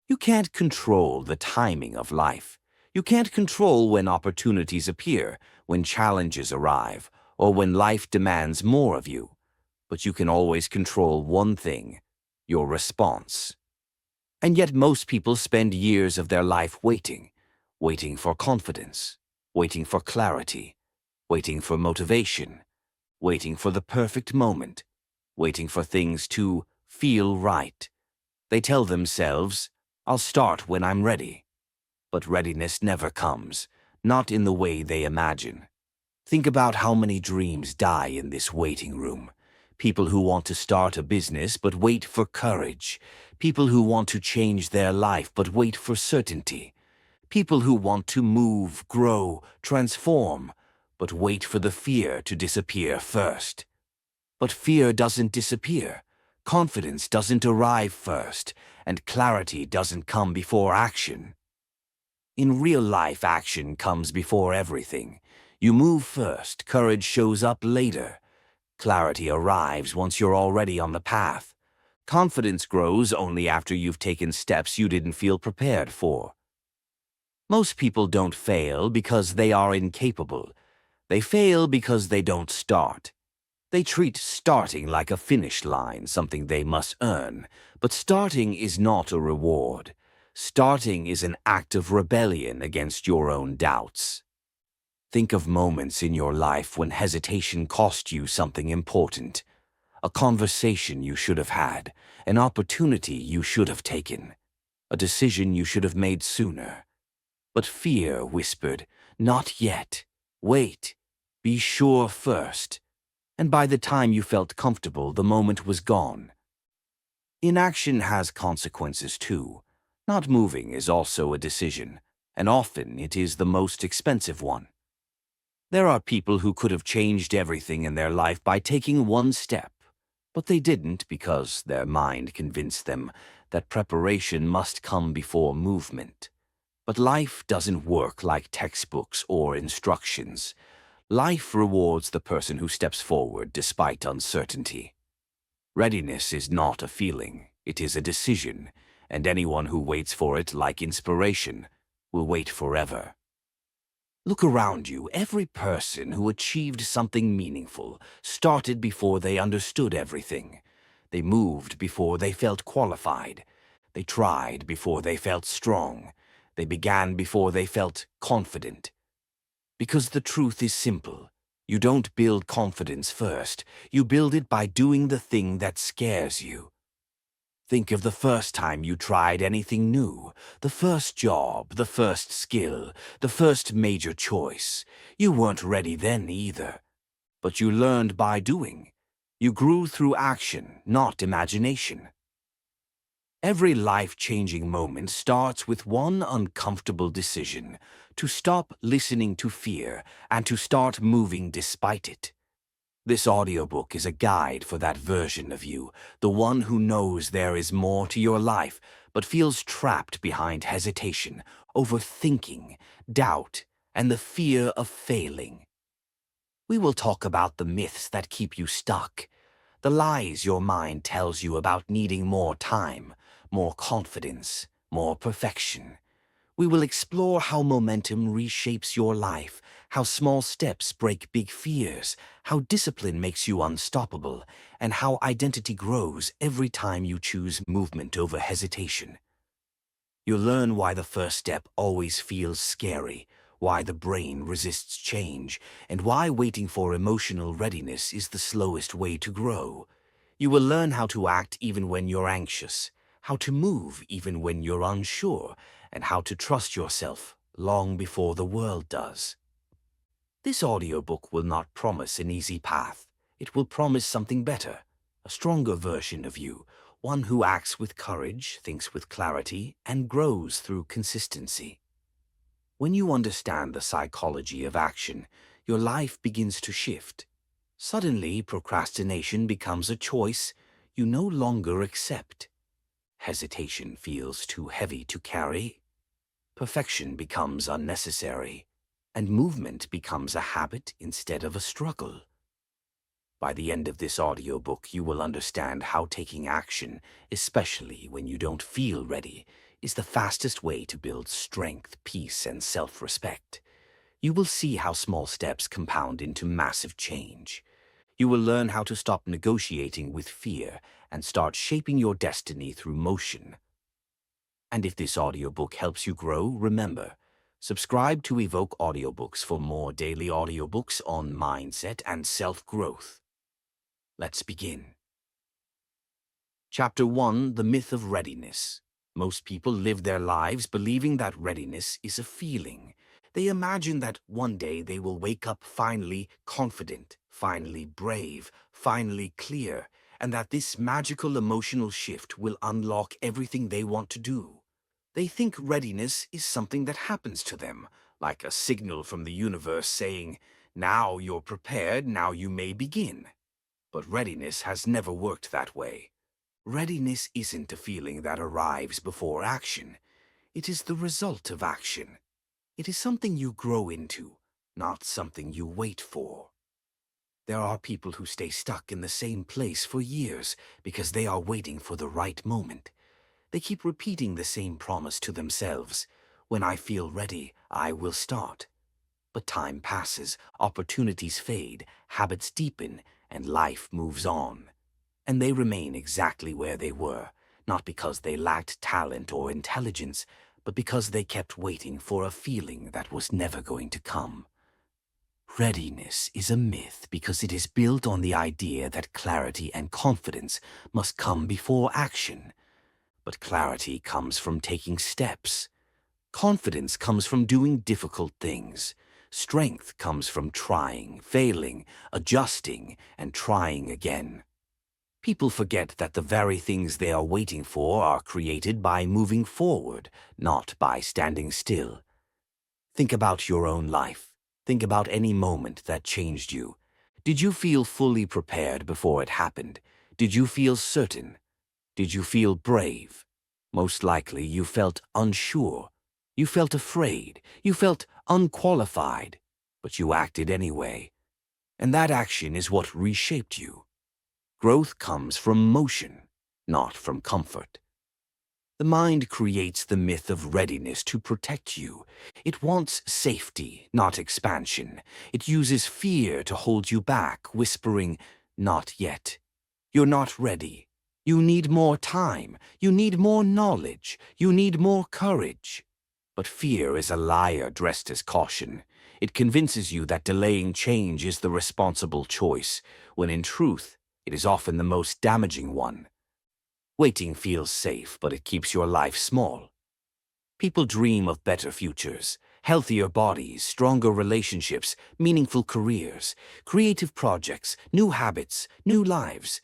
You can't control the timing of life. You can't control when opportunities appear, when challenges arrive, or when life demands more of you. But you can always control one thing: your response. And yet most people spend years of their life waiting for confidence, waiting for clarity, waiting for motivation, waiting for the perfect moment, waiting for things to feel right. They tell themselves, "I'll start when I'm ready." But readiness never comes, not in the way they imagine. Think about how many dreams die in this waiting room. People who want to start a business but wait for courage. People who want to change their life but wait for certainty. People who want to move, grow, transform, but wait for the fear to disappear first. But fear doesn't disappear. Confidence doesn't arrive first, and clarity doesn't come before action. In real life, action comes before everything. You move first, courage shows up later. Clarity arrives once you're already on the path. Confidence grows only after you've taken steps you didn't feel prepared for. Most people don't fail because they are incapable. They fail because they don't start. They treat starting like a finish line, something they must earn. But starting is not a reward. Starting is an act of rebellion against your own doubts. Think of moments in your life when hesitation cost you something important. A conversation you should have had, an opportunity you should have taken, a decision you should have made sooner. But fear whispered, "Not yet. Wait. Be sure first." And by the time you felt comfortable, the moment was gone. Inaction has consequences too. Not moving is also a decision, and often it is the most expensive one. There are people who could have changed everything in their life by taking one step, but they didn't because their mind convinced them that preparation must come before movement. But life doesn't work like textbooks or instructions. Life rewards the person who steps forward despite uncertainty. Readiness is not a feeling, it is a decision, and anyone who waits for it like inspiration will wait forever. Look around you. Every person who achieved something meaningful started before they understood everything. They moved before they felt qualified. They tried before they felt strong. They began before they felt confident. Because the truth is simple. You don't build confidence first. You build it by doing the thing that scares you. Think of the first time you tried anything new, the first job, the first skill, the first major choice. You weren't ready then either. But you learned by doing. You grew through action, not imagination. Every life-changing moment starts with one uncomfortable decision: to stop listening to fear and to start moving despite it. This audiobook is a guide for that version of you, the one who knows there is more to your life, but feels trapped behind hesitation, overthinking, doubt, and the fear of failing. We will talk about the myths that keep you stuck, the lies your mind tells you about needing more time, more confidence, more perfection. We will explore how momentum reshapes your life, how small steps break big fears, how discipline makes you unstoppable, and how identity grows every time you choose movement over hesitation. You'll learn why the first step always feels scary, why the brain resists change, and why waiting for emotional readiness is the slowest way to grow. You will learn how to act even when you're anxious, how to move even when you're unsure, and how to trust yourself long before the world does. This audiobook will not promise an easy path. It will promise something better, a stronger version of you, one who acts with courage, thinks with clarity, and grows through consistency. When you understand the psychology of action, your life begins to shift. Suddenly, procrastination becomes a choice you no longer accept. Hesitation feels too heavy to carry. Perfection becomes unnecessary, and movement becomes a habit instead of a struggle. By the end of this audiobook, you will understand how taking action, especially when you don't feel ready, is the fastest way to build strength, peace, and self-respect. You will see how small steps compound into massive change. You will learn how to stop negotiating with fear and start shaping your destiny through motion. And if this audiobook helps you grow, remember, subscribe to Evoke Audiobooks for more daily audiobooks on mindset and self-growth. Let's begin. Chapter 1: The Myth of Readiness. Most people live their lives believing that readiness is a feeling. They imagine that one day they will wake up finally confident, finally brave, finally clear, and that this magical emotional shift will unlock everything they want to do. They think readiness is something that happens to them, like a signal from the universe saying, "Now you're prepared, now you may begin." But readiness has never worked that way. Readiness isn't a feeling that arrives before action. It is the result of action. It is something you grow into, not something you wait for. There are people who stay stuck in the same place for years because they are waiting for the right moment. They keep repeating the same promise to themselves: "When I feel ready, I will start." But time passes, opportunities fade, habits deepen, and life moves on. And they remain exactly where they were, not because they lacked talent or intelligence, but because they kept waiting for a feeling that was never going to come. Readiness is a myth because it is built on the idea that clarity and confidence must come before action. But clarity comes from taking steps. Confidence comes from doing difficult things. Strength comes from trying, failing, adjusting, and trying again. People forget that the very things they are waiting for are created by moving forward, not by standing still. Think about your own life. Think about any moment that changed you. Did you feel fully prepared before it happened? Did you feel certain? Did you feel brave? Most likely you felt unsure. You felt afraid. You felt unqualified. But you acted anyway. And that action is what reshaped you. Growth comes from motion, not from comfort. The mind creates the myth of readiness to protect you. It wants safety, not expansion. It uses fear to hold you back, whispering, "Not yet. You're not ready. You need more time. You need more knowledge. You need more courage." But fear is a liar dressed as caution. It convinces you that delaying change is the responsible choice, when in truth, it is often the most damaging one. Waiting feels safe, but it keeps your life small. People dream of better futures, healthier bodies, stronger relationships, meaningful careers, creative projects, new habits, new lives.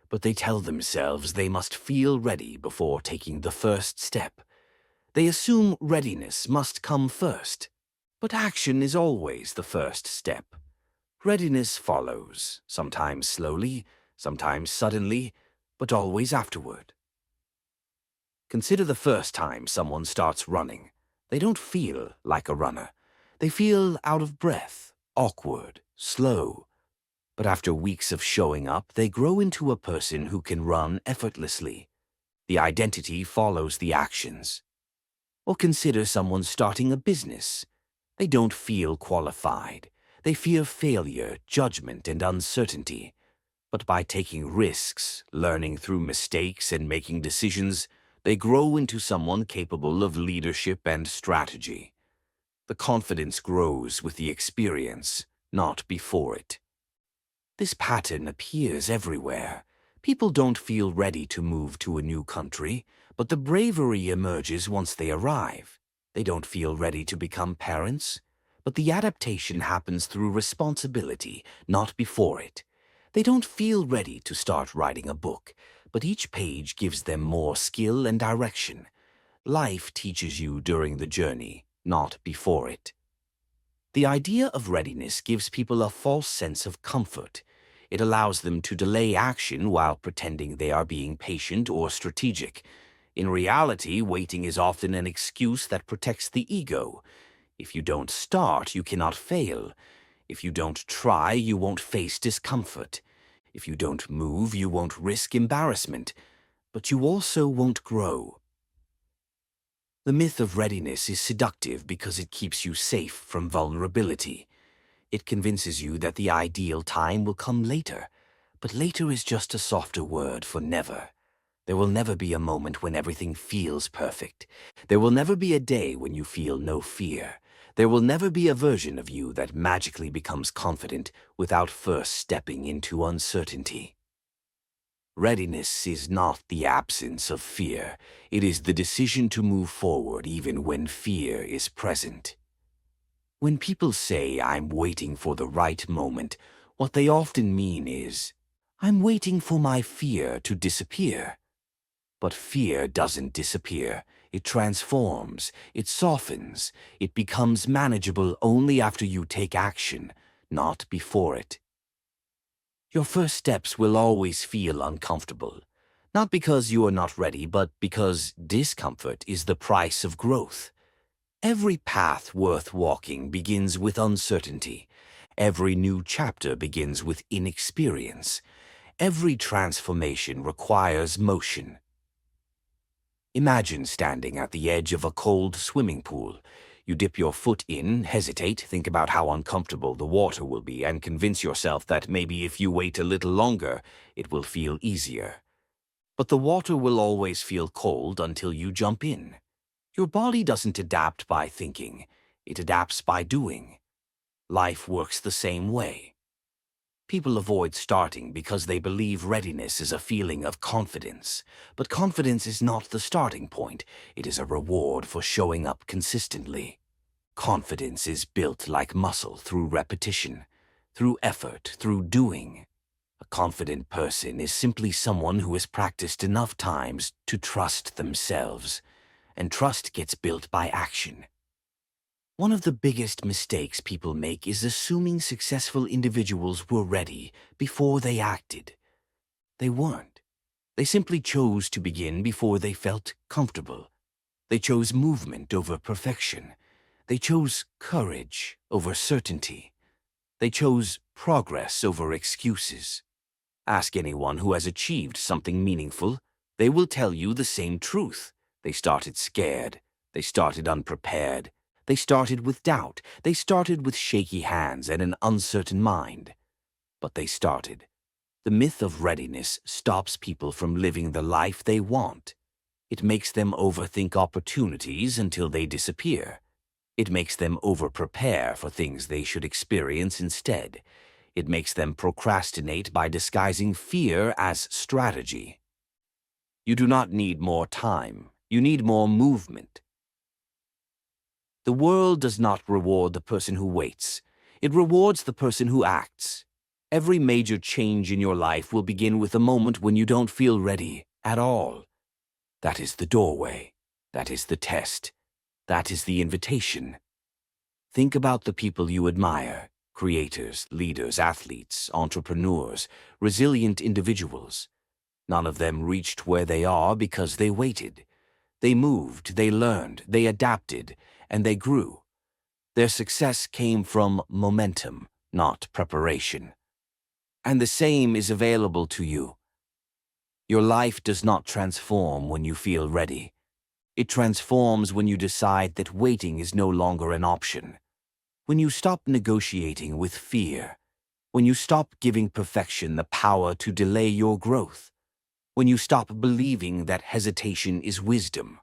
But they tell themselves they must feel ready before taking the first step. They assume readiness must come first. But action is always the first step. Readiness follows, sometimes slowly, sometimes suddenly, but always afterward. Consider the first time someone starts running. They don't feel like a runner. They feel out of breath, awkward, slow. But after weeks of showing up, they grow into a person who can run effortlessly. The identity follows the actions. Or consider someone starting a business. They don't feel qualified. They fear failure, judgment, and uncertainty. But by taking risks, learning through mistakes, and making decisions, they grow into someone capable of leadership and strategy. The confidence grows with the experience, not before it. This pattern appears everywhere. People don't feel ready to move to a new country, but the bravery emerges once they arrive. They don't feel ready to become parents, but the adaptation happens through responsibility, not before it. They don't feel ready to start writing a book, but each page gives them more skill and direction. Life teaches you during the journey, not before it. The idea of readiness gives people a false sense of comfort. It allows them to delay action while pretending they are being patient or strategic. In reality, waiting is often an excuse that protects the ego. If you don't start, you cannot fail. If you don't try, you won't face discomfort. If you don't move, you won't risk embarrassment. But you also won't grow. The myth of readiness is seductive because it keeps you safe from vulnerability. It convinces you that the ideal time will come later, but later is just a softer word for never. There will never be a moment when everything feels perfect. There will never be a day when you feel no fear. There will never be a version of you that magically becomes confident without first stepping into uncertainty. Readiness is not the absence of fear. It is the decision to move forward even when fear is present. When people say, "I'm waiting for the right moment," what they often mean is, "I'm waiting for my fear to disappear." But fear doesn't disappear. It transforms, it softens, it becomes manageable only after you take action, not before it. Your first steps will always feel uncomfortable, not because you are not ready, but because discomfort is the price of growth. Every path worth walking begins with uncertainty. Every new chapter begins with inexperience. Every transformation requires motion. Imagine standing at the edge of a cold swimming pool. You dip your foot in, hesitate, think about how uncomfortable the water will be, and convince yourself that maybe if you wait a little longer, it will feel easier. But the water will always feel cold until you jump in. Your body doesn't adapt by thinking, it adapts by doing. Life works the same way. People avoid starting because they believe readiness is a feeling of confidence. But confidence is not the starting point. It is a reward for showing up consistently. Confidence is built like muscle through repetition, through effort, through doing. A confident person is simply someone who has practiced enough times to trust themselves. And trust gets built by action. One of the biggest mistakes people make is assuming successful individuals were ready before they acted. They weren't. They simply chose to begin before they felt comfortable. They chose movement over perfection. They chose courage over certainty. They chose progress over excuses. Ask anyone who has achieved something meaningful. They will tell you the same truth. They started scared. They started unprepared. They started with doubt. They started with shaky hands and an uncertain mind. But they started. The myth of readiness stops people from living the life they want. It makes them overthink opportunities until they disappear. It makes them over-prepare for things they should experience instead. It makes them procrastinate by disguising fear as strategy. You do not need more time. You need more movement. The world does not reward the person who waits. It rewards the person who acts. Every major change in your life will begin with a moment when you don't feel ready at all. That is the doorway. That is the test. That is the invitation. Think about the people you admire: creators, leaders, athletes, entrepreneurs, resilient individuals. None of them reached where they are because they waited. They moved, they learned, they adapted, and they grew. Their success came from momentum, not preparation. And the same is available to you. Your life does not transform when you feel ready. It transforms when you decide that waiting is no longer an option. When you stop negotiating with fear. When you stop giving perfection the power to delay your growth. When you stop believing that hesitation is wisdom.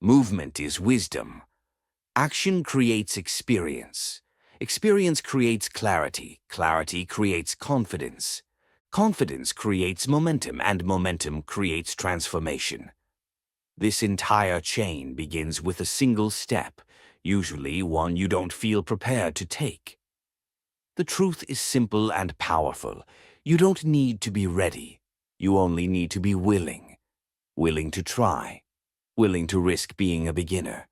Movement is wisdom. Action creates experience. Experience creates clarity. Clarity creates confidence. Confidence creates momentum, and momentum creates transformation. This entire chain begins with a single step, usually one you don't feel prepared to take. The truth is simple and powerful. You don't need to be ready. You only need to be willing. Willing to try. Willing to risk being a beginner.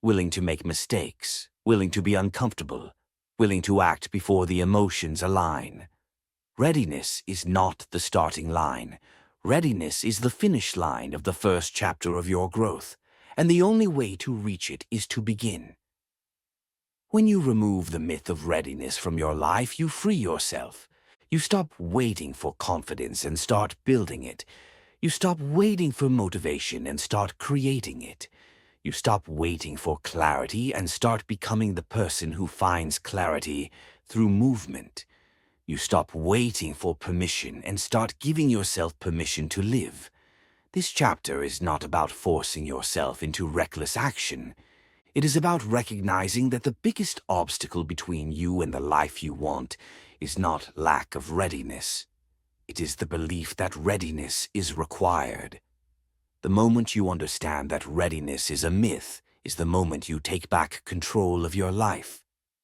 Willing to make mistakes. Willing to be uncomfortable. Willing to act before the emotions align. Readiness is not the starting line. Readiness is the finish line of the first chapter of your growth, and the only way to reach it is to begin. When you remove the myth of readiness from your life, you free yourself. You stop waiting for confidence and start building it. You stop waiting for motivation and start creating it. You stop waiting for clarity and start becoming the person who finds clarity through movement. You stop waiting for permission and start giving yourself permission to live. This chapter is not about forcing yourself into reckless action. It is about recognizing that the biggest obstacle between you and the life you want is not lack of readiness. It is the belief that readiness is required. The moment you understand that readiness is a myth is the moment you take back control of your life.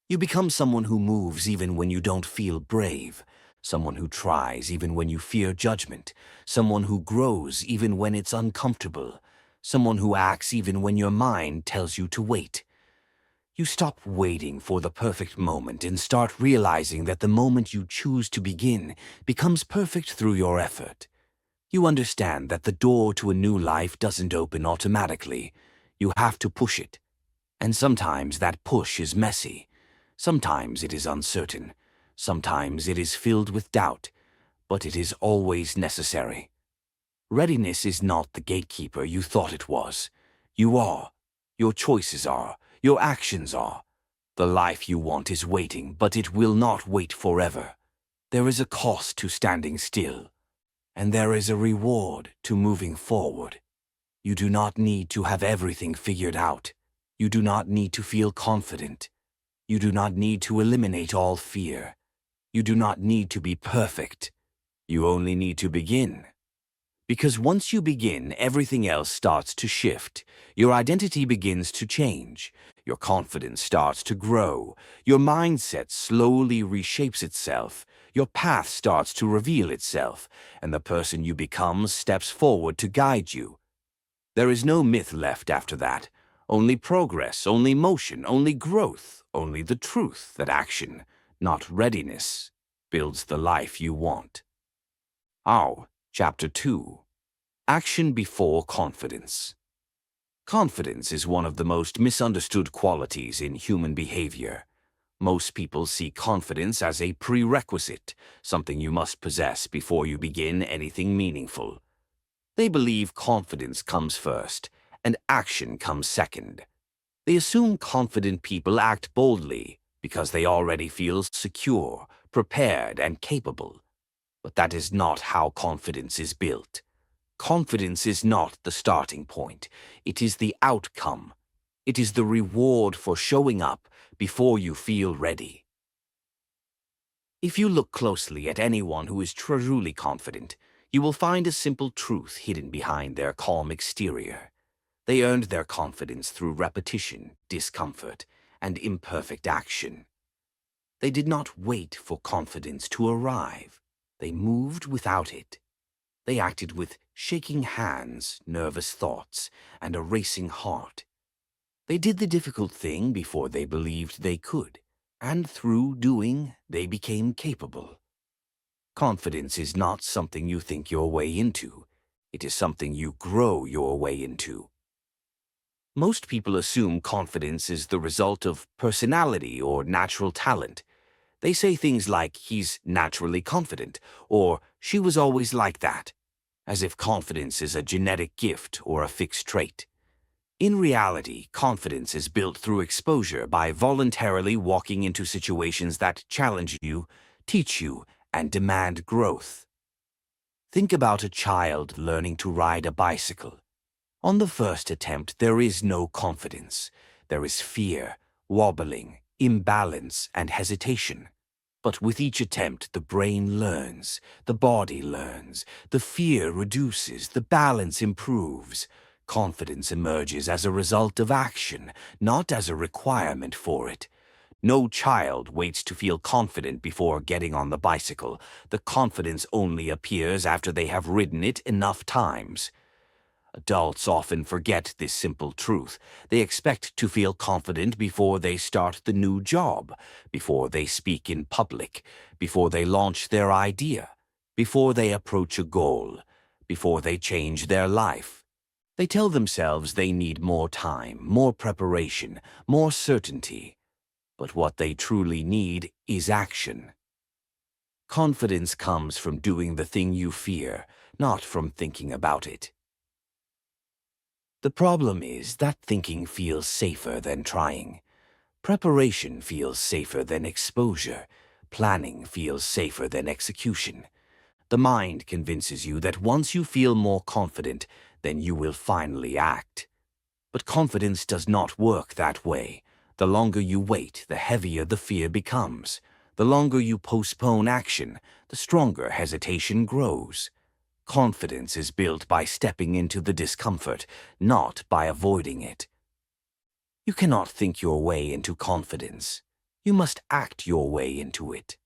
You become someone who moves even when you don't feel brave, someone who tries even when you fear judgment, someone who grows even when it's uncomfortable, someone who acts even when your mind tells you to wait. You stop waiting for the perfect moment and start realizing that the moment you choose to begin becomes perfect through your effort. You understand that the door to a new life doesn't open automatically. You have to push it. And sometimes that push is messy. Sometimes it is uncertain. Sometimes it is filled with doubt. But it is always necessary. Readiness is not the gatekeeper you thought it was. You are. Your choices are. Your actions are. The life you want is waiting, but it will not wait forever. There is a cost to standing still. And there is a reward to moving forward. You do not need to have everything figured out. You do not need to feel confident. You do not need to eliminate all fear. You do not need to be perfect. You only need to begin. Because once you begin, everything else starts to shift. Your identity begins to change. Your confidence starts to grow. Your mindset slowly reshapes itself. Your path starts to reveal itself, and the person you become steps forward to guide you. There is no myth left after that. Only progress, only motion, only growth, only the truth that action, not readiness, builds the life you want. How? Chapter 2. Action before confidence. Confidence is one of the most misunderstood qualities in human behavior. Most people see confidence as a prerequisite, something you must possess before you begin anything meaningful. They believe confidence comes first, and action comes second. They assume confident people act boldly because they already feel secure, prepared, and capable. But that is not how confidence is built. Confidence is not the starting point. It is the outcome. It is the reward for showing up before you feel ready. If you look closely at anyone who is truly confident, you will find a simple truth hidden behind their calm exterior. They earned their confidence through repetition, discomfort, and imperfect action. They did not wait for confidence to arrive. They moved without it. They acted with shaking hands, nervous thoughts, and a racing heart. They did the difficult thing before they believed they could, and through doing, they became capable. Confidence is not something you think your way into. It is something you grow your way into. Most people assume confidence is the result of personality or natural talent. They say things like, he's naturally confident, or she was always like that, as if confidence is a genetic gift or a fixed trait. In reality, confidence is built through exposure by voluntarily walking into situations that challenge you, teach you, and demand growth. Think about a child learning to ride a bicycle. On the first attempt, there is no confidence. There is fear, wobbling, imbalance, and hesitation. But with each attempt, the brain learns, the body learns, the fear reduces, the balance improves. Confidence emerges as a result of action, not as a requirement for it. No child waits to feel confident before getting on the bicycle. The confidence only appears after they have ridden it enough times. Adults often forget this simple truth. They expect to feel confident before they start the new job, before they speak in public, before they launch their idea, before they approach a goal, before they change their life. They tell themselves they need more time, more preparation, more certainty. But what they truly need is action. Confidence comes from doing the thing you fear, not from thinking about it. The problem is that thinking feels safer than trying. Preparation feels safer than exposure. Planning feels safer than execution. The mind convinces you that once you feel more confident, then you will finally act. But confidence does not work that way. The longer you wait, the heavier the fear becomes. The longer you postpone action, the stronger hesitation grows. Confidence is built by stepping into the discomfort, not by avoiding it. You cannot think your way into confidence. You must act your way into it.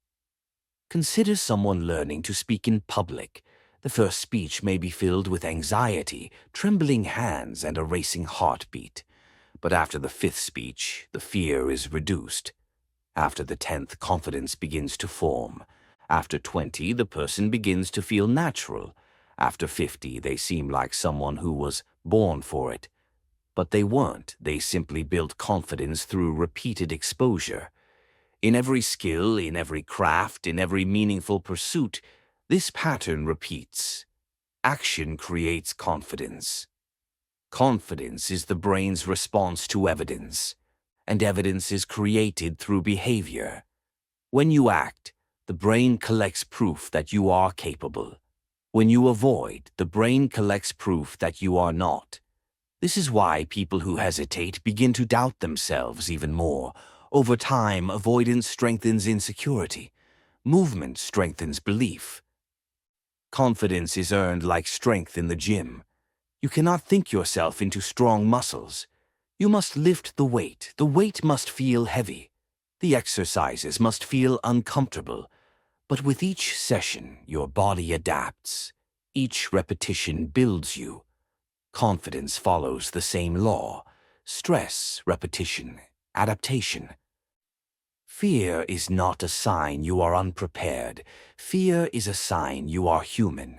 Consider someone learning to speak in public. The first speech may be filled with anxiety, trembling hands, and a racing heartbeat. But after the fifth speech, the fear is reduced. After the 10th, confidence begins to form. After 20, the person begins to feel natural. After 50, they seem like someone who was born for it. But they weren't. They simply built confidence through repeated exposure. In every skill, in every craft, in every meaningful pursuit, this pattern repeats. Action creates confidence. Confidence is the brain's response to evidence, and evidence is created through behavior. When you act, the brain collects proof that you are capable. When you avoid, the brain collects proof that you are not. This is why people who hesitate begin to doubt themselves even more. Over time, avoidance strengthens insecurity. Movement strengthens belief. Confidence is earned like strength in the gym. You cannot think yourself into strong muscles. You must lift the weight. The weight must feel heavy. The exercises must feel uncomfortable. But with each session, your body adapts. Each repetition builds you. Confidence follows the same law: stress, repetition, adaptation. Fear is not a sign you are unprepared. Fear is a sign you are human.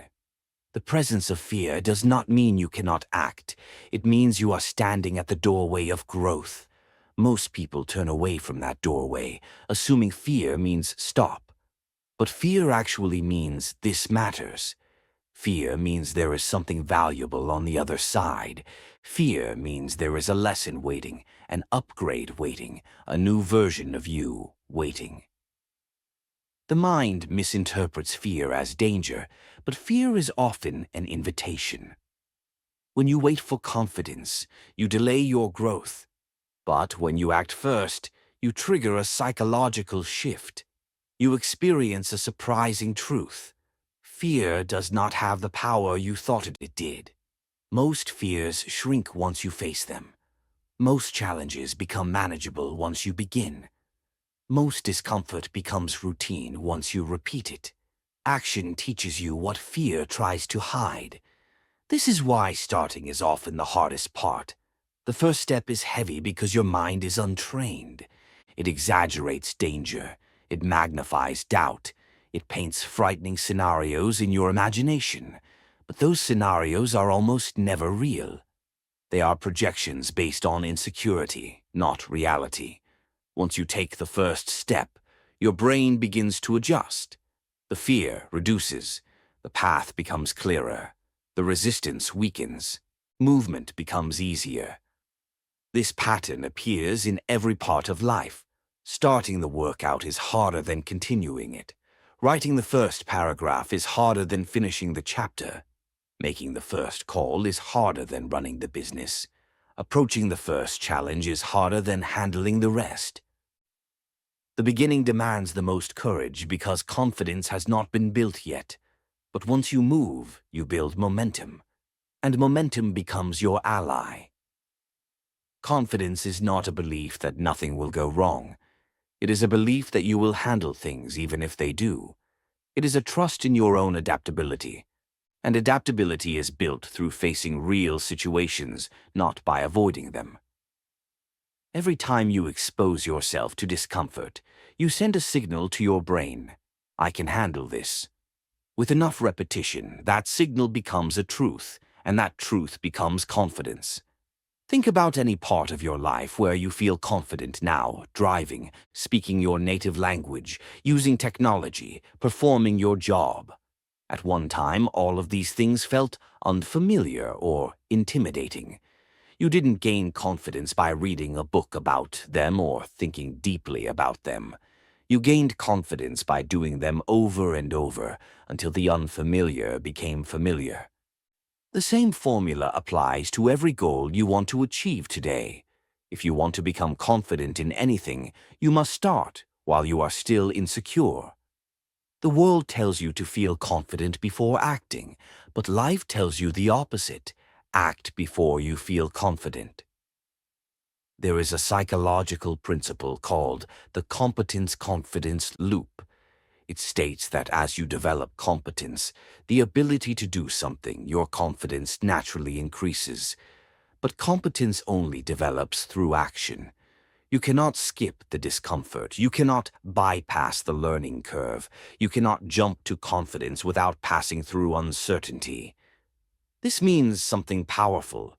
The presence of fear does not mean you cannot act. It means you are standing at the doorway of growth. Most people turn away from that doorway, assuming fear means stop. But fear actually means this matters. Fear means there is something valuable on the other side. Fear means there is a lesson waiting, an upgrade waiting, a new version of you waiting. The mind misinterprets fear as danger, but fear is often an invitation. When you wait for confidence, you delay your growth. But when you act first, you trigger a psychological shift. You experience a surprising truth. Fear does not have the power you thought it did. Most fears shrink once you face them. Most challenges become manageable once you begin. Most discomfort becomes routine once you repeat it. Action teaches you what fear tries to hide. This is why starting is often the hardest part. The first step is heavy because your mind is untrained. It exaggerates danger. It magnifies doubt. It paints frightening scenarios in your imagination. But those scenarios are almost never real. They are projections based on insecurity, not reality. Once you take the first step, your brain begins to adjust. The fear reduces. The path becomes clearer. The resistance weakens. Movement becomes easier. This pattern appears in every part of life. Starting the workout is harder than continuing it. Writing the first paragraph is harder than finishing the chapter. Making the first call is harder than running the business. Approaching the first challenge is harder than handling the rest. The beginning demands the most courage because confidence has not been built yet. But once you move, you build momentum. And momentum becomes your ally. Confidence is not a belief that nothing will go wrong. It is a belief that you will handle things even if they do. It is a trust in your own adaptability. And adaptability is built through facing real situations, not by avoiding them. Every time you expose yourself to discomfort, you send a signal to your brain: I can handle this. With enough repetition, that signal becomes a truth, and that truth becomes confidence. Think about any part of your life where you feel confident now: driving, speaking your native language, using technology, performing your job. At one time, all of these things felt unfamiliar or intimidating. You didn't gain confidence by reading a book about them or thinking deeply about them. You gained confidence by doing them over and over until the unfamiliar became familiar. The same formula applies to every goal you want to achieve today. If you want to become confident in anything, you must start while you are still insecure. The world tells you to feel confident before acting, but life tells you the opposite. Act before you feel confident. There is a psychological principle called the competence-confidence loop. It states that as you develop competence, the ability to do something, your confidence naturally increases. But competence only develops through action. You cannot skip the discomfort. You cannot bypass the learning curve. You cannot jump to confidence without passing through uncertainty. This means something powerful.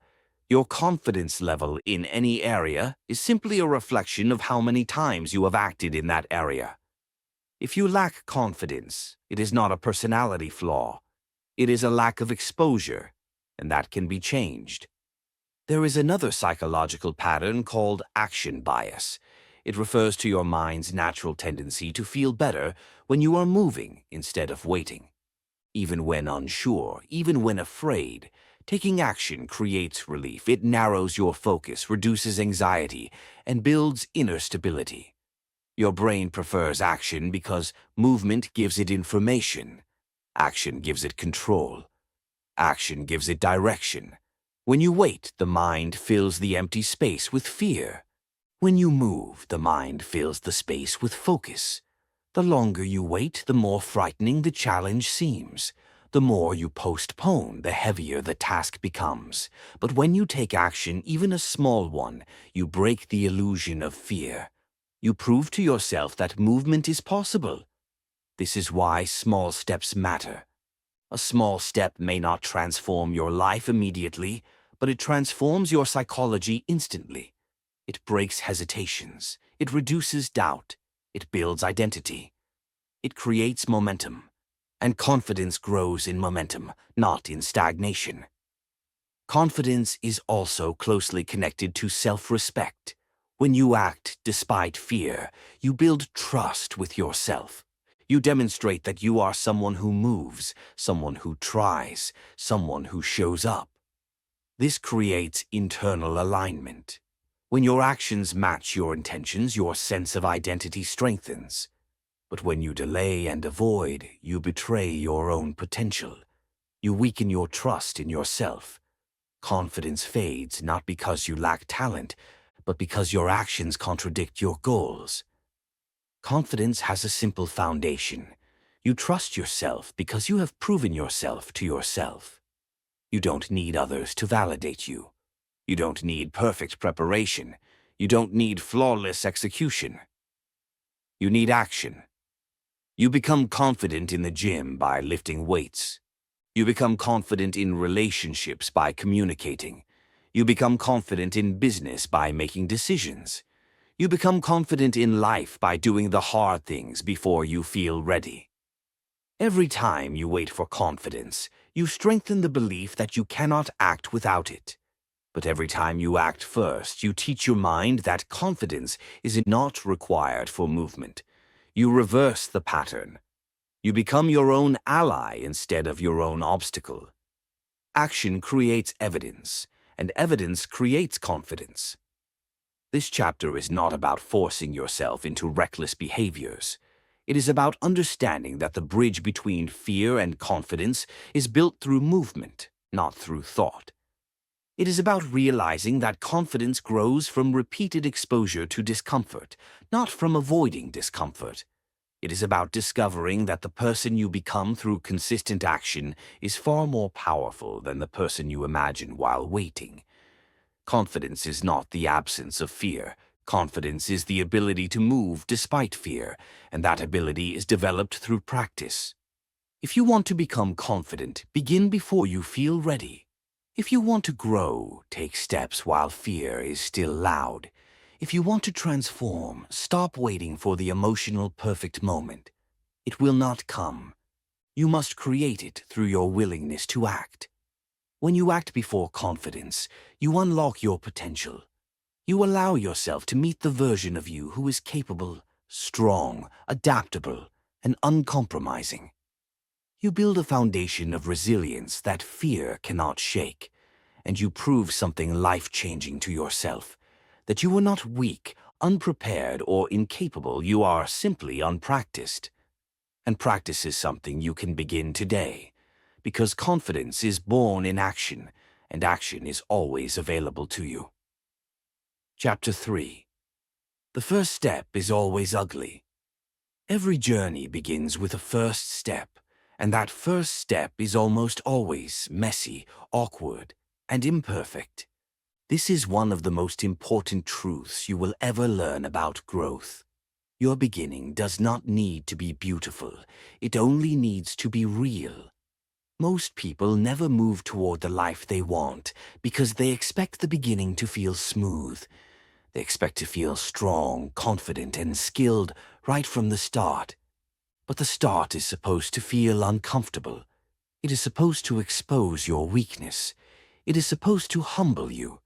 Your confidence level in any area is simply a reflection of how many times you have acted in that area. If you lack confidence, it is not a personality flaw. It is a lack of exposure, and that can be changed. There is another psychological pattern called action bias. It refers to your mind's natural tendency to feel better when you are moving instead of waiting. Even when unsure, even when afraid, taking action creates relief. It narrows your focus, reduces anxiety, and builds inner stability. Your brain prefers action because movement gives it information. Action gives it control. Action gives it direction. When you wait, the mind fills the empty space with fear. When you move, the mind fills the space with focus. The longer you wait, the more frightening the challenge seems. The more you postpone, the heavier the task becomes. But when you take action, even a small one, you break the illusion of fear. You prove to yourself that movement is possible. This is why small steps matter. A small step may not transform your life immediately, but it transforms your psychology instantly. It breaks hesitations. It reduces doubt. It builds identity. It creates momentum. And confidence grows in momentum, not in stagnation. Confidence is also closely connected to self-respect. When you act despite fear, you build trust with yourself. You demonstrate that you are someone who moves, someone who tries, someone who shows up. This creates internal alignment. When your actions match your intentions, your sense of identity strengthens. But when you delay and avoid, you betray your own potential. You weaken your trust in yourself. Confidence fades not because you lack talent, but because your actions contradict your goals. Confidence has a simple foundation. You trust yourself because you have proven yourself to yourself. You don't need others to validate you. You don't need perfect preparation. You don't need flawless execution. You need action. You become confident in the gym by lifting weights. You become confident in relationships by communicating. You become confident in business by making decisions. You become confident in life by doing the hard things before you feel ready. Every time you wait for confidence, you strengthen the belief that you cannot act without it. But every time you act first, you teach your mind that confidence is not required for movement. You reverse the pattern. You become your own ally instead of your own obstacle. Action creates evidence, and evidence creates confidence. This chapter is not about forcing yourself into reckless behaviors. It is about understanding that the bridge between fear and confidence is built through movement, not through thought. It is about realizing that confidence grows from repeated exposure to discomfort, not from avoiding discomfort. It is about discovering that the person you become through consistent action is far more powerful than the person you imagine while waiting. Confidence is not the absence of fear. Confidence is the ability to move despite fear, and that ability is developed through practice. If you want to become confident, begin before you feel ready. If you want to grow, take steps while fear is still loud. If you want to transform, stop waiting for the emotional perfect moment. It will not come. You must create it through your willingness to act. When you act before confidence, you unlock your potential. You allow yourself to meet the version of you who is capable, strong, adaptable, and uncompromising. You build a foundation of resilience that fear cannot shake, and you prove something life-changing to yourself, that you are not weak, unprepared, or incapable. You are simply unpracticed. And practice is something you can begin today, because confidence is born in action, and action is always available to you. Chapter 3. The first step is always ugly. Every journey begins with a first step, and that first step is almost always messy, awkward, and imperfect. This is one of the most important truths you will ever learn about growth. Your beginning does not need to be beautiful. It only needs to be real. Most people never move toward the life they want because they expect the beginning to feel smooth. They expect to feel strong, confident, and skilled right from the start. But the start is supposed to feel uncomfortable. It is supposed to expose your weakness. It is supposed to humble you.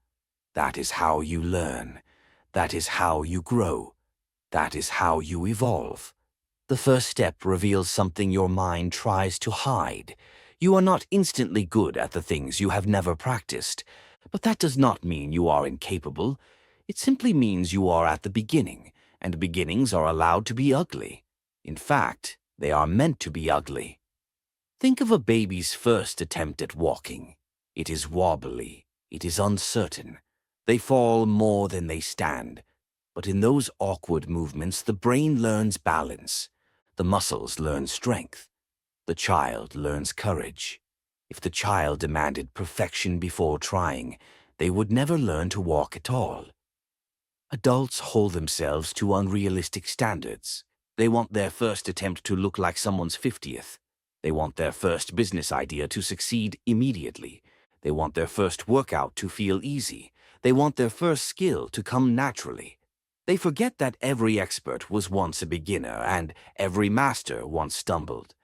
That is how you learn. That is how you grow. That is how you evolve. The first step reveals something your mind tries to hide. You are not instantly good at the things you have never practiced, but that does not mean you are incapable. It simply means you are at the beginning, and beginnings are allowed to be ugly. In fact, they are meant to be ugly. Think of a baby's first attempt at walking. It is wobbly. It is uncertain. They fall more than they stand. But in those awkward movements, the brain learns balance. The muscles learn strength. The child learns courage. If the child demanded perfection before trying, they would never learn to walk at all. Adults hold themselves to unrealistic standards. They want their first attempt to look like someone's 50th. They want their first business idea to succeed immediately. They want their first workout to feel easy. They want their first skill to come naturally. They forget that every expert was once a beginner and every master once stumbled.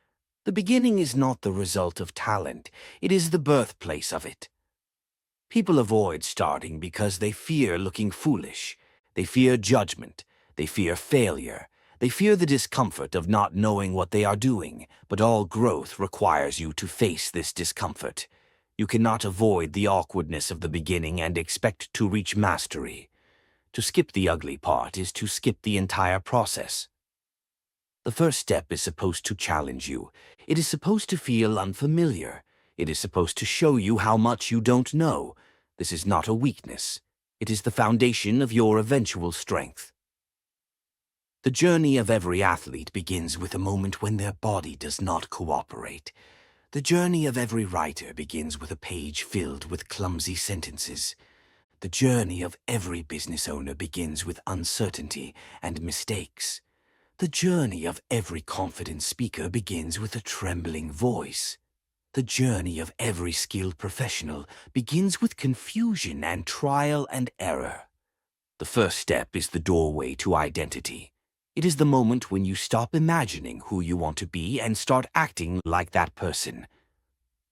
The beginning is not the result of talent. It is the birthplace of it. People avoid starting because they fear looking foolish. They fear judgment. They fear failure. They fear the discomfort of not knowing what they are doing. But all growth requires you to face this discomfort. You cannot avoid the awkwardness of the beginning and expect to reach mastery. To skip the ugly part is to skip the entire process. The first step is supposed to challenge you. It is supposed to feel unfamiliar. It is supposed to show you how much you don't know. This is not a weakness. It is the foundation of your eventual strength. The journey of every athlete begins with a moment when their body does not cooperate. The journey of every writer begins with a page filled with clumsy sentences. The journey of every business owner begins with uncertainty and mistakes. The journey of every confident speaker begins with a trembling voice. The journey of every skilled professional begins with confusion and trial and error. The first step is the doorway to identity. It is the moment when you stop imagining who you want to be and start acting like that person.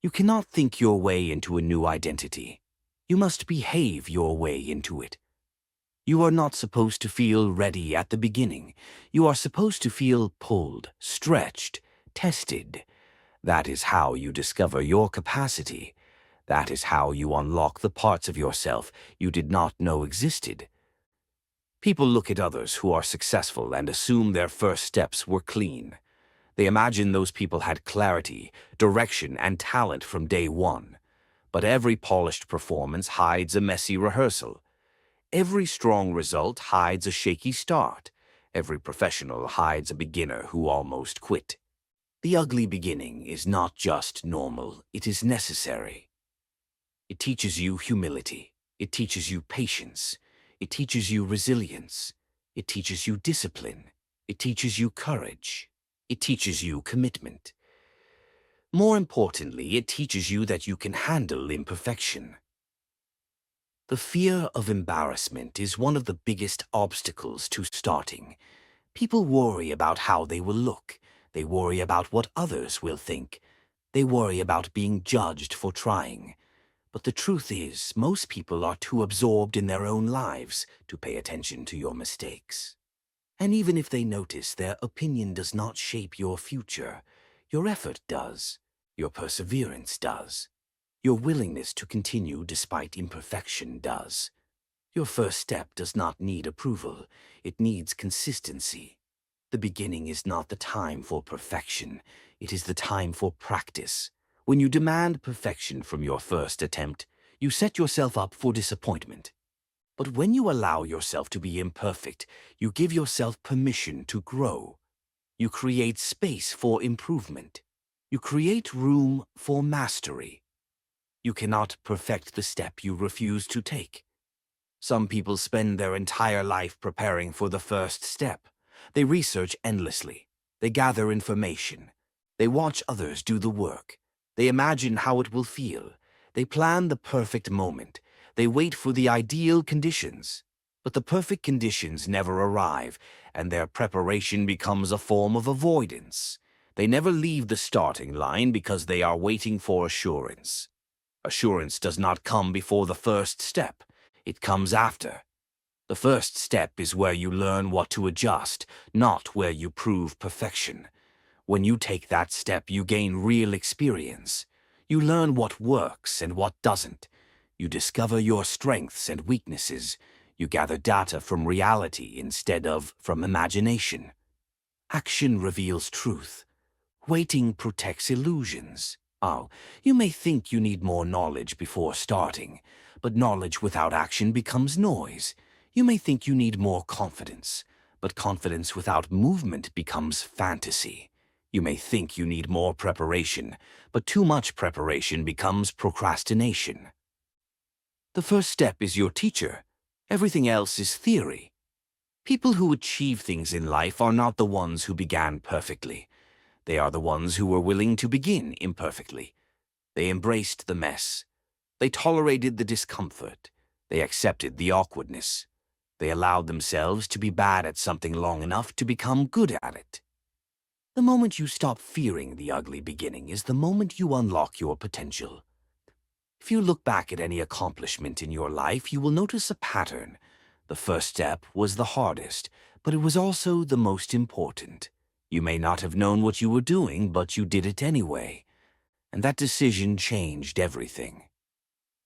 You cannot think your way into a new identity. You must behave your way into it. You are not supposed to feel ready at the beginning. You are supposed to feel pulled, stretched, tested. That is how you discover your capacity. That is how you unlock the parts of yourself you did not know existed. People look at others who are successful and assume their first steps were clean. They imagine those people had clarity, direction, and talent from day one. But every polished performance hides a messy rehearsal. Every strong result hides a shaky start. Every professional hides a beginner who almost quit. The ugly beginning is not just normal, it is necessary. It teaches you humility. It teaches you patience. It teaches you resilience. It teaches you discipline. It teaches you courage. It teaches you commitment. More importantly, it teaches you that you can handle imperfection. The fear of embarrassment is one of the biggest obstacles to starting. People worry about how they will look. They worry about what others will think. They worry about being judged for trying. But the truth is, most people are too absorbed in their own lives to pay attention to your mistakes. And even if they notice, their opinion does not shape your future. Your effort does. Your perseverance does. Your willingness to continue despite imperfection does. Your first step does not need approval. It needs consistency. The beginning is not the time for perfection. It is the time for practice. When you demand perfection from your first attempt, you set yourself up for disappointment. But when you allow yourself to be imperfect, you give yourself permission to grow. You create space for improvement. You create room for mastery. You cannot perfect the step you refuse to take. Some people spend their entire life preparing for the first step. They research endlessly. They gather information. They watch others do the work. They imagine how it will feel. They plan the perfect moment. They wait for the ideal conditions. But the perfect conditions never arrive, and their preparation becomes a form of avoidance. They never leave the starting line because they are waiting for assurance. Assurance does not come before the first step. It comes after. The first step is where you learn what to adjust, not where you prove perfection. When you take that step, you gain real experience. You learn what works and what doesn't. You discover your strengths and weaknesses. You gather data from reality instead of from imagination. Action reveals truth. Waiting protects illusions. Oh, you may think you need more knowledge before starting, but knowledge without action becomes noise. You may think you need more confidence, but confidence without movement becomes fantasy. You may think you need more preparation, but too much preparation becomes procrastination. The first step is your teacher. Everything else is theory. People who achieve things in life are not the ones who began perfectly. They are the ones who were willing to begin imperfectly. They embraced the mess. They tolerated the discomfort. They accepted the awkwardness. They allowed themselves to be bad at something long enough to become good at it. The moment you stop fearing the ugly beginning is the moment you unlock your potential. If you look back at any accomplishment in your life, you will notice a pattern. The first step was the hardest, but it was also the most important. You may not have known what you were doing, but you did it anyway. And that decision changed everything.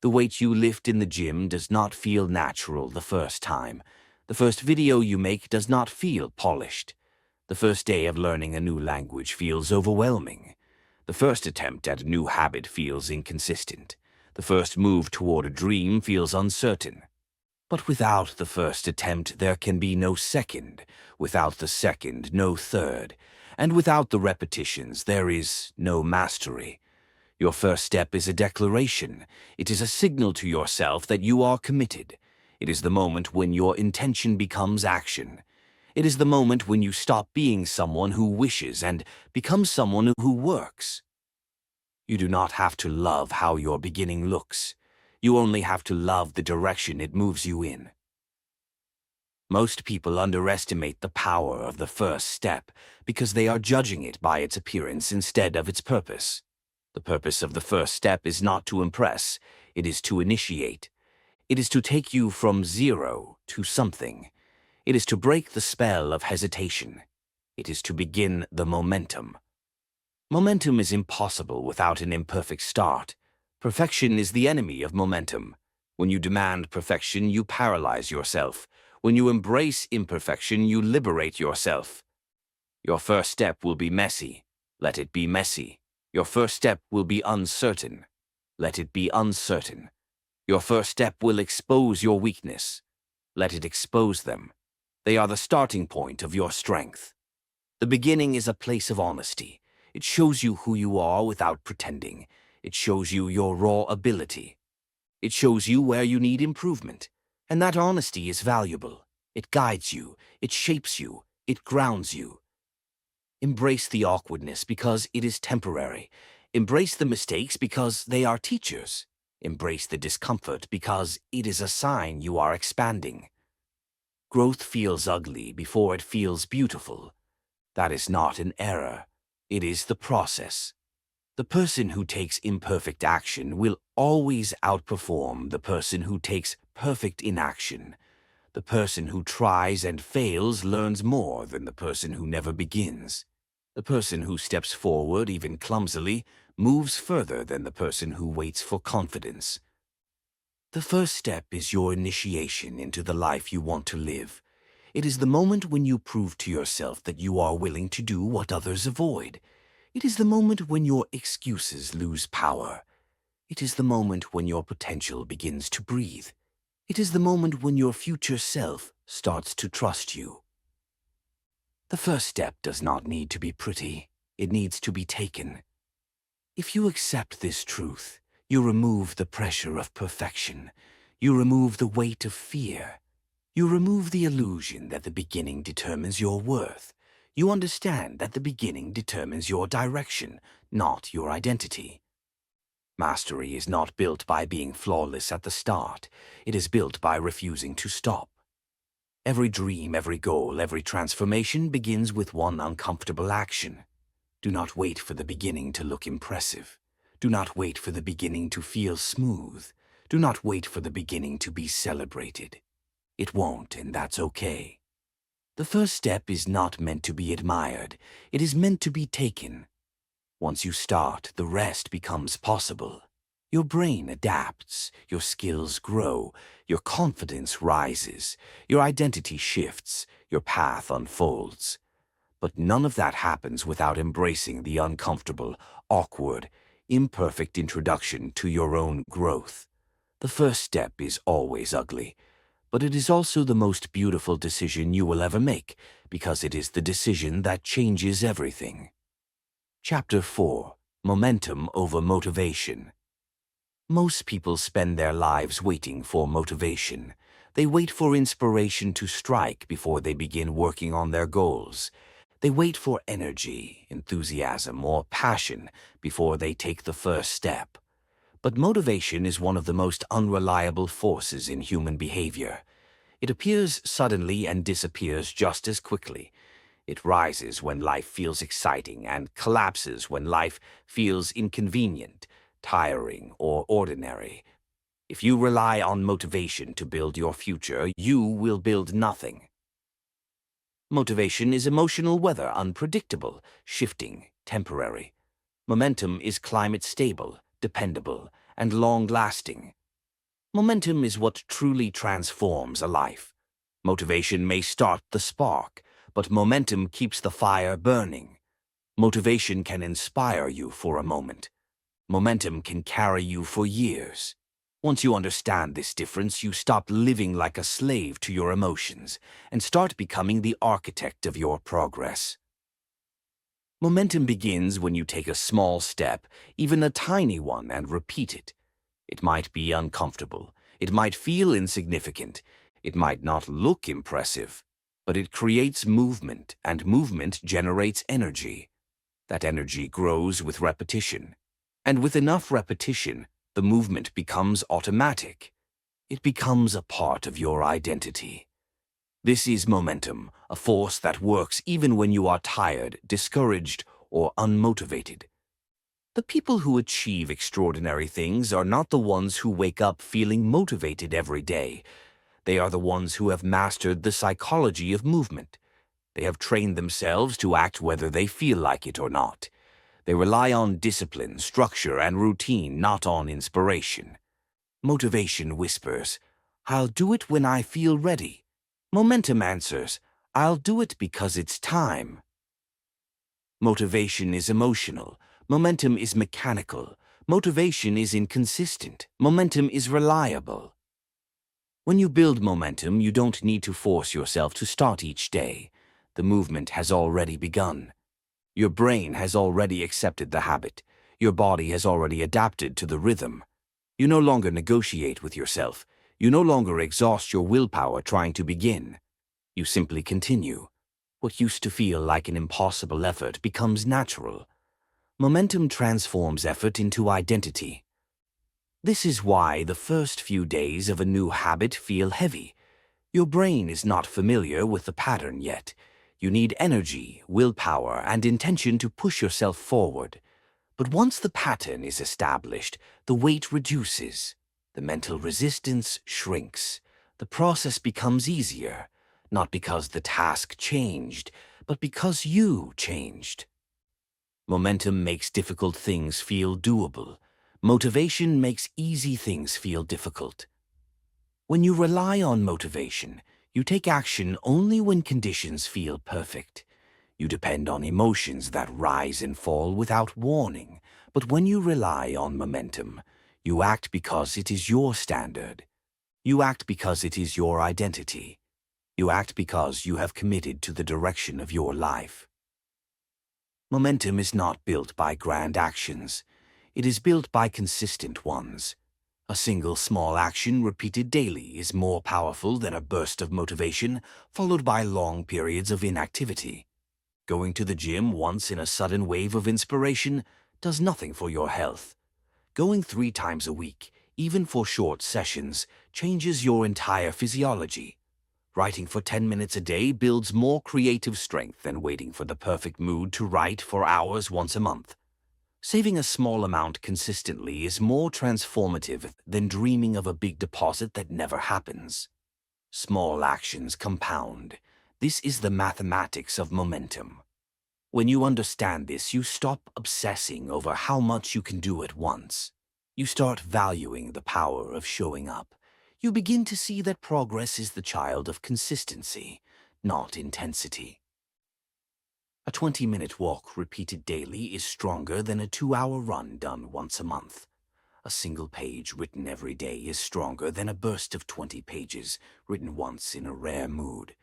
The weight you lift in the gym does not feel natural the first time. The first video you make does not feel polished. The first day of learning a new language feels overwhelming. The first attempt at a new habit feels inconsistent. The first move toward a dream feels uncertain. But without the first attempt, there can be no second. Without the second, no third. And without the repetitions, there is no mastery. Your first step is a declaration. It is a signal to yourself that you are committed. It is the moment when your intention becomes action. It is the moment when you stop being someone who wishes and become someone who works. You do not have to love how your beginning looks. You only have to love the direction it moves you in. Most people underestimate the power of the first step because they are judging it by its appearance instead of its purpose. The purpose of the first step is not to impress, it is to initiate. It is to take you from zero to something. It is to break the spell of hesitation. It is to begin the momentum. Momentum is impossible without an imperfect start. Perfection is the enemy of momentum. When you demand perfection, you paralyze yourself. When you embrace imperfection, you liberate yourself. Your first step will be messy. Let it be messy. Your first step will be uncertain. Let it be uncertain. Your first step will expose your weakness. Let it expose them. They are the starting point of your strength. The beginning is a place of honesty. It shows you who you are without pretending. It shows you your raw ability. It shows you where you need improvement. And that honesty is valuable. It guides you. It shapes you. It grounds you. Embrace the awkwardness because it is temporary. Embrace the mistakes because they are teachers. Embrace the discomfort because it is a sign you are expanding. Growth feels ugly before it feels beautiful. That is not an error. It is the process. The person who takes imperfect action will always outperform the person who takes perfect inaction. The person who tries and fails learns more than the person who never begins. The person who steps forward, even clumsily, moves further than the person who waits for confidence. The first step is your initiation into the life you want to live. It is the moment when you prove to yourself that you are willing to do what others avoid. It is the moment when your excuses lose power. It is the moment when your potential begins to breathe. It is the moment when your future self starts to trust you. The first step does not need to be pretty. It needs to be taken. If you accept this truth, you remove the pressure of perfection. You remove the weight of fear. You remove the illusion that the beginning determines your worth. You understand that the beginning determines your direction, not your identity. Mastery is not built by being flawless at the start. It is built by refusing to stop. Every dream, every goal, every transformation begins with one uncomfortable action. Do not wait for the beginning to look impressive. Do not wait for the beginning to feel smooth. Do not wait for the beginning to be celebrated. It won't, and that's okay. The first step is not meant to be admired. It is meant to be taken. Once you start, the rest becomes possible. Your brain adapts, your skills grow, your confidence rises, your identity shifts, your path unfolds. But none of that happens without embracing the uncomfortable, awkward, imperfect introduction to your own growth. The first step is always ugly, but it is also the most beautiful decision you will ever make, because it is the decision that changes everything. Chapter 4. Momentum over Motivation. Most people spend their lives waiting for motivation. They wait for inspiration to strike before they begin working on their goals. They wait for energy, enthusiasm, or passion before they take the first step. But motivation is one of the most unreliable forces in human behavior. It appears suddenly and disappears just as quickly. It rises when life feels exciting and collapses when life feels inconvenient, tiring, or ordinary. If you rely on motivation to build your future, you will build nothing. Motivation is emotional weather, unpredictable, shifting, temporary. Momentum is climate stable, dependable, and long-lasting. Momentum is what truly transforms a life. Motivation may start the spark, but momentum keeps the fire burning. Motivation can inspire you for a moment. Momentum can carry you for years. Once you understand this difference, you stop living like a slave to your emotions and start becoming the architect of your progress. Momentum begins when you take a small step, even a tiny one, and repeat it. It might be uncomfortable. It might feel insignificant. It might not look impressive. But it creates movement, and movement generates energy. That energy grows with repetition. And with enough repetition, the movement becomes automatic. It becomes a part of your identity. This is momentum, a force that works even when you are tired, discouraged, or unmotivated. The people who achieve extraordinary things are not the ones who wake up feeling motivated every day. They are the ones who have mastered the psychology of movement. They have trained themselves to act whether they feel like it or not. They rely on discipline, structure, and routine, not on inspiration. Motivation whispers, "I'll do it when I feel ready." Momentum answers, "I'll do it because it's time." Motivation is emotional. Momentum is mechanical. Motivation is inconsistent. Momentum is reliable. When you build momentum, you don't need to force yourself to start each day. The movement has already begun. Your brain has already accepted the habit. Your body has already adapted to the rhythm. You no longer negotiate with yourself. You no longer exhaust your willpower trying to begin. You simply continue. What used to feel like an impossible effort becomes natural. Momentum transforms effort into identity. This is why the first few days of a new habit feel heavy. Your brain is not familiar with the pattern yet. You need energy, willpower, and intention to push yourself forward. But once the pattern is established, the weight reduces, the mental resistance shrinks, the process becomes easier, not because the task changed, but because you changed. Momentum makes difficult things feel doable. Motivation makes easy things feel difficult. When you rely on motivation, you take action only when conditions feel perfect. You depend on emotions that rise and fall without warning. But when you rely on momentum, you act because it is your standard. You act because it is your identity. You act because you have committed to the direction of your life. Momentum is not built by grand actions. It is built by consistent ones. A single small action repeated daily is more powerful than a burst of motivation followed by long periods of inactivity. Going to the gym once in a sudden wave of inspiration does nothing for your health. Going 3 times a week, even for short sessions, changes your entire physiology. Writing for 10 minutes a day builds more creative strength than waiting for the perfect mood to write for hours once a month. Saving a small amount consistently is more transformative than dreaming of a big deposit that never happens. Small actions compound. This is the mathematics of momentum. When you understand this, you stop obsessing over how much you can do at once. You start valuing the power of showing up. You begin to see that progress is the child of consistency, not intensity. A 20-minute walk repeated daily is stronger than a 2-hour run done once a month. A single page written every day is stronger than a burst of 20 pages written once in a rare mood.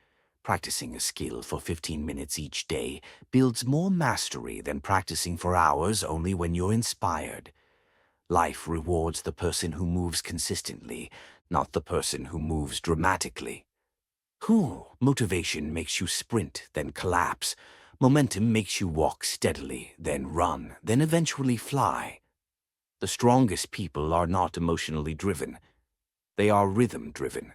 Practicing a skill for 15 minutes each day builds more mastery than practicing for hours only when you're inspired. Life rewards the person who moves consistently, not the person who moves dramatically. Motivation makes you sprint, then collapse. Momentum makes you walk steadily, then run, then eventually fly. The strongest people are not emotionally driven. They are rhythm-driven.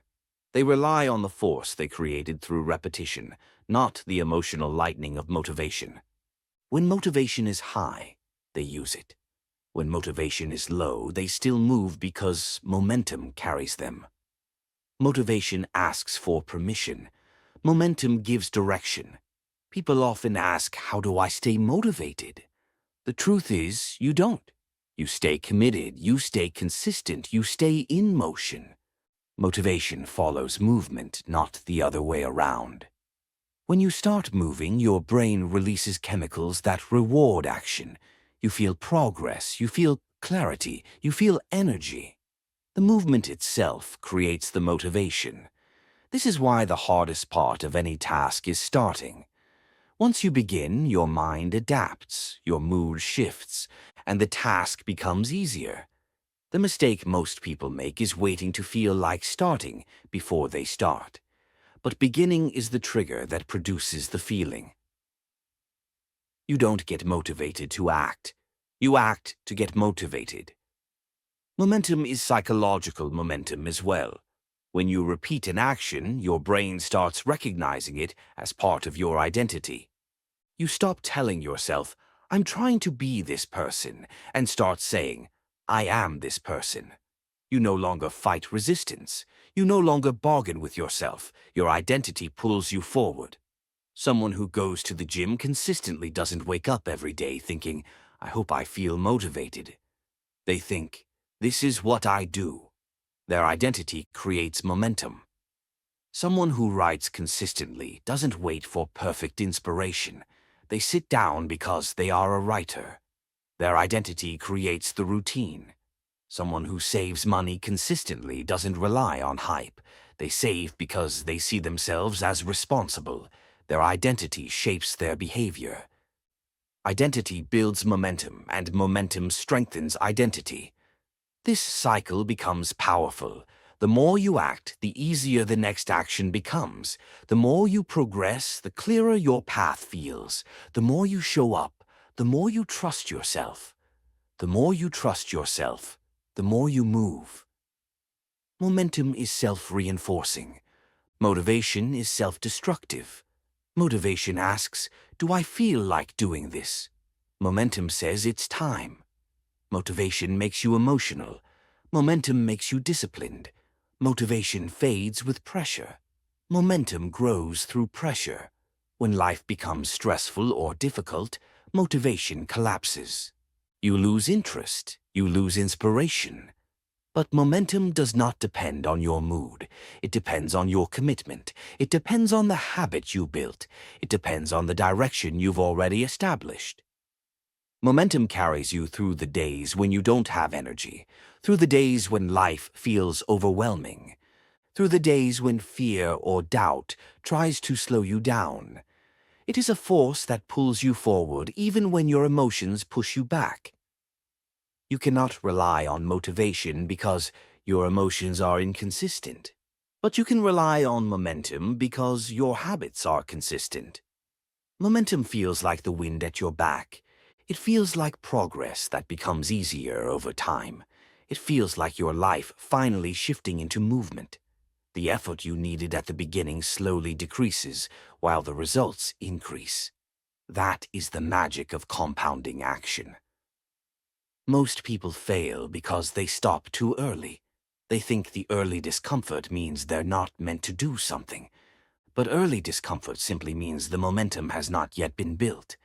They rely on the force they created through repetition, not the emotional lightning of motivation. When motivation is high, they use it. When motivation is low, they still move because momentum carries them. Motivation asks for permission. Momentum gives direction. People often ask, how do I stay motivated? The truth is, you don't. You stay committed, you stay consistent, you stay in motion. Motivation follows movement, not the other way around. When you start moving, your brain releases chemicals that reward action. You feel progress, you feel clarity, you feel energy. The movement itself creates the motivation. This is why the hardest part of any task is starting. Once you begin, your mind adapts, your mood shifts, and the task becomes easier. The mistake most people make is waiting to feel like starting before they start. But beginning is the trigger that produces the feeling. You don't get motivated to act. You act to get motivated. Momentum is psychological momentum as well. When you repeat an action, your brain starts recognizing it as part of your identity. You stop telling yourself, I'm trying to be this person, and start saying, I am this person. You no longer fight resistance. You no longer bargain with yourself. Your identity pulls you forward. Someone who goes to the gym consistently doesn't wake up every day thinking, I hope I feel motivated. They think, this is what I do. Their identity creates momentum. Someone who writes consistently doesn't wait for perfect inspiration. They sit down because they are a writer. Their identity creates the routine. Someone who saves money consistently doesn't rely on hype. They save because they see themselves as responsible. Their identity shapes their behavior. Identity builds momentum, and momentum strengthens identity. This cycle becomes powerful. The more you act, the easier the next action becomes. The more you progress, the clearer your path feels. The more you show up, the more you trust yourself. The more you trust yourself, the more you move. Momentum is self-reinforcing. Motivation is self-destructive. Motivation asks, do I feel like doing this? Momentum says it's time. Motivation makes you emotional. Momentum makes you disciplined. Motivation fades with pressure. Momentum grows through pressure. When life becomes stressful or difficult, motivation collapses. You lose interest. You lose inspiration. But momentum does not depend on your mood. It depends on your commitment. It depends on the habit you built. It depends on the direction you've already established. Momentum carries you through the days when you don't have energy, through the days when life feels overwhelming, through the days when fear or doubt tries to slow you down. It is a force that pulls you forward even when your emotions push you back. You cannot rely on motivation because your emotions are inconsistent. But you can rely on momentum because your habits are consistent. Momentum feels like the wind at your back. It feels like progress that becomes easier over time. It feels like your life finally shifting into movement. The effort you needed at the beginning slowly decreases while the results increase. That is the magic of compounding action. Most people fail because they stop too early. They think the early discomfort means they're not meant to do something. But early discomfort simply means the momentum has not yet been built.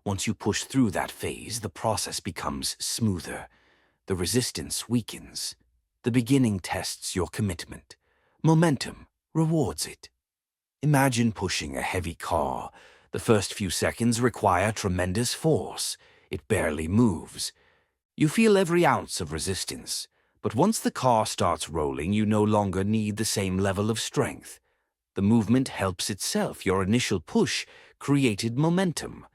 Once you push through that phase, the process becomes smoother. The resistance weakens. The beginning tests your commitment. Momentum rewards it. Imagine pushing a heavy car. The first few seconds require tremendous force. It barely moves. You feel every ounce of resistance. But once the car starts rolling, you no longer need the same level of strength. The movement helps itself. Your initial push created momentum.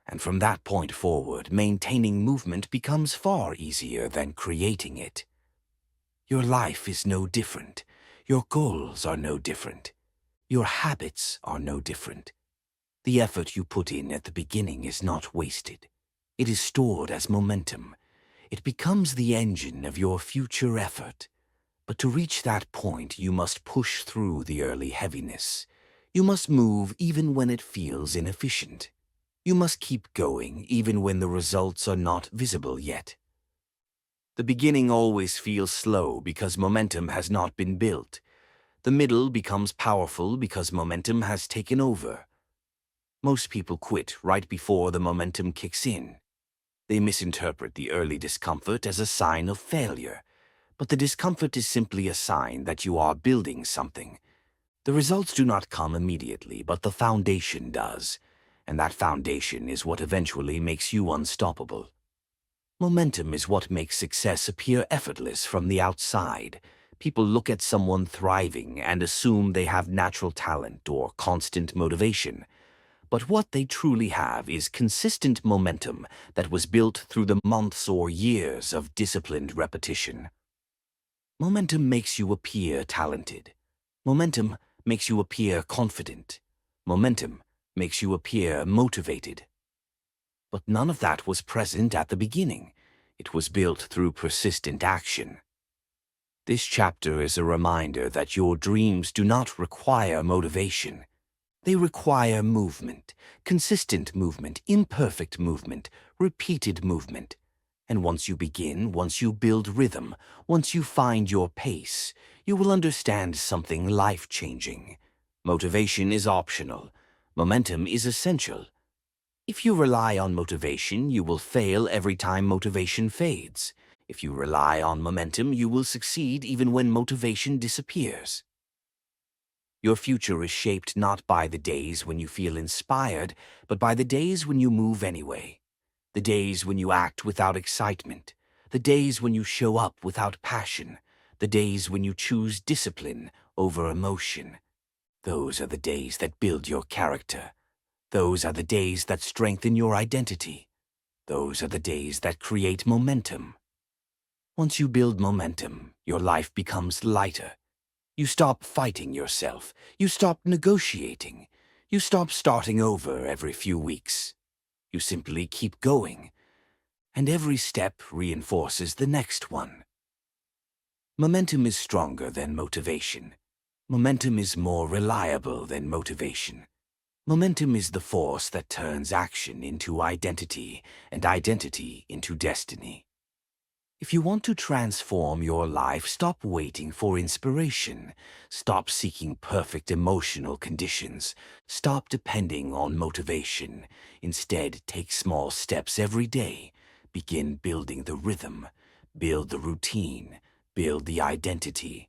And from that point forward, maintaining movement becomes far easier than creating it. Your life is no different. Your goals are no different. Your habits are no different. The effort you put in at the beginning is not wasted. It is stored as momentum. It becomes the engine of your future effort. But to reach that point, you must push through the early heaviness. You must move even when it feels inefficient. You must keep going even when the results are not visible yet. The beginning always feels slow because momentum has not been built. The middle becomes powerful because momentum has taken over. Most people quit right before the momentum kicks in. They misinterpret the early discomfort as a sign of failure. But the discomfort is simply a sign that you are building something. The results do not come immediately, but the foundation does. And that foundation is what eventually makes you unstoppable. Momentum is what makes success appear effortless from the outside. People look at someone thriving and assume they have natural talent or constant motivation. But what they truly have is consistent momentum that was built through the months or years of disciplined repetition. Momentum makes you appear talented. Momentum makes you appear confident. Momentum makes you appear motivated. But none of that was present at the beginning. It was built through persistent action. This chapter is a reminder that your dreams do not require motivation. They require movement, consistent movement, imperfect movement, repeated movement. And once you begin, once you build rhythm, once you find your pace, you will understand something life-changing. Motivation is optional. Momentum is essential. If you rely on motivation, you will fail every time motivation fades. If you rely on momentum, you will succeed even when motivation disappears. Your future is shaped not by the days when you feel inspired, but by the days when you move anyway. The days when you act without excitement. The days when you show up without passion. The days when you choose discipline over emotion. Those are the days that build your character. Those are the days that strengthen your identity. Those are the days that create momentum. Once you build momentum, your life becomes lighter. You stop fighting yourself. You stop negotiating. You stop starting over every few weeks. You simply keep going. And every step reinforces the next one. Momentum is stronger than motivation. Momentum is more reliable than motivation. Momentum is the force that turns action into identity and identity into destiny. If you want to transform your life, stop waiting for inspiration. Stop seeking perfect emotional conditions. Stop depending on motivation. Instead, take small steps every day. Begin building the rhythm. Build the routine. Build the identity.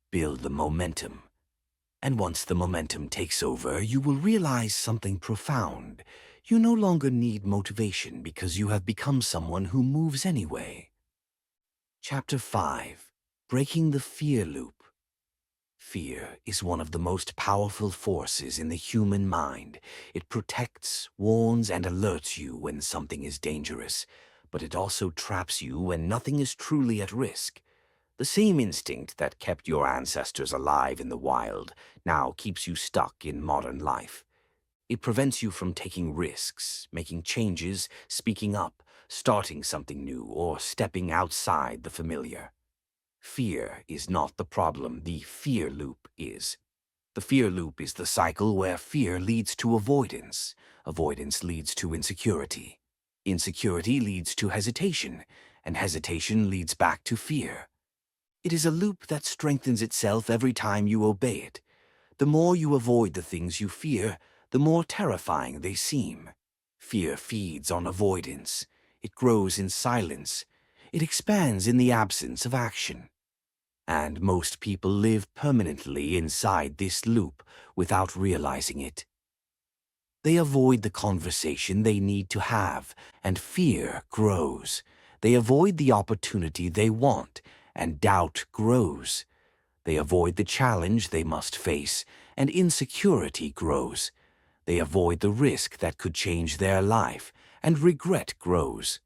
Build the momentum. And once the momentum takes over, you will realize something profound. You no longer need motivation because you have become someone who moves anyway. Chapter 5. Breaking the Fear Loop. Fear is one of the most powerful forces in the human mind. It protects, warns, and alerts you when something is dangerous, but it also traps you when nothing is truly at risk. The same instinct that kept your ancestors alive in the wild now keeps you stuck in modern life. It prevents you from taking risks, making changes, speaking up, starting something new, or stepping outside the familiar. Fear is not the problem, the fear loop is. The fear loop is the cycle where fear leads to avoidance. Avoidance leads to insecurity. Insecurity leads to hesitation, and hesitation leads back to fear. It is a loop that strengthens itself every time you obey it. The more you avoid the things you fear, the more terrifying they seem. Fear feeds on avoidance. It grows in silence. It expands in the absence of action. And most people live permanently inside this loop without realizing it. They avoid the conversation they need to have, and fear grows. They avoid the opportunity they want, and doubt grows. They avoid the challenge they must face, and insecurity grows. They avoid the risk that could change their life, and regret grows.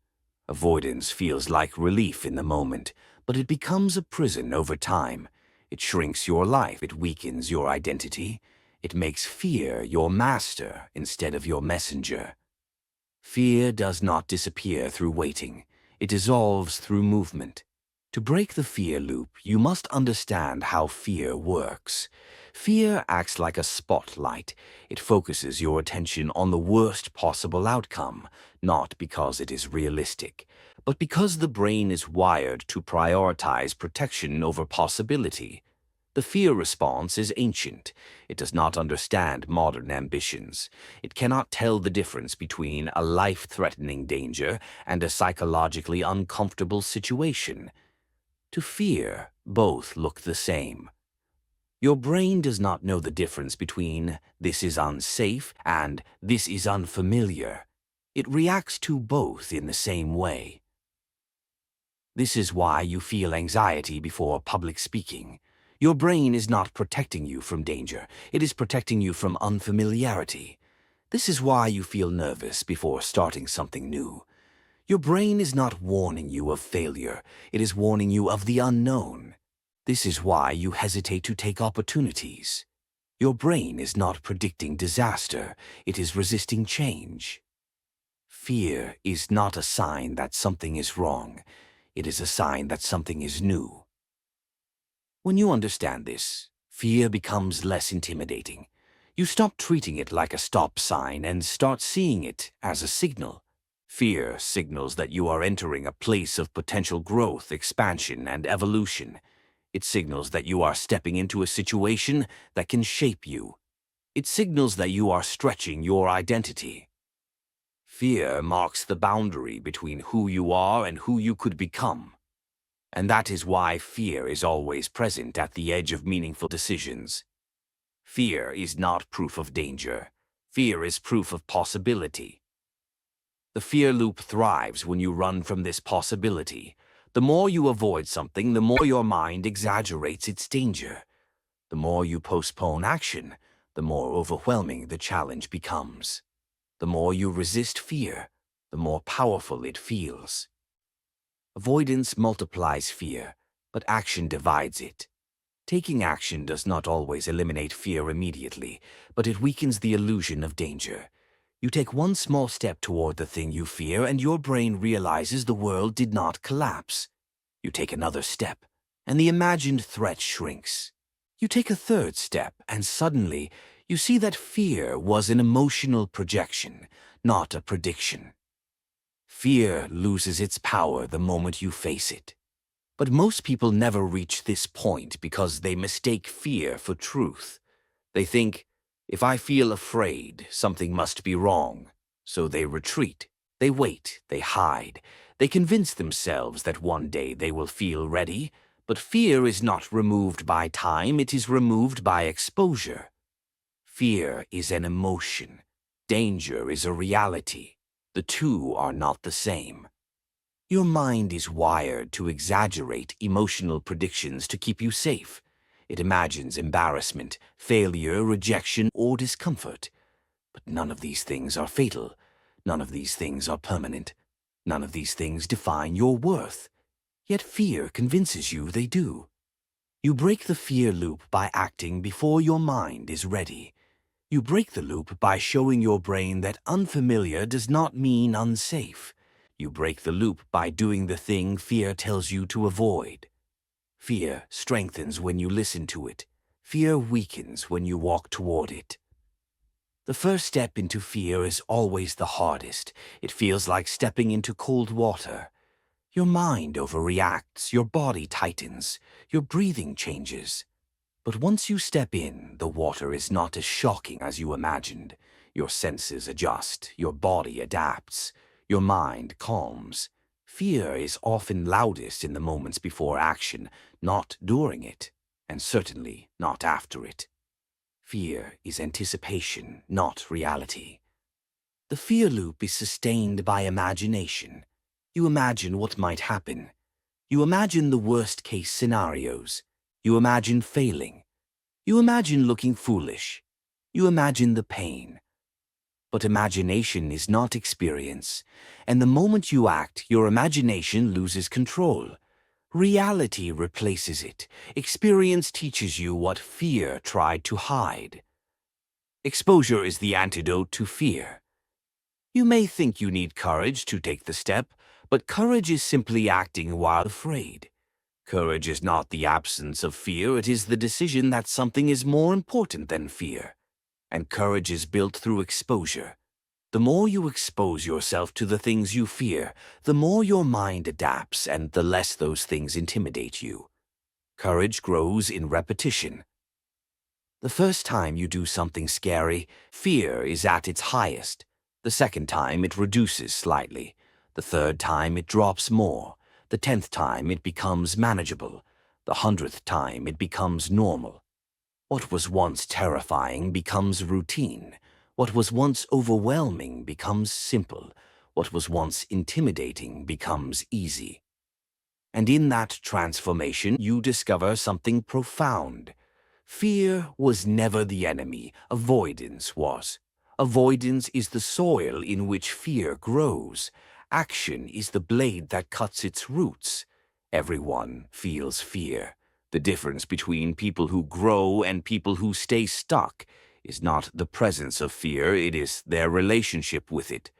Avoidance feels like relief in the moment, but it becomes a prison over time. It shrinks your life, it weakens your identity. It makes fear your master instead of your messenger. Fear does not disappear through waiting. It dissolves through movement. To break the fear loop, you must understand how fear works. Fear acts like a spotlight. It focuses your attention on the worst possible outcome, not because it is realistic, but because the brain is wired to prioritize protection over possibility. The fear response is ancient. It does not understand modern ambitions. It cannot tell the difference between a life-threatening danger and a psychologically uncomfortable situation. To fear, both look the same. Your brain does not know the difference between "this is unsafe" and "this is unfamiliar." It reacts to both in the same way. This is why you feel anxiety before public speaking. Your brain is not protecting you from danger. It is protecting you from unfamiliarity. This is why you feel nervous before starting something new. Your brain is not warning you of failure. It is warning you of the unknown. This is why you hesitate to take opportunities. Your brain is not predicting disaster. It is resisting change. Fear is not a sign that something is wrong. It is a sign that something is new. When you understand this, fear becomes less intimidating. You stop treating it like a stop sign and start seeing it as a signal. Fear signals that you are entering a place of potential growth, expansion, and evolution. It signals that you are stepping into a situation that can shape you. It signals that you are stretching your identity. Fear marks the boundary between who you are and who you could become. And that is why fear is always present at the edge of meaningful decisions. Fear is not proof of danger. Fear is proof of possibility. The fear loop thrives when you run from this possibility. The more you avoid something, the more your mind exaggerates its danger. The more you postpone action, the more overwhelming the challenge becomes. The more you resist fear, the more powerful it feels. Avoidance multiplies fear, but action divides it. Taking action does not always eliminate fear immediately, but it weakens the illusion of danger. You take one small step toward the thing you fear, and your brain realizes the world did not collapse. You take another step, and the imagined threat shrinks. You take a third step, and suddenly you see that fear was an emotional projection, not a prediction. Fear loses its power the moment you face it. But most people never reach this point because they mistake fear for truth. They think, if I feel afraid, something must be wrong. So they retreat, they wait, they hide. They convince themselves that one day they will feel ready. But fear is not removed by time, it is removed by exposure. Fear is an emotion. Danger is a reality. The two are not the same. Your mind is wired to exaggerate emotional predictions to keep you safe. It imagines embarrassment, failure, rejection, or discomfort. But none of these things are fatal. None of these things are permanent. None of these things define your worth. Yet fear convinces you they do. You break the fear loop by acting before your mind is ready. You break the loop by showing your brain that unfamiliar does not mean unsafe. You break the loop by doing the thing fear tells you to avoid. Fear strengthens when you listen to it. Fear weakens when you walk toward it. The first step into fear is always the hardest. It feels like stepping into cold water. Your mind overreacts, your body tightens, your breathing changes. But once you step in, the water is not as shocking as you imagined. Your senses adjust, your body adapts, your mind calms. Fear is often loudest in the moments before action, not during it, and certainly not after it. Fear is anticipation, not reality. The fear loop is sustained by imagination. You imagine what might happen. You imagine the worst-case scenarios. You imagine failing. You imagine looking foolish. You imagine the pain. But imagination is not experience, and the moment you act, your imagination loses control. Reality replaces it. Experience teaches you what fear tried to hide. Exposure is the antidote to fear. You may think you need courage to take the step, but courage is simply acting while afraid. Courage is not the absence of fear, it is the decision that something is more important than fear. And courage is built through exposure. The more you expose yourself to the things you fear, the more your mind adapts and the less those things intimidate you. Courage grows in repetition. The first time you do something scary, fear is at its highest. The second time it reduces slightly. The third time it drops more. The 10th time it becomes manageable. The 100th time it becomes normal. What was once terrifying becomes routine. What was once overwhelming becomes simple. What was once intimidating becomes easy. And in that transformation, you discover something profound. Fear was never the enemy, avoidance was. Avoidance is the soil in which fear grows. Action is the blade that cuts its roots. Everyone feels fear. The difference between people who grow and people who stay stuck is not the presence of fear, it is their relationship with it.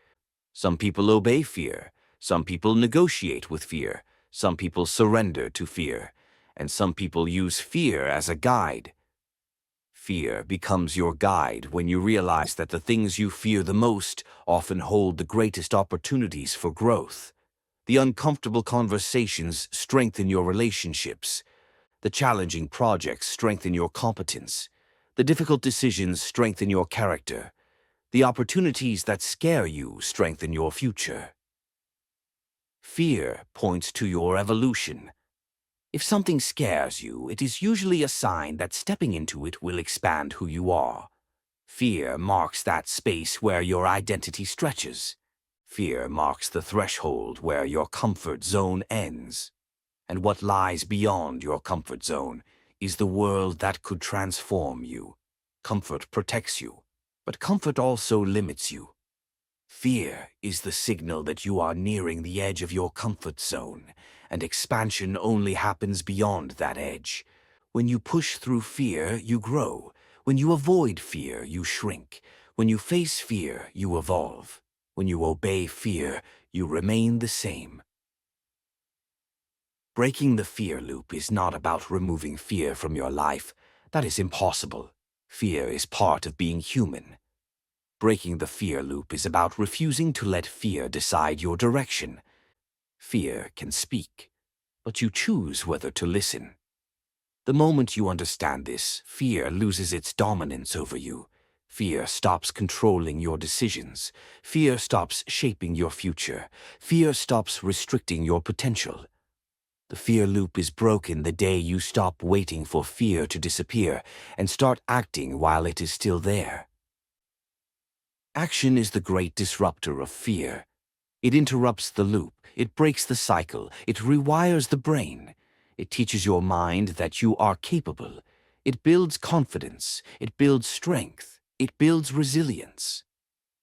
Some people obey fear. Some people negotiate with fear. Some people surrender to fear. And some people use fear as a guide. Fear becomes your guide when you realize that the things you fear the most often hold the greatest opportunities for growth. The uncomfortable conversations strengthen your relationships. The challenging projects strengthen your competence. The difficult decisions strengthen your character. The opportunities that scare you strengthen your future. Fear points to your evolution. If something scares you, it is usually a sign that stepping into it will expand who you are. Fear marks that space where your identity stretches. Fear marks the threshold where your comfort zone ends. And what lies beyond your comfort zone is the world that could transform you. Comfort protects you, but comfort also limits you. Fear is the signal that you are nearing the edge of your comfort zone, and expansion only happens beyond that edge. When you push through fear, you grow. When you avoid fear, you shrink. When you face fear, you evolve. When you obey fear, you remain the same. Breaking the fear loop is not about removing fear from your life. That is impossible. Fear is part of being human. Breaking the fear loop is about refusing to let fear decide your direction. Fear can speak, but you choose whether to listen. The moment you understand this, fear loses its dominance over you. Fear stops controlling your decisions. Fear stops shaping your future. Fear stops restricting your potential. The fear loop is broken the day you stop waiting for fear to disappear and start acting while it is still there. Action is the great disruptor of fear. It interrupts the loop, it breaks the cycle, it rewires the brain. It teaches your mind that you are capable. It builds confidence, it builds strength, it builds resilience.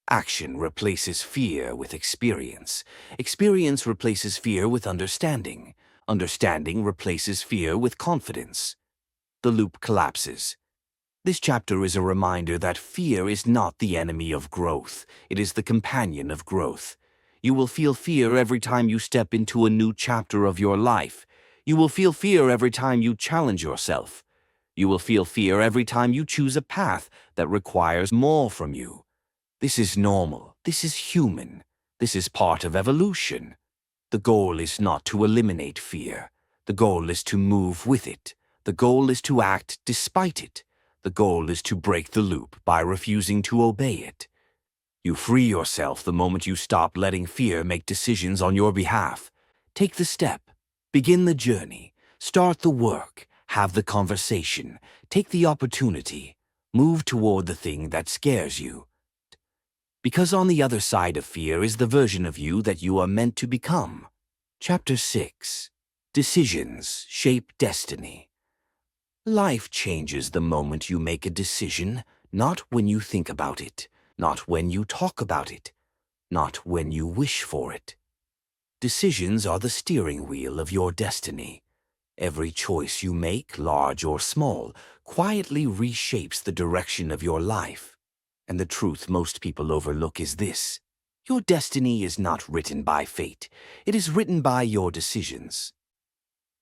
Action replaces fear with experience. Experience replaces fear with understanding. Understanding replaces fear with confidence. The loop collapses. This chapter is a reminder that fear is not the enemy of growth. It is the companion of growth. You will feel fear every time you step into a new chapter of your life. You will feel fear every time you challenge yourself. You will feel fear every time you choose a path that requires more from you. This is normal. This is human. This is part of evolution. The goal is not to eliminate fear. The goal is to move with it. The goal is to act despite it. The goal is to break the loop by refusing to obey it. You free yourself the moment you stop letting fear make decisions on your behalf. Take the step. Begin the journey. Start the work. Have the conversation. Take the opportunity. Move toward the thing that scares you. Because on the other side of fear is the version of you that you are meant to become. Chapter 6. Decisions Shape Destiny. Life changes the moment you make a decision, not when you think about it, not when you talk about it, not when you wish for it. Decisions are the steering wheel of your destiny. Every choice you make, large or small, quietly reshapes the direction of your life. And the truth most people overlook is this: your destiny is not written by fate. It is written by your decisions.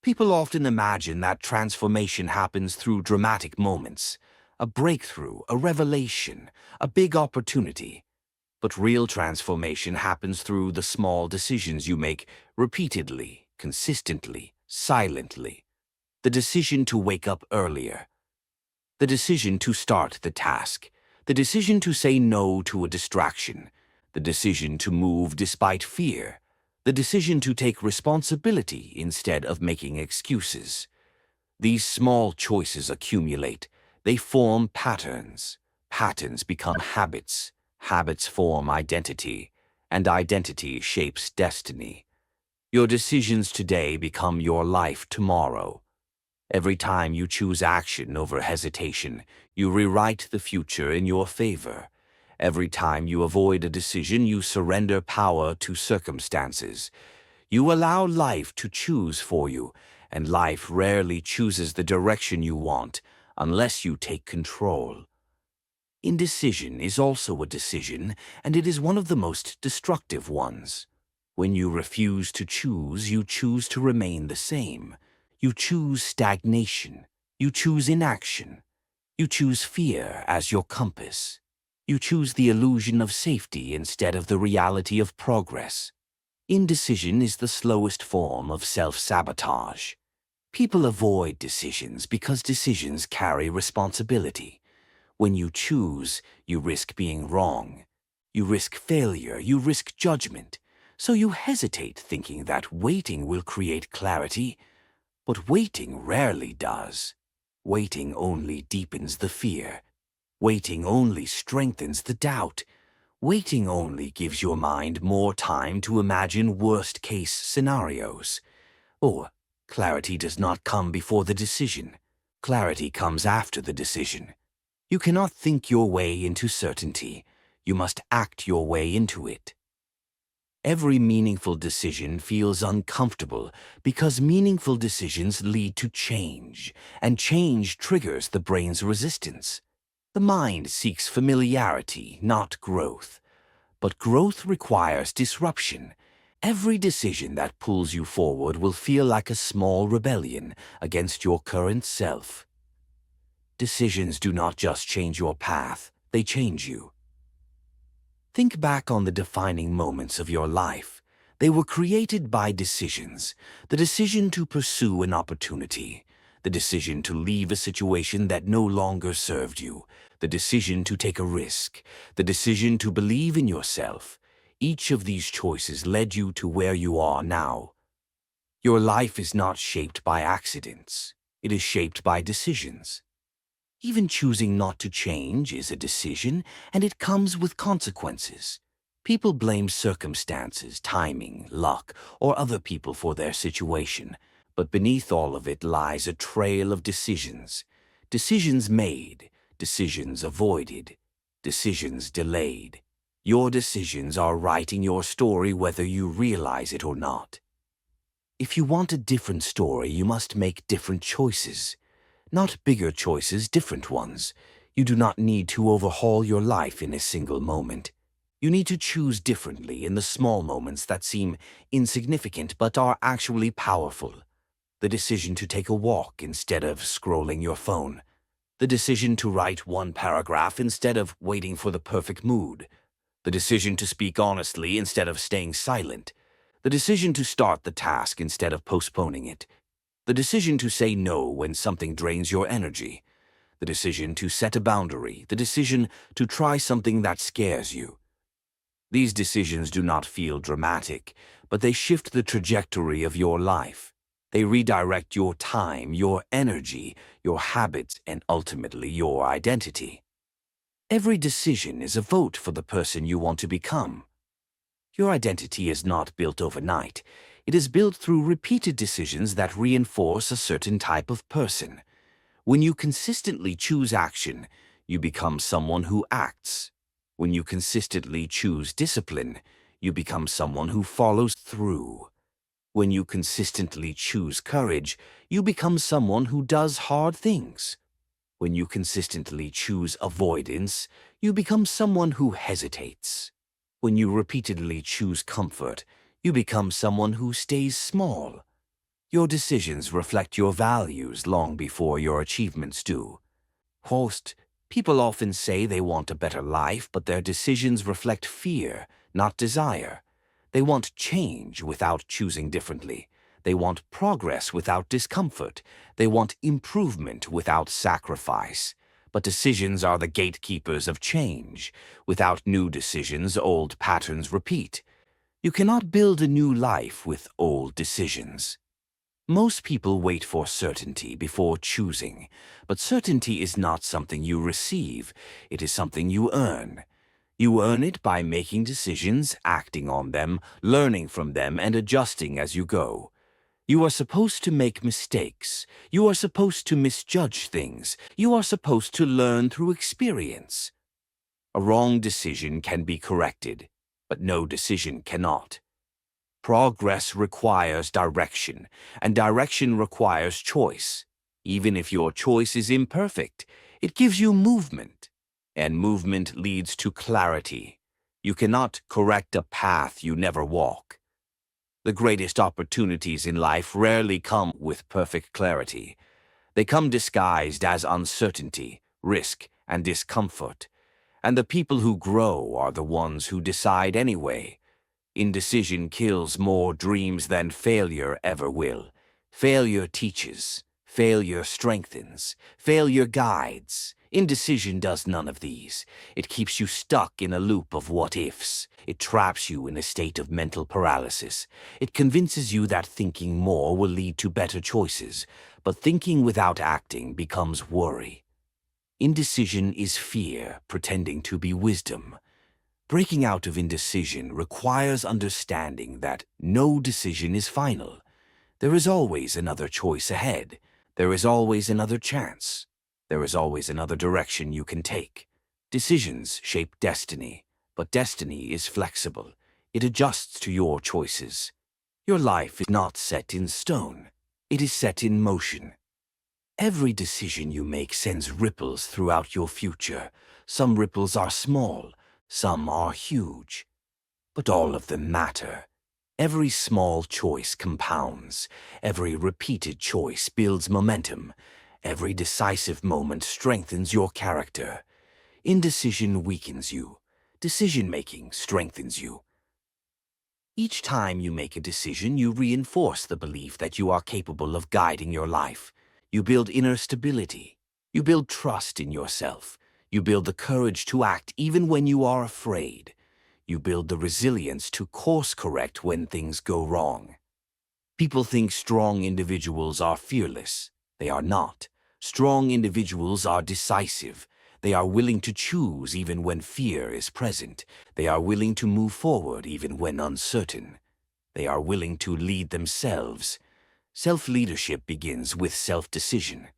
People often imagine that transformation happens through dramatic moments, a breakthrough, a revelation, a big opportunity. But real transformation happens through the small decisions you make repeatedly, consistently, silently. The decision to wake up earlier. The decision to start the task. The decision to say no to a distraction. The decision to move despite fear. The decision to take responsibility instead of making excuses. These small choices accumulate. They form patterns. Patterns become habits. Habits form identity. And identity shapes destiny. Your decisions today become your life tomorrow. Every time you choose action over hesitation, you rewrite the future in your favor. Every time you avoid a decision, you surrender power to circumstances. You allow life to choose for you, and life rarely chooses the direction you want unless you take control. Indecision is also a decision, and it is one of the most destructive ones. When you refuse to choose, you choose to remain the same. You choose stagnation. You choose inaction. You choose fear as your compass. You choose the illusion of safety instead of the reality of progress. Indecision is the slowest form of self-sabotage. People avoid decisions because decisions carry responsibility. When you choose, you risk being wrong. You risk failure. You risk judgment. So you hesitate, thinking that waiting will create clarity. But waiting rarely does. Waiting only deepens the fear. Waiting only strengthens the doubt. Waiting only gives your mind more time to imagine worst-case scenarios. Or, clarity does not come before the decision. Clarity comes after the decision. You cannot think your way into certainty. You must act your way into it. Every meaningful decision feels uncomfortable because meaningful decisions lead to change, and change triggers the brain's resistance. The mind seeks familiarity, not growth. But growth requires disruption. Every decision that pulls you forward will feel like a small rebellion against your current self. Decisions do not just change your path, they change you. Think back on the defining moments of your life. They were created by decisions. The decision to pursue an opportunity, the decision to leave a situation that no longer served you, the decision to take a risk, the decision to believe in yourself. Each of these choices led you to where you are now. Your life is not shaped by accidents. It is shaped by decisions. Even choosing not to change is a decision, and it comes with consequences. People blame circumstances, timing, luck, or other people for their situation, but beneath all of it lies a trail of decisions. Decisions made, decisions avoided, decisions delayed. Your decisions are writing your story whether you realize it or not. If you want a different story, you must make different choices. Not bigger choices, different ones. You do not need to overhaul your life in a single moment. You need to choose differently in the small moments that seem insignificant but are actually powerful. The decision to take a walk instead of scrolling your phone. The decision to write one paragraph instead of waiting for the perfect mood. The decision to speak honestly instead of staying silent. The decision to start the task instead of postponing it. The decision to say no when something drains your energy. The decision to set a boundary. The decision to try something that scares you. These decisions do not feel dramatic, but they shift the trajectory of your life. They redirect your time, your energy, your habits, and ultimately your identity. Every decision is a vote for the person you want to become. Your identity is not built overnight. It is built through repeated decisions that reinforce a certain type of person. When you consistently choose action, you become someone who acts. When you consistently choose discipline, you become someone who follows through. When you consistently choose courage, you become someone who does hard things. When you consistently choose avoidance, you become someone who hesitates. When you repeatedly choose comfort, you become someone who stays small. Your decisions reflect your values long before your achievements do. Host, people often say they want a better life, but their decisions reflect fear, not desire. They want change without choosing differently. They want progress without discomfort. They want improvement without sacrifice. But decisions are the gatekeepers of change. Without new decisions, old patterns repeat. You cannot build a new life with old decisions. Most people wait for certainty before choosing, but certainty is not something you receive, it is something you earn. You earn it by making decisions, acting on them, learning from them, and adjusting as you go. You are supposed to make mistakes. You are supposed to misjudge things. You are supposed to learn through experience. A wrong decision can be corrected, but no decision cannot. Progress requires direction, and direction requires choice. Even if your choice is imperfect, it gives you movement, and movement leads to clarity. You cannot correct a path you never walk. The greatest opportunities in life rarely come with perfect clarity. They come disguised as uncertainty, risk, and discomfort. And the people who grow are the ones who decide anyway. Indecision kills more dreams than failure ever will. Failure teaches. Failure strengthens. Failure guides. Indecision does none of these. It keeps you stuck in a loop of what-ifs. It traps you in a state of mental paralysis. It convinces you that thinking more will lead to better choices, but thinking without acting becomes worry. Indecision is fear pretending to be wisdom. Breaking out of indecision requires understanding that no decision is final. There is always another choice ahead. There is always another chance. There is always another direction you can take. Decisions shape destiny, but destiny is flexible. It adjusts to your choices. Your life is not set in stone. It is set in motion. Every decision you make sends ripples throughout your future. Some ripples are small, some are huge, but all of them matter. Every small choice compounds. Every repeated choice builds momentum. Every decisive moment strengthens your character. Indecision weakens you. Decision-making strengthens you. Each time you make a decision, you reinforce the belief that you are capable of guiding your life. You build inner stability. You build trust in yourself. You build the courage to act even when you are afraid. You build the resilience to course correct when things go wrong. People think strong individuals are fearless. They are not. Strong individuals are decisive. They are willing to choose even when fear is present. They are willing to move forward even when uncertain. They are willing to lead themselves. Self-leadership begins with self-decision.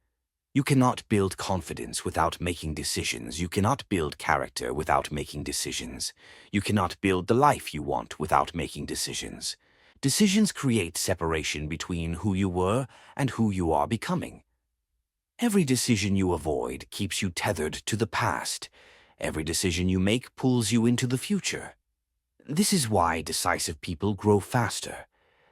You cannot build confidence without making decisions. You cannot build character without making decisions. You cannot build the life you want without making decisions. Decisions create separation between who you were and who you are becoming. Every decision you avoid keeps you tethered to the past. Every decision you make pulls you into the future. This is why decisive people grow faster.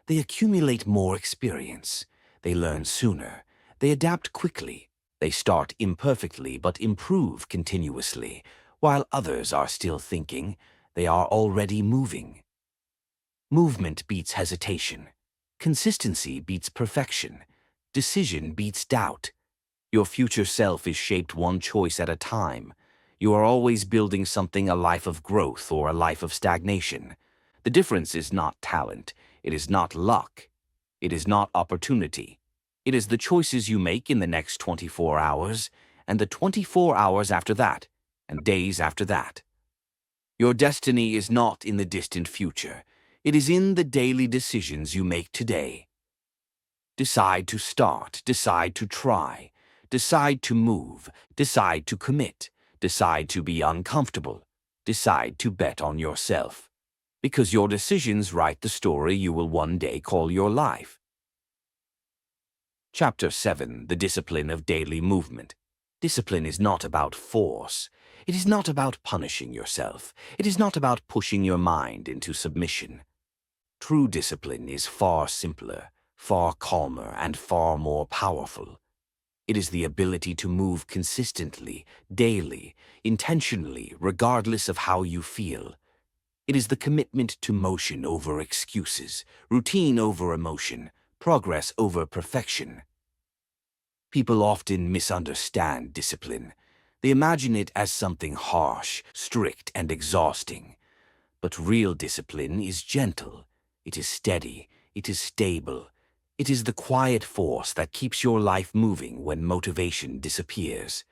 They accumulate more experience. They learn sooner. They adapt quickly. They start imperfectly but improve continuously. While others are still thinking, they are already moving. Movement beats hesitation. Consistency beats perfection. Decision beats doubt. Your future self is shaped one choice at a time. You are always building something, a life of growth or a life of stagnation. The difference is not talent. It is not luck. It is not opportunity. It is the choices you make in the next 24 hours, and the 24 hours after that, and days after that. Your destiny is not in the distant future. It is in the daily decisions you make today. Decide to start. Decide to try. Decide to move. Decide to commit. Decide to be uncomfortable. Decide to bet on yourself. Because your decisions write the story you will one day call your life. Chapter 7. The Discipline of Daily Movement. Discipline is not about force. It is not about punishing yourself. It is not about pushing your mind into submission. True discipline is far simpler, far calmer, and far more powerful. It is the ability to move consistently, daily, intentionally, regardless of how you feel. It is the commitment to motion over excuses, routine over emotion, progress over perfection. People often misunderstand discipline. They imagine it as something harsh, strict, and exhausting. But real discipline is gentle. It is steady. It is stable. It is the quiet force that keeps your life moving when motivation disappears.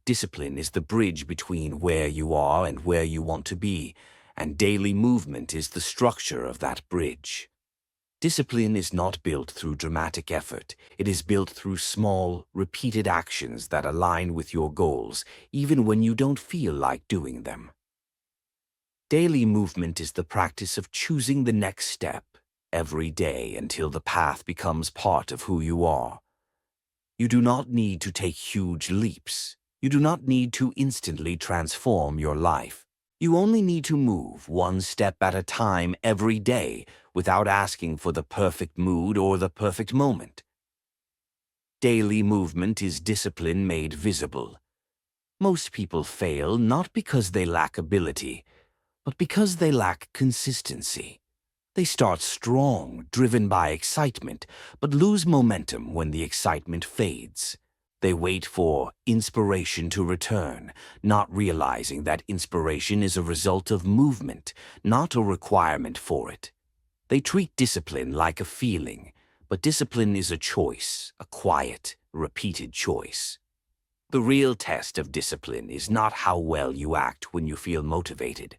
Discipline is the bridge between where you are and where you want to be, and daily movement is the structure of that bridge. Discipline is not built through dramatic effort. It is built through small, repeated actions that align with your goals, even when you don't feel like doing them. Daily movement is the practice of choosing the next step every day until the path becomes part of who you are. You do not need to take huge leaps. You do not need to instantly transform your life. You only need to move one step at a time every day without asking for the perfect mood or the perfect moment. Daily movement is discipline made visible. Most people fail not because they lack ability, but because they lack consistency. They start strong, driven by excitement, but lose momentum when the excitement fades. They wait for inspiration to return, not realizing that inspiration is a result of movement, not a requirement for it. They treat discipline like a feeling, but discipline is a choice, a quiet, repeated choice. The real test of discipline is not how well you act when you feel motivated.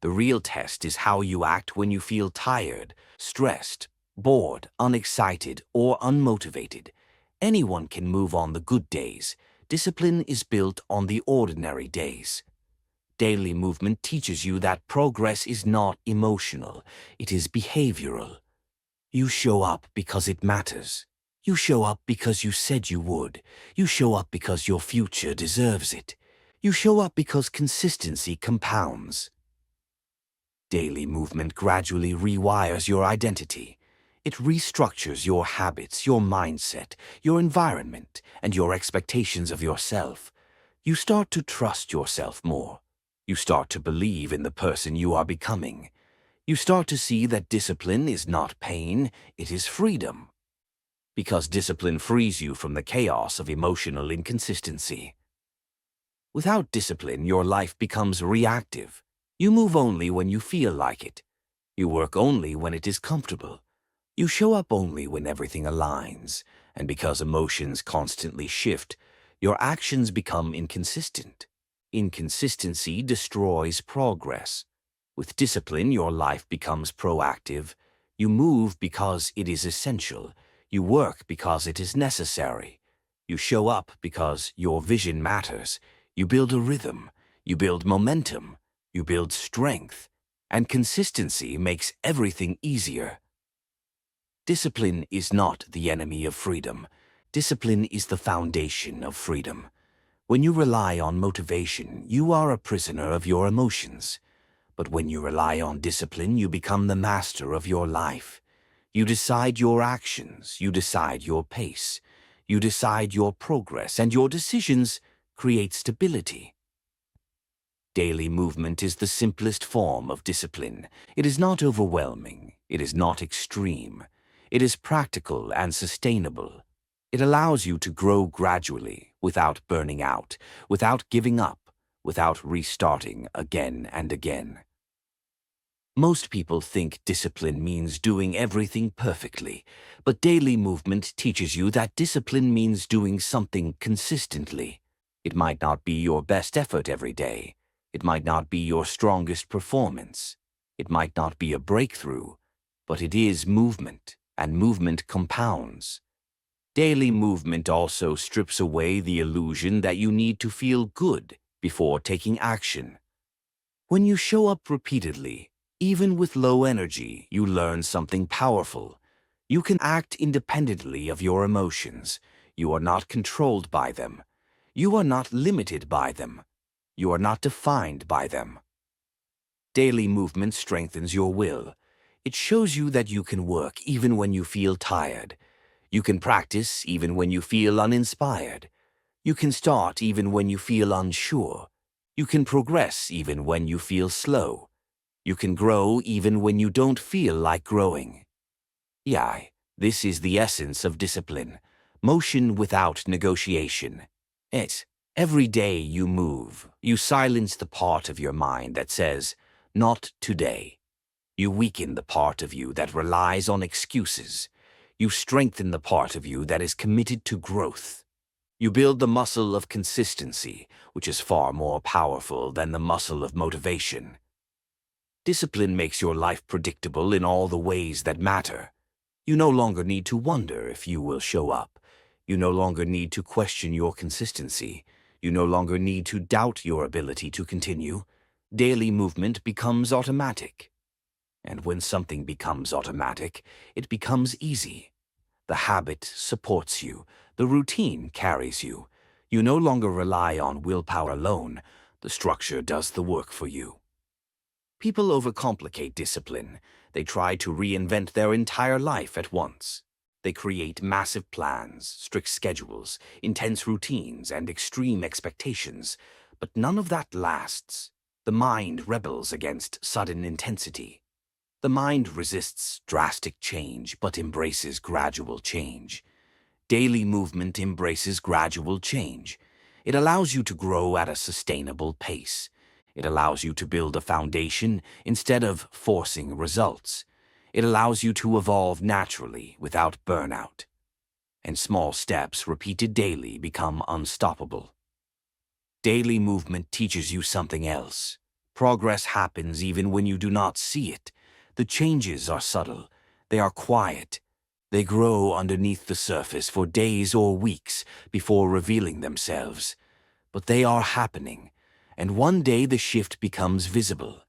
The real test is how you act when you feel tired, stressed, bored, unexcited, or unmotivated. Anyone can move on the good days. Discipline is built on the ordinary days. Daily movement teaches you that progress is not emotional, it is behavioral. You show up because it matters. You show up because you said you would. You show up because your future deserves it. You show up because consistency compounds. Daily movement gradually rewires your identity. It restructures your habits, your mindset, your environment, and your expectations of yourself. You start to trust yourself more. You start to believe in the person you are becoming. You start to see that discipline is not pain, it is freedom. Because discipline frees you from the chaos of emotional inconsistency. Without discipline, your life becomes reactive. You move only when you feel like it. You work only when it is comfortable. You show up only when everything aligns, and because emotions constantly shift, your actions become inconsistent. Inconsistency destroys progress. With discipline, your life becomes proactive. You move because it is essential. You work because it is necessary. You show up because your vision matters. You build a rhythm. You build momentum. You build strength. And consistency makes everything easier. Discipline is not the enemy of freedom. Discipline is the foundation of freedom. When you rely on motivation, you are a prisoner of your emotions. But when you rely on discipline, you become the master of your life. You decide your actions, you decide your pace, you decide your progress, and your decisions create stability. Daily movement is the simplest form of discipline. It is not overwhelming. It is not extreme. It is practical and sustainable. It allows you to grow gradually, without burning out, without giving up, without restarting again and again. Most people think discipline means doing everything perfectly, but daily movement teaches you that discipline means doing something consistently. It might not be your best effort every day. It might not be your strongest performance. It might not be a breakthrough, but it is movement, and movement compounds. Daily movement also strips away the illusion that you need to feel good before taking action. When you show up repeatedly, even with low energy, you learn something powerful. You can act independently of your emotions. You are not controlled by them. You are not limited by them. You are not defined by them. Daily movement strengthens your will. It shows you that you can work even when you feel tired. You can practice even when you feel uninspired. You can start even when you feel unsure. You can progress even when you feel slow. You can grow even when you don't feel like growing. Yeah, this is the essence of discipline. Motion without negotiation. It's every day you move, you silence the part of your mind that says, "Not today." You weaken the part of you that relies on excuses. You strengthen the part of you that is committed to growth. You build the muscle of consistency, which is far more powerful than the muscle of motivation. Discipline makes your life predictable in all the ways that matter. You no longer need to wonder if you will show up. You no longer need to question your consistency. You no longer need to doubt your ability to continue. Daily movement becomes automatic. And when something becomes automatic, it becomes easy. The habit supports you. The routine carries you. You no longer rely on willpower alone. The structure does the work for you. People overcomplicate discipline. They try to reinvent their entire life at once. They create massive plans, strict schedules, intense routines, and extreme expectations. But none of that lasts. The mind rebels against sudden intensity. The mind resists drastic change, but embraces gradual change. Daily movement embraces gradual change. It allows you to grow at a sustainable pace. It allows you to build a foundation instead of forcing results. It allows you to evolve naturally without burnout. And small steps repeated daily become unstoppable. Daily movement teaches you something else. Progress happens even when you do not see it. The changes are subtle. They are quiet. They grow underneath the surface for days or weeks before revealing themselves. But they are happening, and one day the shift becomes visible.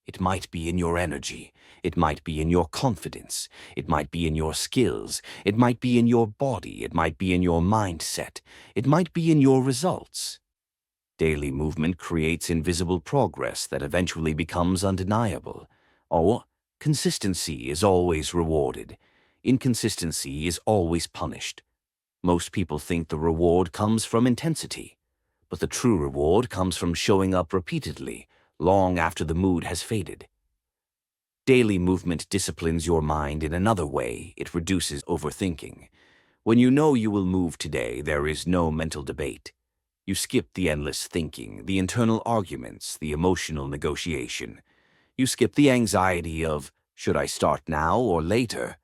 It might be in your energy. It might be in your confidence. It might be in your skills. It might be in your body. It might be in your mindset. It might be in your results. Daily movement creates invisible progress that eventually becomes undeniable. Or, consistency is always rewarded. Inconsistency is always punished. Most people think the reward comes from intensity, but the true reward comes from showing up repeatedly, long after the mood has faded. Daily movement disciplines your mind in another way. It reduces overthinking. When you know you will move today, there is no mental debate. You skip the endless thinking, the internal arguments, the emotional negotiation. You skip the anxiety of, should I start now or later?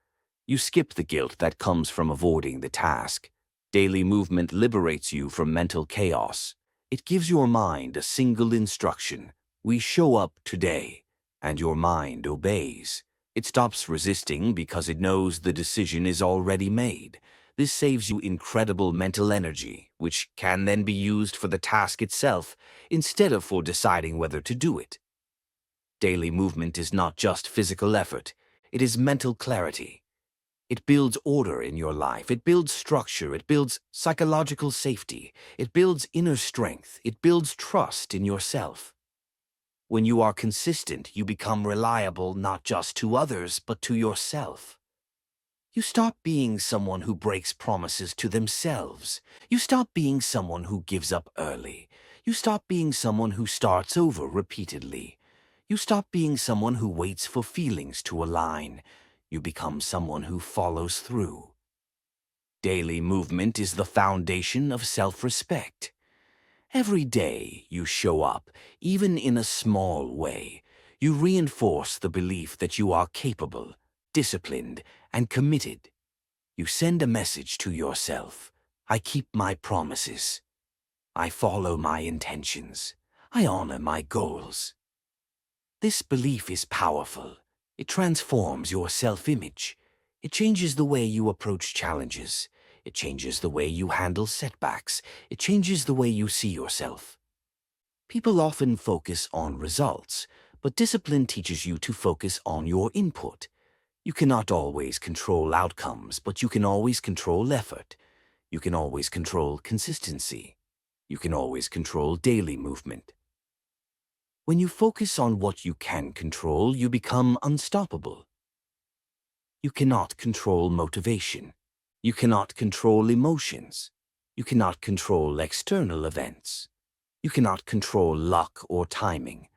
You skip the guilt that comes from avoiding the task. Daily movement liberates you from mental chaos. It gives your mind a single instruction. We show up today, and your mind obeys. It stops resisting because it knows the decision is already made. This saves you incredible mental energy, which can then be used for the task itself instead of for deciding whether to do it. Daily movement is not just physical effort, it is mental clarity. It builds order in your life, it builds structure, it builds psychological safety, it builds inner strength, it builds trust in yourself. When you are consistent, you become reliable not just to others, but to yourself. You stop being someone who breaks promises to themselves. You stop being someone who gives up early. You stop being someone who starts over repeatedly. You stop being someone who waits for feelings to align. You become someone who follows through. Daily movement is the foundation of self-respect. Every day you show up, even in a small way. You reinforce the belief that you are capable, disciplined, and committed. You send a message to yourself. I keep my promises. I follow my intentions. I honor my goals. This belief is powerful. It transforms your self-image. It changes the way you approach challenges. It changes the way you handle setbacks. It changes the way you see yourself. People often focus on results, but discipline teaches you to focus on your input. You cannot always control outcomes, but you can always control effort. You can always control consistency. You can always control daily movement. When you focus on what you can control, you become unstoppable. You cannot control motivation. You cannot control emotions. You cannot control external events. You cannot control luck or timing,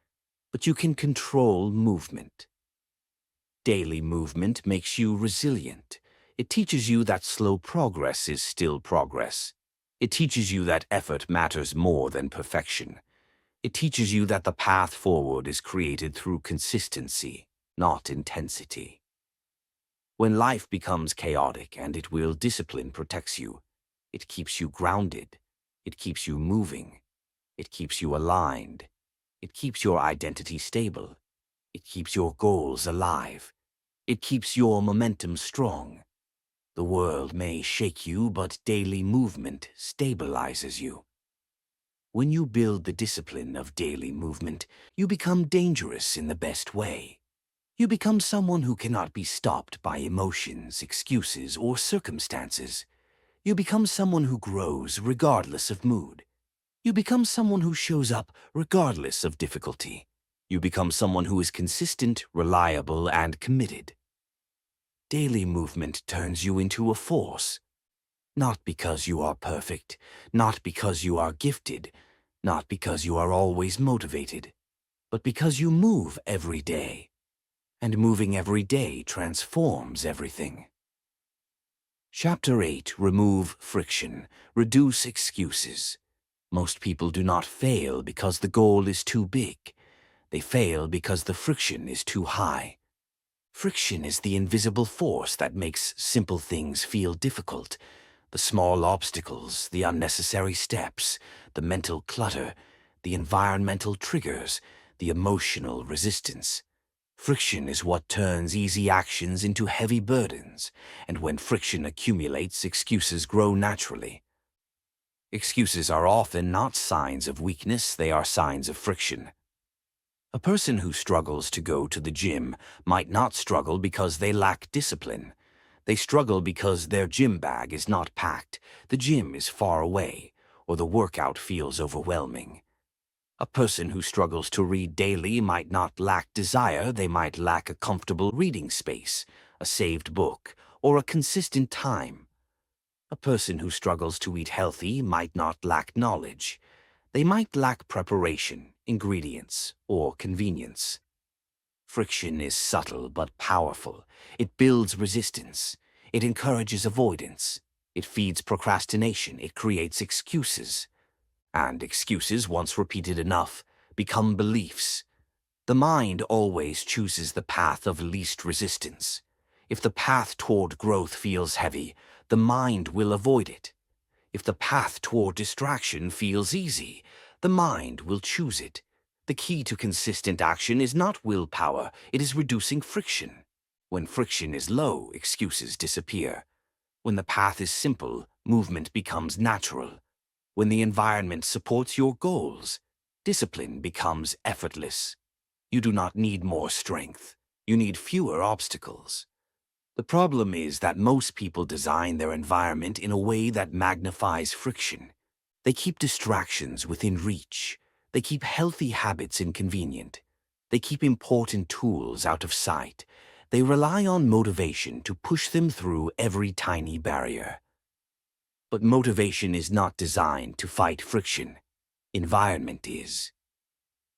but you can control movement. Daily movement makes you resilient. It teaches you that slow progress is still progress. It teaches you that effort matters more than perfection. It teaches you that the path forward is created through consistency, not intensity. When life becomes chaotic, and it will, discipline protects you. It keeps you grounded. It keeps you moving. It keeps you aligned. It keeps your identity stable. It keeps your goals alive. It keeps your momentum strong. The world may shake you, but daily movement stabilizes you. When you build the discipline of daily movement, you become dangerous in the best way. You become someone who cannot be stopped by emotions, excuses, or circumstances. You become someone who grows regardless of mood. You become someone who shows up regardless of difficulty. You become someone who is consistent, reliable, and committed. Daily movement turns you into a force. Not because you are perfect, not because you are gifted, not because you are always motivated, but because you move every day. And moving every day transforms everything. Chapter 8. Remove friction. Reduce excuses. Most people do not fail because the goal is too big. They fail because the friction is too high. Friction is the invisible force that makes simple things feel difficult. The small obstacles, the unnecessary steps, the mental clutter, the environmental triggers, the emotional resistance. Friction is what turns easy actions into heavy burdens, and when friction accumulates, excuses grow naturally. Excuses are often not signs of weakness, they are signs of friction. A person who struggles to go to the gym might not struggle because they lack discipline. They struggle because their gym bag is not packed, the gym is far away, or the workout feels overwhelming. A person who struggles to read daily might not lack desire, they might lack a comfortable reading space, a saved book, or a consistent time. A person who struggles to eat healthy might not lack knowledge. They might lack preparation, ingredients, or convenience. Friction is subtle but powerful. It builds resistance. It encourages avoidance. It feeds procrastination. It creates excuses. And excuses, once repeated enough, become beliefs. The mind always chooses the path of least resistance. If the path toward growth feels heavy, the mind will avoid it. If the path toward distraction feels easy, the mind will choose it. The key to consistent action is not willpower, it is reducing friction. When friction is low, excuses disappear. When the path is simple, movement becomes natural. When the environment supports your goals, discipline becomes effortless. You do not need more strength. You need fewer obstacles. The problem is that most people design their environment in a way that magnifies friction. They keep distractions within reach. They keep healthy habits inconvenient. They keep important tools out of sight. They rely on motivation to push them through every tiny barrier. But motivation is not designed to fight friction. Environment is.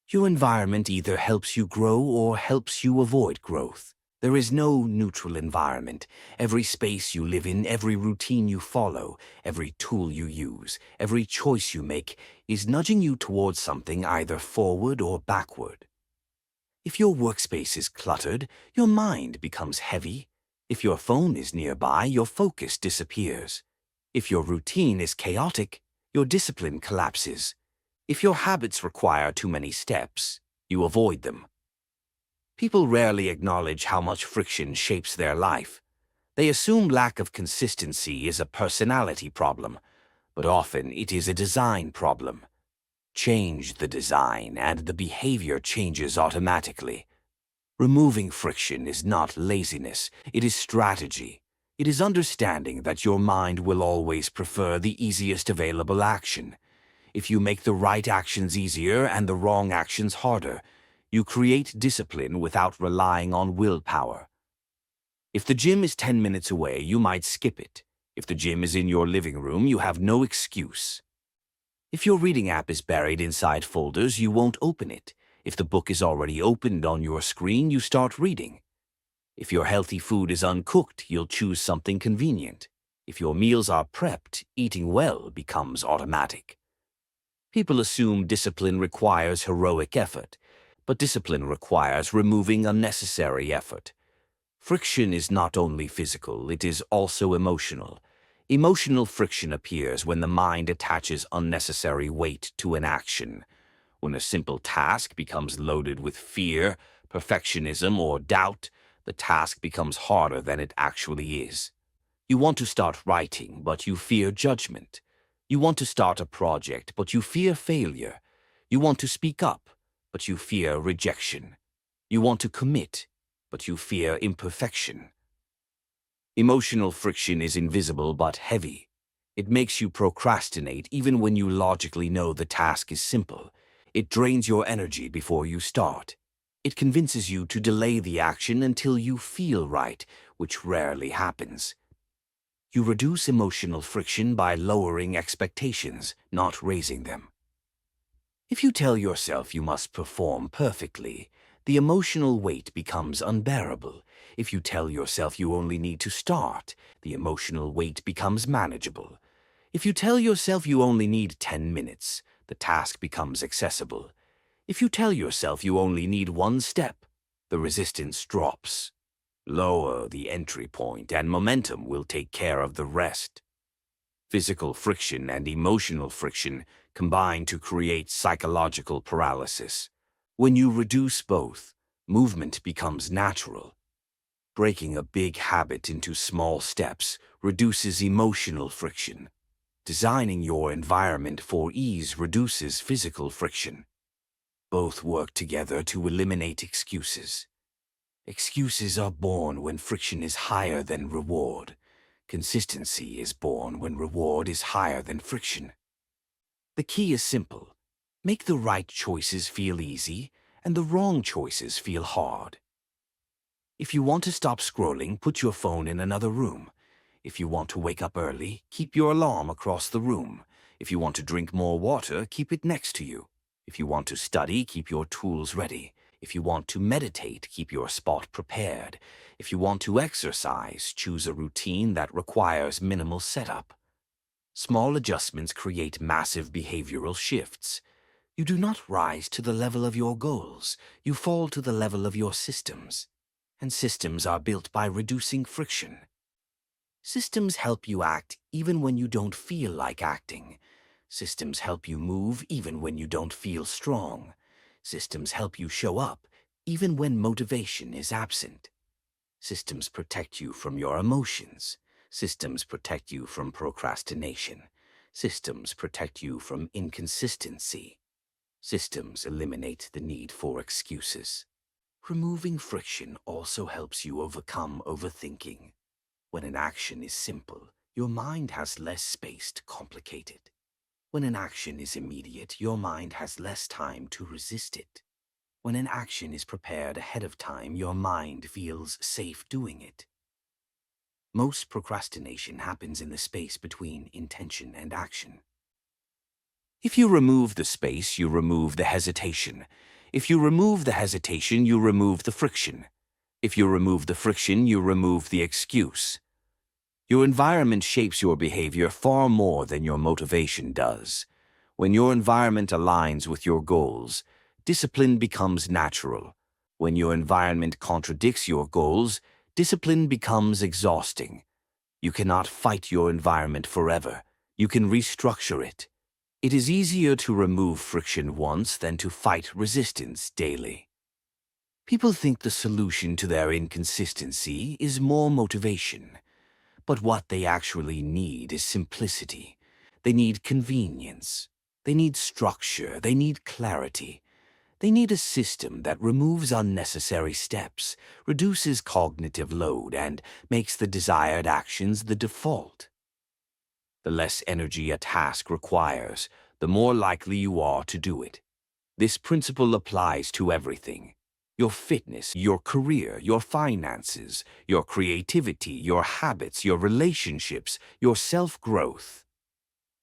Your environment either helps you grow or helps you avoid growth. There is no neutral environment. Every space you live in, every routine you follow, every tool you use, every choice you make is nudging you towards something either forward or backward. If your workspace is cluttered, your mind becomes heavy. If your phone is nearby, your focus disappears. If your routine is chaotic, your discipline collapses. If your habits require too many steps, you avoid them. People rarely acknowledge how much friction shapes their life. They assume lack of consistency is a personality problem, but often it is a design problem. Change the design and the behavior changes automatically. Removing friction is not laziness, it is strategy. It is understanding that your mind will always prefer the easiest available action. If you make the right actions easier and the wrong actions harder, you create discipline without relying on willpower. If the gym is 10 minutes away, you might skip it. If the gym is in your living room, you have no excuse. If your reading app is buried inside folders, you won't open it. If the book is already opened on your screen, you start reading. If your healthy food is uncooked, you'll choose something convenient. If your meals are prepped, eating well becomes automatic. People assume discipline requires heroic effort, but discipline requires removing unnecessary effort. Friction is not only physical, it is also emotional. Emotional friction appears when the mind attaches unnecessary weight to an action. When a simple task becomes loaded with fear, perfectionism, or doubt, the task becomes harder than it actually is. You want to start writing, but you fear judgment. You want to start a project, but you fear failure. You want to speak up, but you fear rejection. You want to commit, but you fear imperfection. Emotional friction is invisible but heavy. It makes you procrastinate even when you logically know the task is simple. It drains your energy before you start. It convinces you to delay the action until you feel right, which rarely happens. You reduce emotional friction by lowering expectations, not raising them. If you tell yourself you must perform perfectly, the emotional weight becomes unbearable. If you tell yourself you only need to start, the emotional weight becomes manageable. If you tell yourself you only need 10 minutes, the task becomes accessible. If you tell yourself you only need one step, the resistance drops. Lower the entry point and momentum will take care of the rest. Physical friction and emotional friction combine to create psychological paralysis. When you reduce both, movement becomes natural. Breaking a big habit into small steps reduces emotional friction. Designing your environment for ease reduces physical friction. Both work together to eliminate excuses. Excuses are born when friction is higher than reward. Consistency is born when reward is higher than friction. The key is simple. Make the right choices feel easy and the wrong choices feel hard. If you want to stop scrolling, put your phone in another room. If you want to wake up early, keep your alarm across the room. If you want to drink more water, keep it next to you. If you want to study, keep your tools ready. If you want to meditate, keep your spot prepared. If you want to exercise, choose a routine that requires minimal setup. Small adjustments create massive behavioral shifts. You do not rise to the level of your goals. You fall to the level of your systems. And systems are built by reducing friction. Systems help you act even when you don't feel like acting. Systems help you move even when you don't feel strong. Systems help you show up even when motivation is absent. Systems protect you from your emotions. Systems protect you from procrastination. Systems protect you from inconsistency. Systems eliminate the need for excuses. Removing friction also helps you overcome overthinking. When an action is simple, your mind has less space to complicate it. When an action is immediate, your mind has less time to resist it. When an action is prepared ahead of time, your mind feels safe doing it. Most procrastination happens in the space between intention and action. If you remove the space, you remove the hesitation. If you remove the hesitation, you remove the friction. If you remove the friction, you remove the excuse. Your environment shapes your behavior far more than your motivation does. When your environment aligns with your goals, discipline becomes natural. When your environment contradicts your goals, discipline becomes exhausting. You cannot fight your environment forever. You can restructure it. It is easier to remove friction once than to fight resistance daily. People think the solution to their inconsistency is more motivation. But what they actually need is simplicity. They need convenience. They need structure. They need clarity. They need a system that removes unnecessary steps, reduces cognitive load, and makes the desired actions the default. The less energy a task requires, the more likely you are to do it. This principle applies to everything. Your fitness, your career, your finances, your creativity, your habits, your relationships, your self-growth.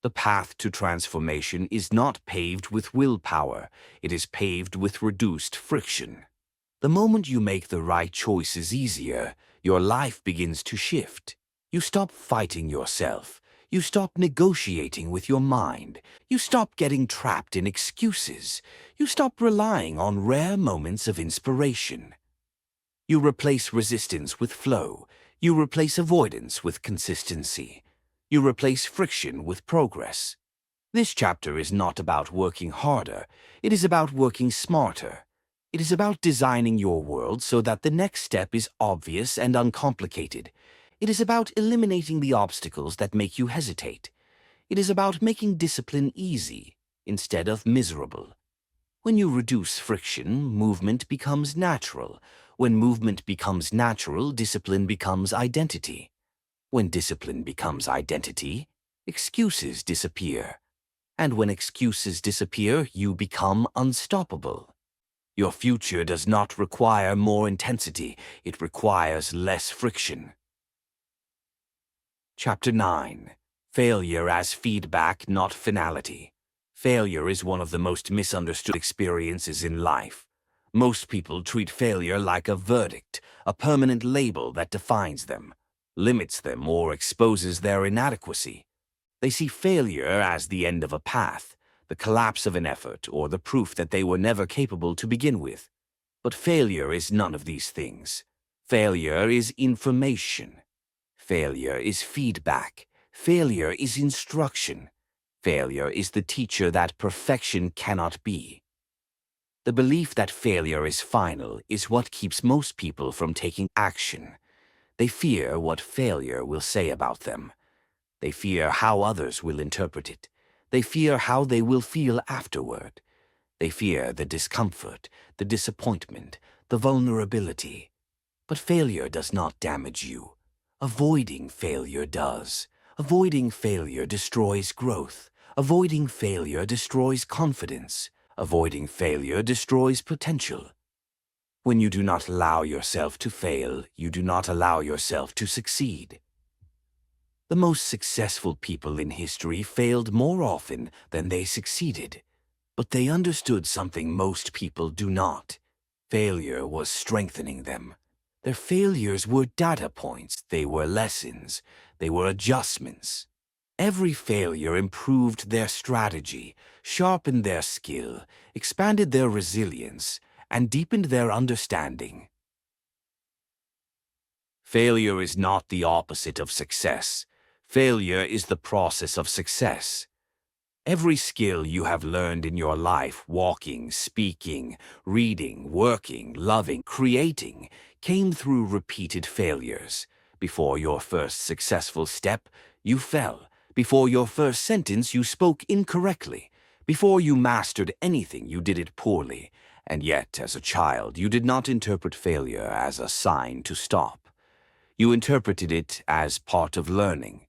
The path to transformation is not paved with willpower. It is paved with reduced friction. The moment you make the right choices easier, your life begins to shift. You stop fighting yourself. You stop negotiating with your mind. You stop getting trapped in excuses. You stop relying on rare moments of inspiration. You replace resistance with flow. You replace avoidance with consistency. You replace friction with progress. This chapter is not about working harder. It is about working smarter. It is about designing your world so that the next step is obvious and uncomplicated. It is about eliminating the obstacles that make you hesitate. It is about making discipline easy instead of miserable. When you reduce friction, movement becomes natural. When movement becomes natural, discipline becomes identity. When discipline becomes identity, excuses disappear. And when excuses disappear, you become unstoppable. Your future does not require more intensity, it requires less friction. Chapter 9. Failure as Feedback, Not Finality. Failure is one of the most misunderstood experiences in life. Most people treat failure like a verdict, a permanent label that defines them, limits them, or exposes their inadequacy. They see failure as the end of a path, the collapse of an effort, or the proof that they were never capable to begin with. But failure is none of these things. Failure is information. Failure is feedback. Failure is instruction. Failure is the teacher that perfection cannot be. The belief that failure is final is what keeps most people from taking action. They fear what failure will say about them. They fear how others will interpret it. They fear how they will feel afterward. They fear the discomfort, the disappointment, the vulnerability. But failure does not damage you. Avoiding failure does. Avoiding failure destroys growth. Avoiding failure destroys confidence. Avoiding failure destroys potential. When you do not allow yourself to fail, you do not allow yourself to succeed. The most successful people in history failed more often than they succeeded, but they understood something most people do not. Failure was strengthening them. Their failures were data points, they were lessons, they were adjustments. Every failure improved their strategy, sharpened their skill, expanded their resilience, and deepened their understanding. Failure is not the opposite of success. Failure is the process of success. Every skill you have learned in your life, walking, speaking, reading, working, loving, creating, came through repeated failures. Before your first successful step, you fell. Before your first sentence, you spoke incorrectly. Before you mastered anything, you did it poorly. And yet, as a child, you did not interpret failure as a sign to stop. You interpreted it as part of learning.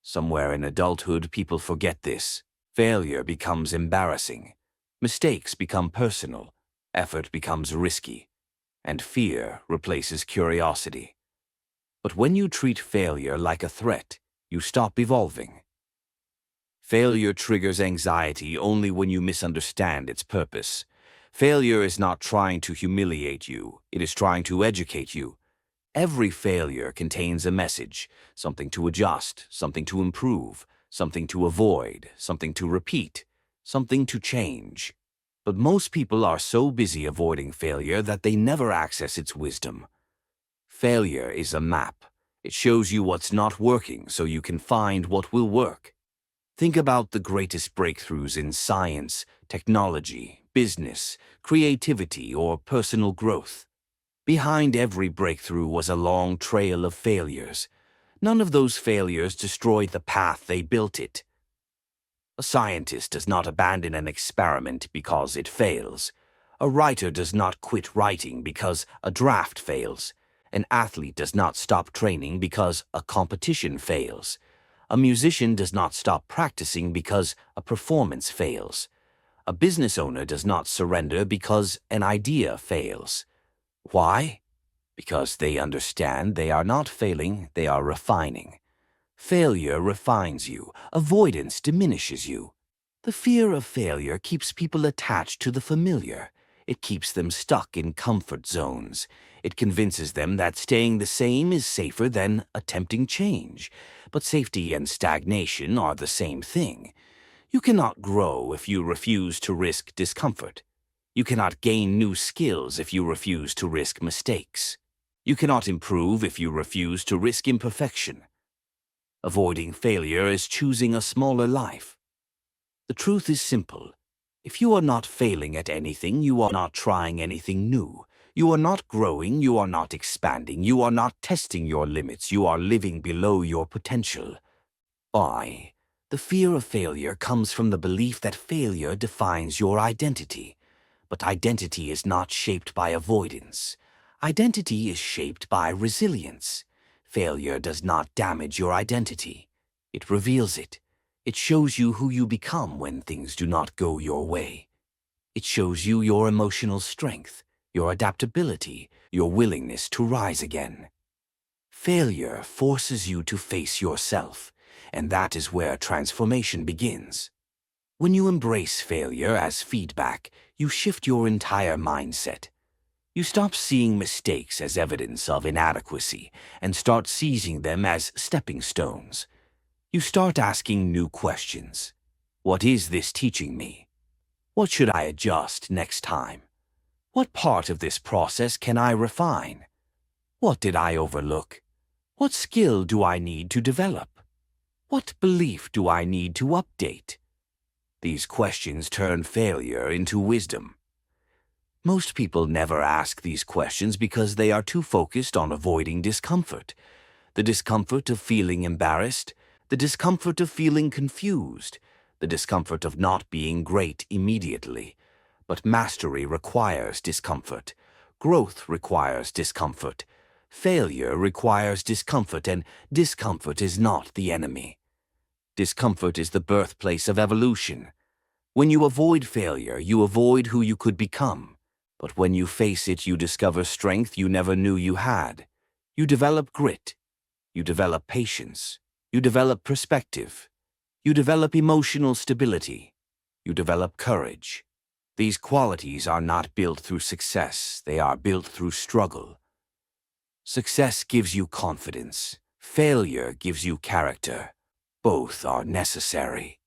Somewhere in adulthood, people forget this. Failure becomes embarrassing. Mistakes become personal. Effort becomes risky. And fear replaces curiosity. But when you treat failure like a threat, you stop evolving. Failure triggers anxiety only when you misunderstand its purpose. Failure is not trying to humiliate you, it is trying to educate you. Every failure contains a message, something to adjust, something to improve, something to avoid, something to repeat, something to change. But most people are so busy avoiding failure that they never access its wisdom. Failure is a map. It shows you what's not working so you can find what will work. Think about the greatest breakthroughs in science, technology, business, creativity, or personal growth. Behind every breakthrough was a long trail of failures. None of those failures destroyed the path they built it. A scientist does not abandon an experiment because it fails. A writer does not quit writing because a draft fails. An athlete does not stop training because a competition fails. A musician does not stop practicing because a performance fails. A business owner does not surrender because an idea fails. Why? Because they understand they are not failing, they are refining. Failure refines you. Avoidance diminishes you. The fear of failure keeps people attached to the familiar. It keeps them stuck in comfort zones. It convinces them that staying the same is safer than attempting change. But safety and stagnation are the same thing. You cannot grow if you refuse to risk discomfort. You cannot gain new skills if you refuse to risk mistakes. You cannot improve if you refuse to risk imperfection. Avoiding failure is choosing a smaller life. The truth is simple. If you are not failing at anything, you are not trying anything new. You are not growing, you are not expanding, you are not testing your limits, you are living below your potential. Why? The fear of failure comes from the belief that failure defines your identity. But identity is not shaped by avoidance. Identity is shaped by resilience. Failure does not damage your identity. It reveals it. It shows you who you become when things do not go your way. It shows you your emotional strength, your adaptability, your willingness to rise again. Failure forces you to face yourself, and that is where transformation begins. When you embrace failure as feedback, you shift your entire mindset. You stop seeing mistakes as evidence of inadequacy and start seizing them as stepping stones. You start asking new questions. What is this teaching me? What should I adjust next time? What part of this process can I refine? What did I overlook? What skill do I need to develop? What belief do I need to update? These questions turn failure into wisdom. Most people never ask these questions because they are too focused on avoiding discomfort. The discomfort of feeling embarrassed, the discomfort of feeling confused, the discomfort of not being great immediately. But mastery requires discomfort. Growth requires discomfort. Failure requires discomfort, and discomfort is not the enemy. Discomfort is the birthplace of evolution. When you avoid failure, you avoid who you could become. But when you face it, you discover strength you never knew you had. You develop grit. You develop patience. You develop perspective. You develop emotional stability. You develop courage. These qualities are not built through success, they are built through struggle. Success gives you confidence. Failure gives you character. Both are necessary.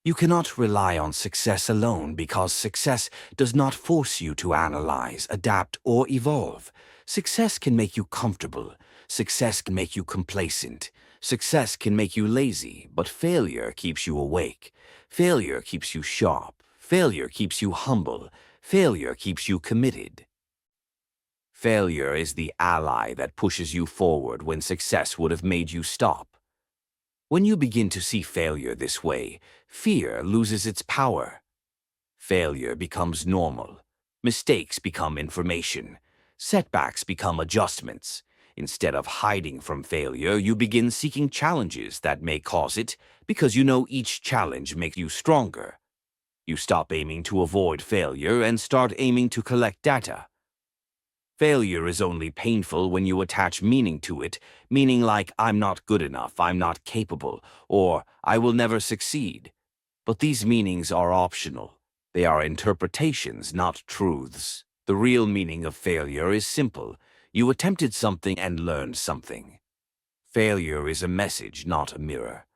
You cannot rely on success alone because success does not force you to analyze, adapt, or evolve. Success can make you comfortable. Success can make you complacent. Success can make you lazy, but failure keeps you awake. Failure keeps you sharp. Failure keeps you humble. Failure keeps you committed. Failure is the ally that pushes you forward when success would have made you stop. When you begin to see failure this way, fear loses its power. Failure becomes normal. Mistakes become information. Setbacks become adjustments. Instead of hiding from failure, you begin seeking challenges that may cause it because you know each challenge makes you stronger. You stop aiming to avoid failure and start aiming to collect data. Failure is only painful when you attach meaning to it, meaning like I'm not good enough, I'm not capable, or I will never succeed. But these meanings are optional. They are interpretations, not truths. The real meaning of failure is simple. You attempted something and learned something. Failure is a message, not a mirror.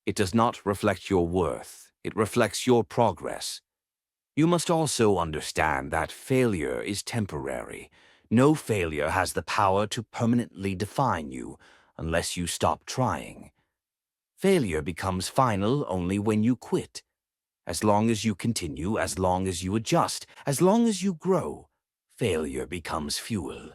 It does not reflect your worth. It reflects your progress. You must also understand that failure is temporary. No failure has the power to permanently define you unless you stop trying. Failure becomes final only when you quit. As long as you continue, as long as you adjust, as long as you grow, failure becomes fuel.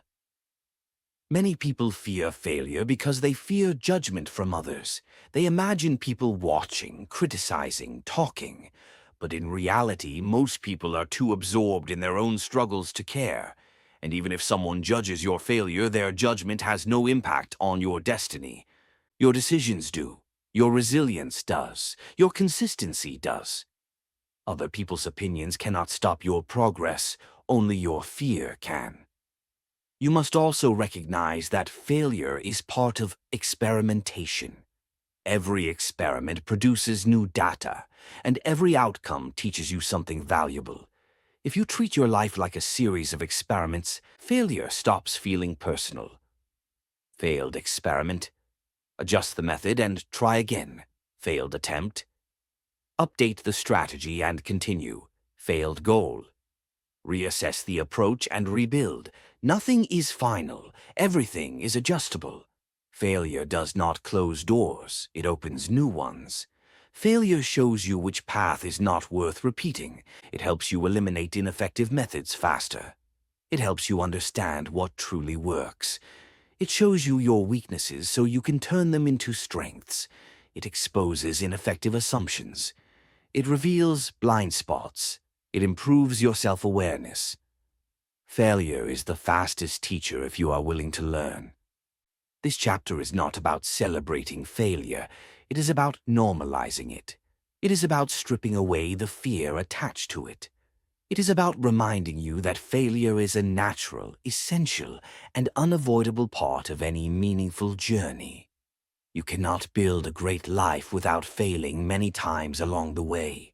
Many people fear failure because they fear judgment from others. They imagine people watching, criticizing, talking. But in reality, most people are too absorbed in their own struggles to care. And even if someone judges your failure, their judgment has no impact on your destiny. Your decisions do. Your resilience does. Your consistency does. Other people's opinions cannot stop your progress. Only your fear can. You must also recognize that failure is part of experimentation. Every experiment produces new data, and every outcome teaches you something valuable. If you treat your life like a series of experiments, failure stops feeling personal. Failed experiment. Adjust the method and try again. Failed attempt. Update the strategy and continue. Failed goal. Reassess the approach and rebuild. Nothing is final. Everything is adjustable. Failure does not close doors. It opens new ones. Failure shows you which path is not worth repeating. It helps you eliminate ineffective methods faster. It helps you understand what truly works. It shows you your weaknesses so you can turn them into strengths. It exposes ineffective assumptions. It reveals blind spots. It improves your self-awareness. Failure is the fastest teacher if you are willing to learn. This chapter is not about celebrating failure. It is about normalizing it. It is about stripping away the fear attached to it. It is about reminding you that failure is a natural, essential, and unavoidable part of any meaningful journey. You cannot build a great life without failing many times along the way.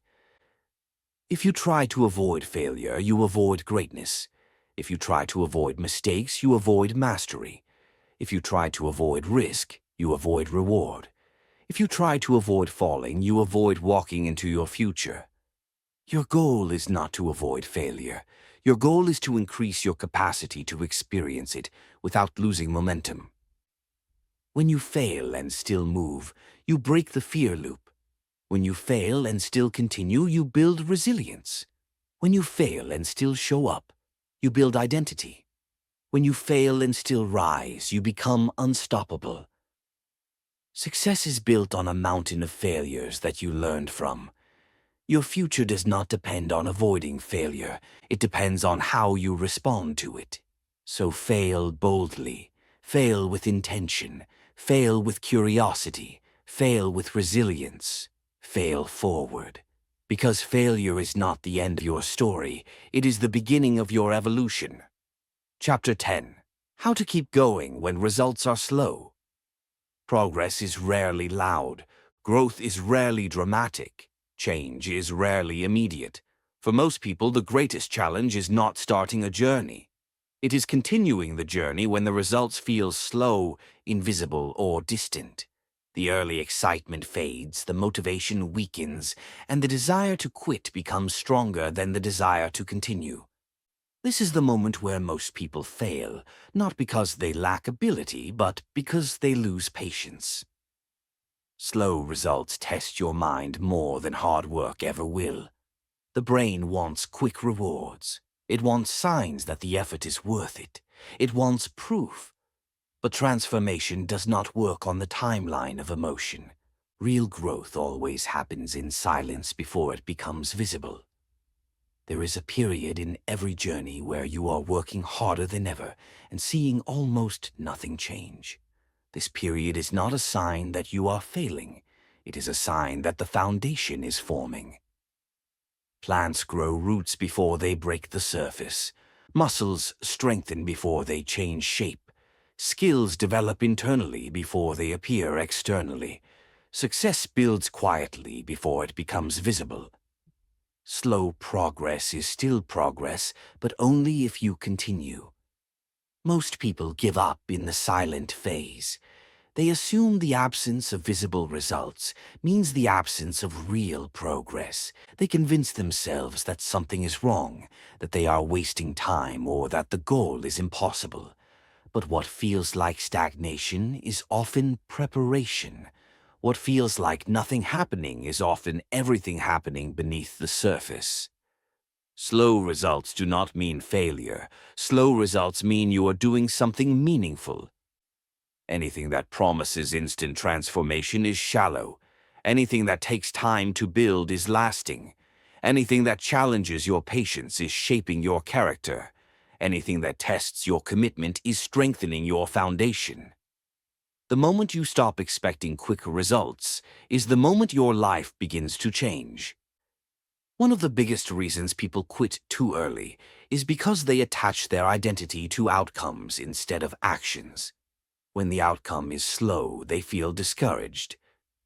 If you try to avoid failure, you avoid greatness. If you try to avoid mistakes, you avoid mastery. If you try to avoid risk, you avoid reward. If you try to avoid falling, you avoid walking into your future. Your goal is not to avoid failure. Your goal is to increase your capacity to experience it without losing momentum. When you fail and still move, you break the fear loop. When you fail and still continue, you build resilience. When you fail and still show up, you build identity. When you fail and still rise, you become unstoppable. Success is built on a mountain of failures that you learned from. Your future does not depend on avoiding failure. It depends on how you respond to it. So fail boldly. Fail with intention. Fail with curiosity. Fail with resilience. Fail forward. Because failure is not the end of your story, it is the beginning of your evolution. Chapter 10. How to keep going when results are slow. Progress is rarely loud. Growth is rarely dramatic. Change is rarely immediate. For most people, the greatest challenge is not starting a journey. It is continuing the journey when the results feel slow, invisible, or distant. The early excitement fades, the motivation weakens, and the desire to quit becomes stronger than the desire to continue. This is the moment where most people fail, not because they lack ability, but because they lose patience. Slow results test your mind more than hard work ever will. The brain wants quick rewards. It wants signs that the effort is worth it. It wants proof. But transformation does not work on the timeline of emotion. Real growth always happens in silence before it becomes visible. There is a period in every journey where you are working harder than ever and seeing almost nothing change. This period is not a sign that you are failing. It is a sign that the foundation is forming. Plants grow roots before they break the surface. Muscles strengthen before they change shape. Skills develop internally before they appear externally. Success builds quietly before it becomes visible. Slow progress is still progress, but only if you continue. Most people give up in the silent phase. They assume the absence of visible results means the absence of real progress. They convince themselves that something is wrong, that they are wasting time, or that the goal is impossible. But what feels like stagnation is often preparation. What feels like nothing happening is often everything happening beneath the surface. Slow results do not mean failure. Slow results mean you are doing something meaningful. Anything that promises instant transformation is shallow. Anything that takes time to build is lasting. Anything that challenges your patience is shaping your character. Anything that tests your commitment is strengthening your foundation. The moment you stop expecting quick results is the moment your life begins to change. One of the biggest reasons people quit too early is because they attach their identity to outcomes instead of actions. When the outcome is slow, they feel discouraged.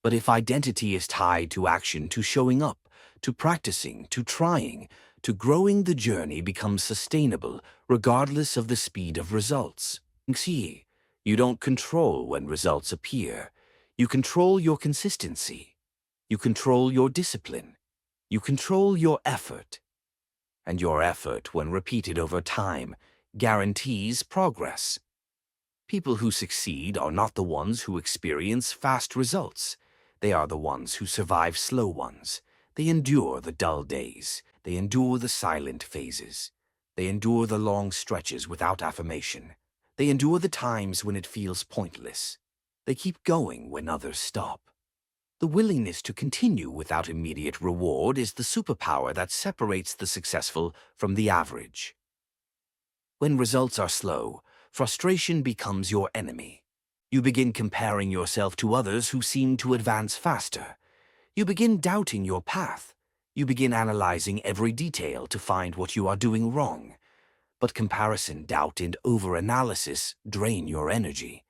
But if identity is tied to action, to showing up, to practicing, to trying, to growing, the journey becomes sustainable regardless of the speed of results. See, you don't control when results appear. You control your consistency. You control your discipline. You control your effort. And your effort, when repeated over time, guarantees progress. People who succeed are not the ones who experience fast results. They are the ones who survive slow ones. They endure the dull days. They endure the silent phases. They endure the long stretches without affirmation. They endure the times when it feels pointless. They keep going when others stop. The willingness to continue without immediate reward is the superpower that separates the successful from the average. When results are slow, frustration becomes your enemy. You begin comparing yourself to others who seem to advance faster. You begin doubting your path. You begin analyzing every detail to find what you are doing wrong. But comparison, doubt, and overanalysis drain your energy.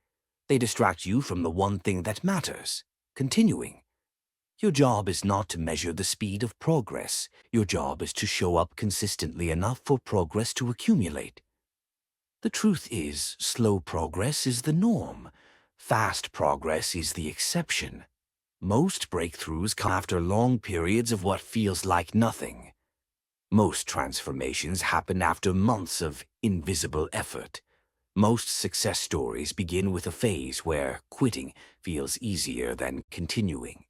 They distract you from the one thing that matters: continuing. Your job is not to measure the speed of progress. Your job is to show up consistently enough for progress to accumulate. The truth is, slow progress is the norm. Fast progress is the exception. Most breakthroughs come after long periods of what feels like nothing. Most transformations happen after months of invisible effort. Most success stories begin with a phase where quitting feels easier than continuing.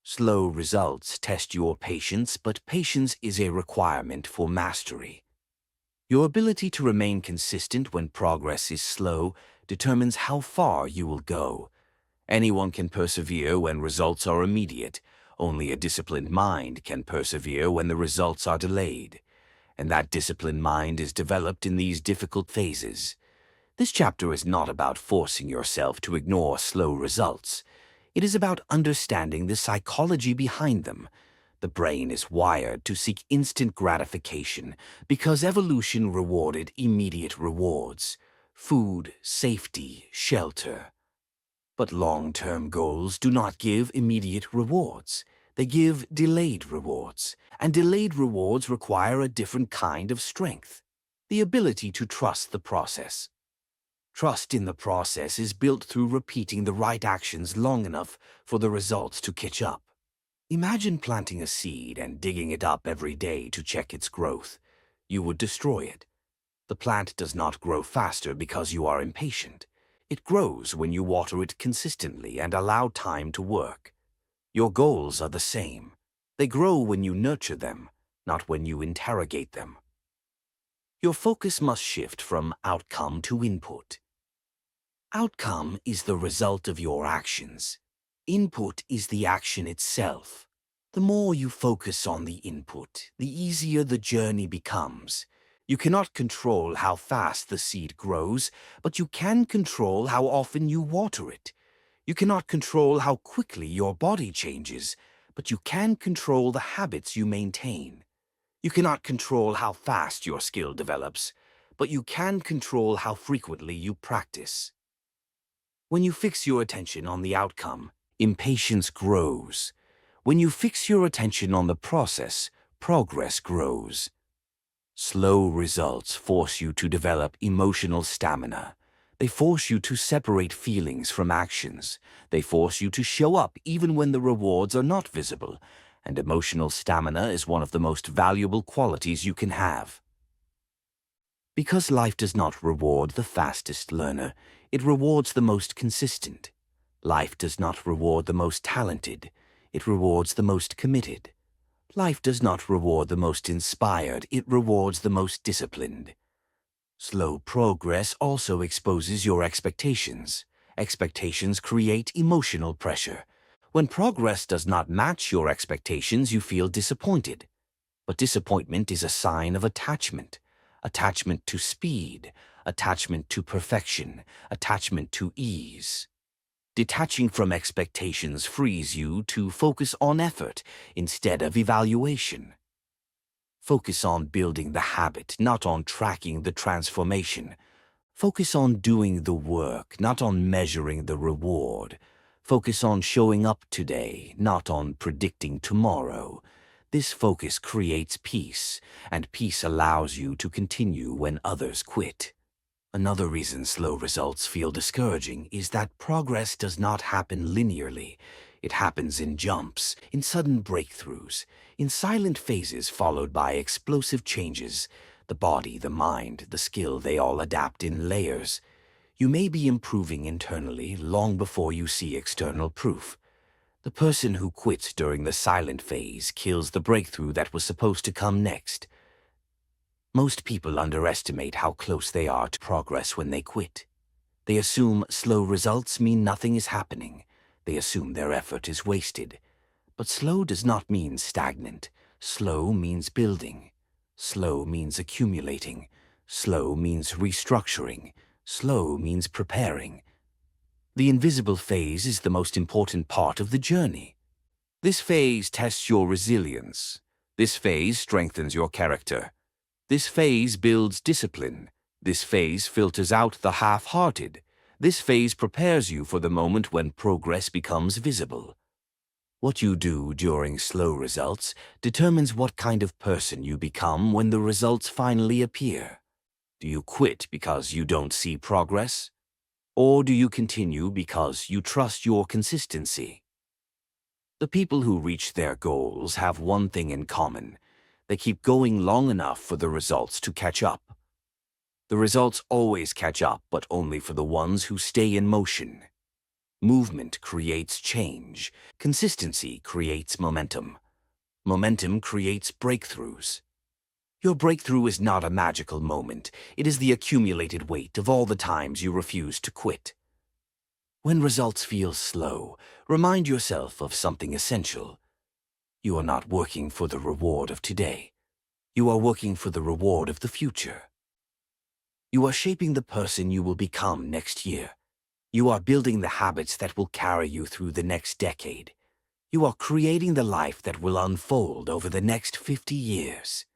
Slow results test your patience, but patience is a requirement for mastery. Your ability to remain consistent when progress is slow determines how far you will go. Anyone can persevere when results are immediate. Only a disciplined mind can persevere when the results are delayed. And that disciplined mind is developed in these difficult phases. This chapter is not about forcing yourself to ignore slow results. It is about understanding the psychology behind them. The brain is wired to seek instant gratification because evolution rewarded immediate rewards: food, safety, shelter. But long-term goals do not give immediate rewards. They give delayed rewards, and delayed rewards require a different kind of strength: the ability to trust the process. Trust in the process is built through repeating the right actions long enough for the results to catch up. Imagine planting a seed and digging it up every day to check its growth. You would destroy it. The plant does not grow faster because you are impatient. It grows when you water it consistently and allow time to work. Your goals are the same. They grow when you nurture them, not when you interrogate them. Your focus must shift from outcome to input. Outcome is the result of your actions. Input is the action itself. The more you focus on the input, the easier the journey becomes. You cannot control how fast the seed grows, but you can control how often you water it. You cannot control how quickly your body changes, but you can control the habits you maintain. You cannot control how fast your skill develops, but you can control how frequently you practice. When you fix your attention on the outcome, impatience grows. When you fix your attention on the process, progress grows. Slow results force you to develop emotional stamina. They force you to separate feelings from actions. They force you to show up even when the rewards are not visible. And emotional stamina is one of the most valuable qualities you can have. Because life does not reward the fastest learner, it rewards the most consistent. Life does not reward the most talented, it rewards the most committed. Life does not reward the most inspired, it rewards the most disciplined. Slow progress also exposes your expectations. Expectations create emotional pressure. When progress does not match your expectations, you feel disappointed. But disappointment is a sign of attachment. Attachment to speed, attachment to perfection, attachment to ease. Detaching from expectations frees you to focus on effort instead of evaluation. Focus on building the habit, not on tracking the transformation. Focus on doing the work, not on measuring the reward. Focus on showing up today, not on predicting tomorrow. This focus creates peace, and peace allows you to continue when others quit. Another reason slow results feel discouraging is that progress does not happen linearly. It happens in jumps, in sudden breakthroughs, in silent phases followed by explosive changes. The body, the mind, the skill, they all adapt in layers. You may be improving internally long before you see external proof. The person who quits during the silent phase kills the breakthrough that was supposed to come next. Most people underestimate how close they are to progress when they quit. They assume slow results mean nothing is happening. They assume their effort is wasted. But slow does not mean stagnant. Slow means building. Slow means accumulating. Slow means restructuring. Slow means preparing. The invisible phase is the most important part of the journey. This phase tests your resilience. This phase strengthens your character. This phase builds discipline. This phase filters out the half-hearted. This phase prepares you for the moment when progress becomes visible. What you do during slow results determines what kind of person you become when the results finally appear. Do you quit because you don't see progress? Or do you continue because you trust your consistency? The people who reach their goals have one thing in common. They keep going long enough for the results to catch up. The results always catch up, but only for the ones who stay in motion. Movement creates change. Consistency creates momentum. Momentum creates breakthroughs. Your breakthrough is not a magical moment. It is the accumulated weight of all the times you refuse to quit. When results feel slow, remind yourself of something essential. You are not working for the reward of today. You are working for the reward of the future. You are shaping the person you will become next year. You are building the habits that will carry you through the next decade. You are creating the life that will unfold over the next 50 years.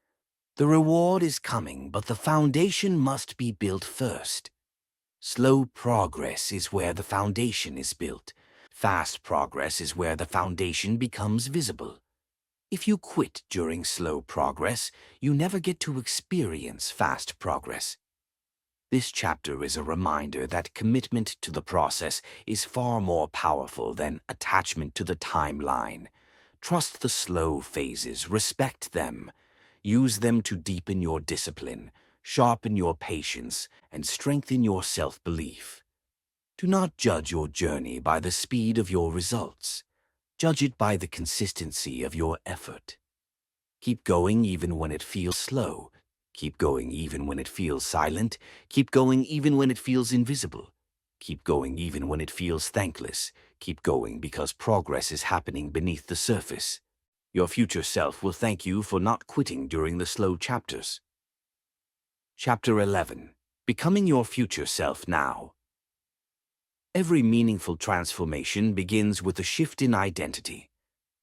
The reward is coming, but the foundation must be built first. Slow progress is where the foundation is built. Fast progress is where the foundation becomes visible. If you quit during slow progress, you never get to experience fast progress. This chapter is a reminder that commitment to the process is far more powerful than attachment to the timeline. Trust the slow phases, respect them. Use them to deepen your discipline, sharpen your patience, and strengthen your self-belief. Do not judge your journey by the speed of your results. Judge it by the consistency of your effort. Keep going even when it feels slow. Keep going even when it feels silent. Keep going even when it feels invisible. Keep going even when it feels thankless. Keep going because progress is happening beneath the surface. Your future self will thank you for not quitting during the slow chapters. Chapter 11. Becoming your future self now. Every meaningful transformation begins with a shift in identity.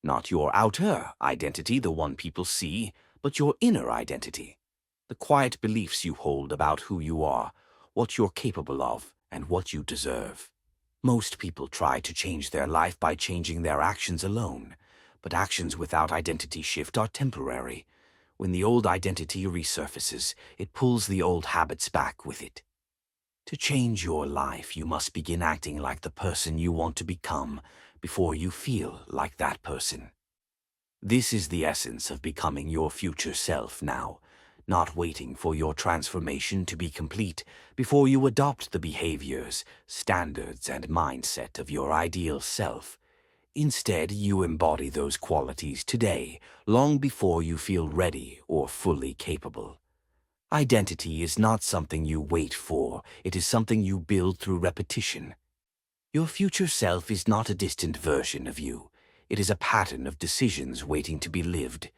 Not your outer identity, the one people see, but your inner identity. The quiet beliefs you hold about who you are, what you're capable of, and what you deserve. Most people try to change their life by changing their actions alone, but actions without identity shift are temporary. When the old identity resurfaces, it pulls the old habits back with it. To change your life, you must begin acting like the person you want to become before you feel like that person. This is the essence of becoming your future self now, not waiting for your transformation to be complete before you adopt the behaviors, standards, and mindset of your ideal self. Instead, you embody those qualities today, long before you feel ready or fully capable. Identity is not something you wait for, it is something you build through repetition. Your future self is not a distant version of you. It is a pattern of decisions waiting to be lived.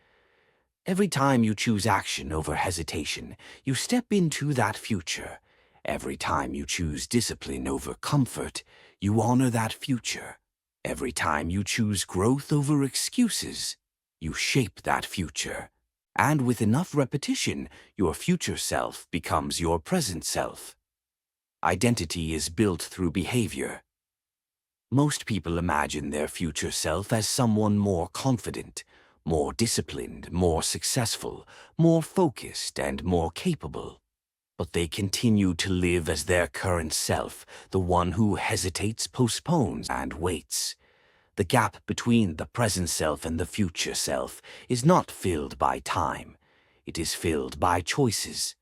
Every time you choose action over hesitation, you step into that future. Every time you choose discipline over comfort, you honor that future. Every time you choose growth over excuses, you shape that future. And with enough repetition, your future self becomes your present self. Identity is built through behavior. Most people imagine their future self as someone more confident, more disciplined, more successful, more focused, and more capable. But they continue to live as their current self, the one who hesitates, postpones, and waits. The gap between the present self and the future self is not filled by time. It is filled by choices.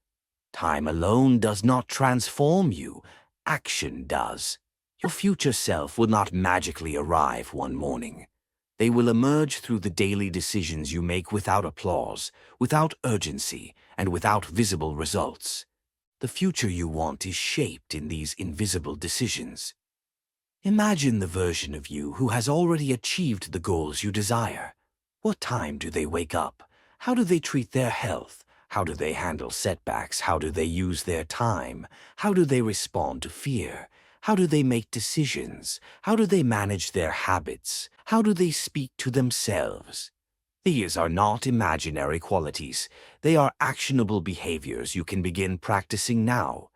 Time alone does not transform you. Action does. Your future self will not magically arrive one morning. They will emerge through the daily decisions you make without applause, without urgency, and without visible results. The future you want is shaped in these invisible decisions. Imagine the version of you who has already achieved the goals you desire. What time do they wake up? How do they treat their health? How do they handle setbacks? How do they use their time? How do they respond to fear? How do they make decisions? How do they manage their habits? How do they speak to themselves? These are not imaginary qualities. They are actionable behaviors you can begin practicing now.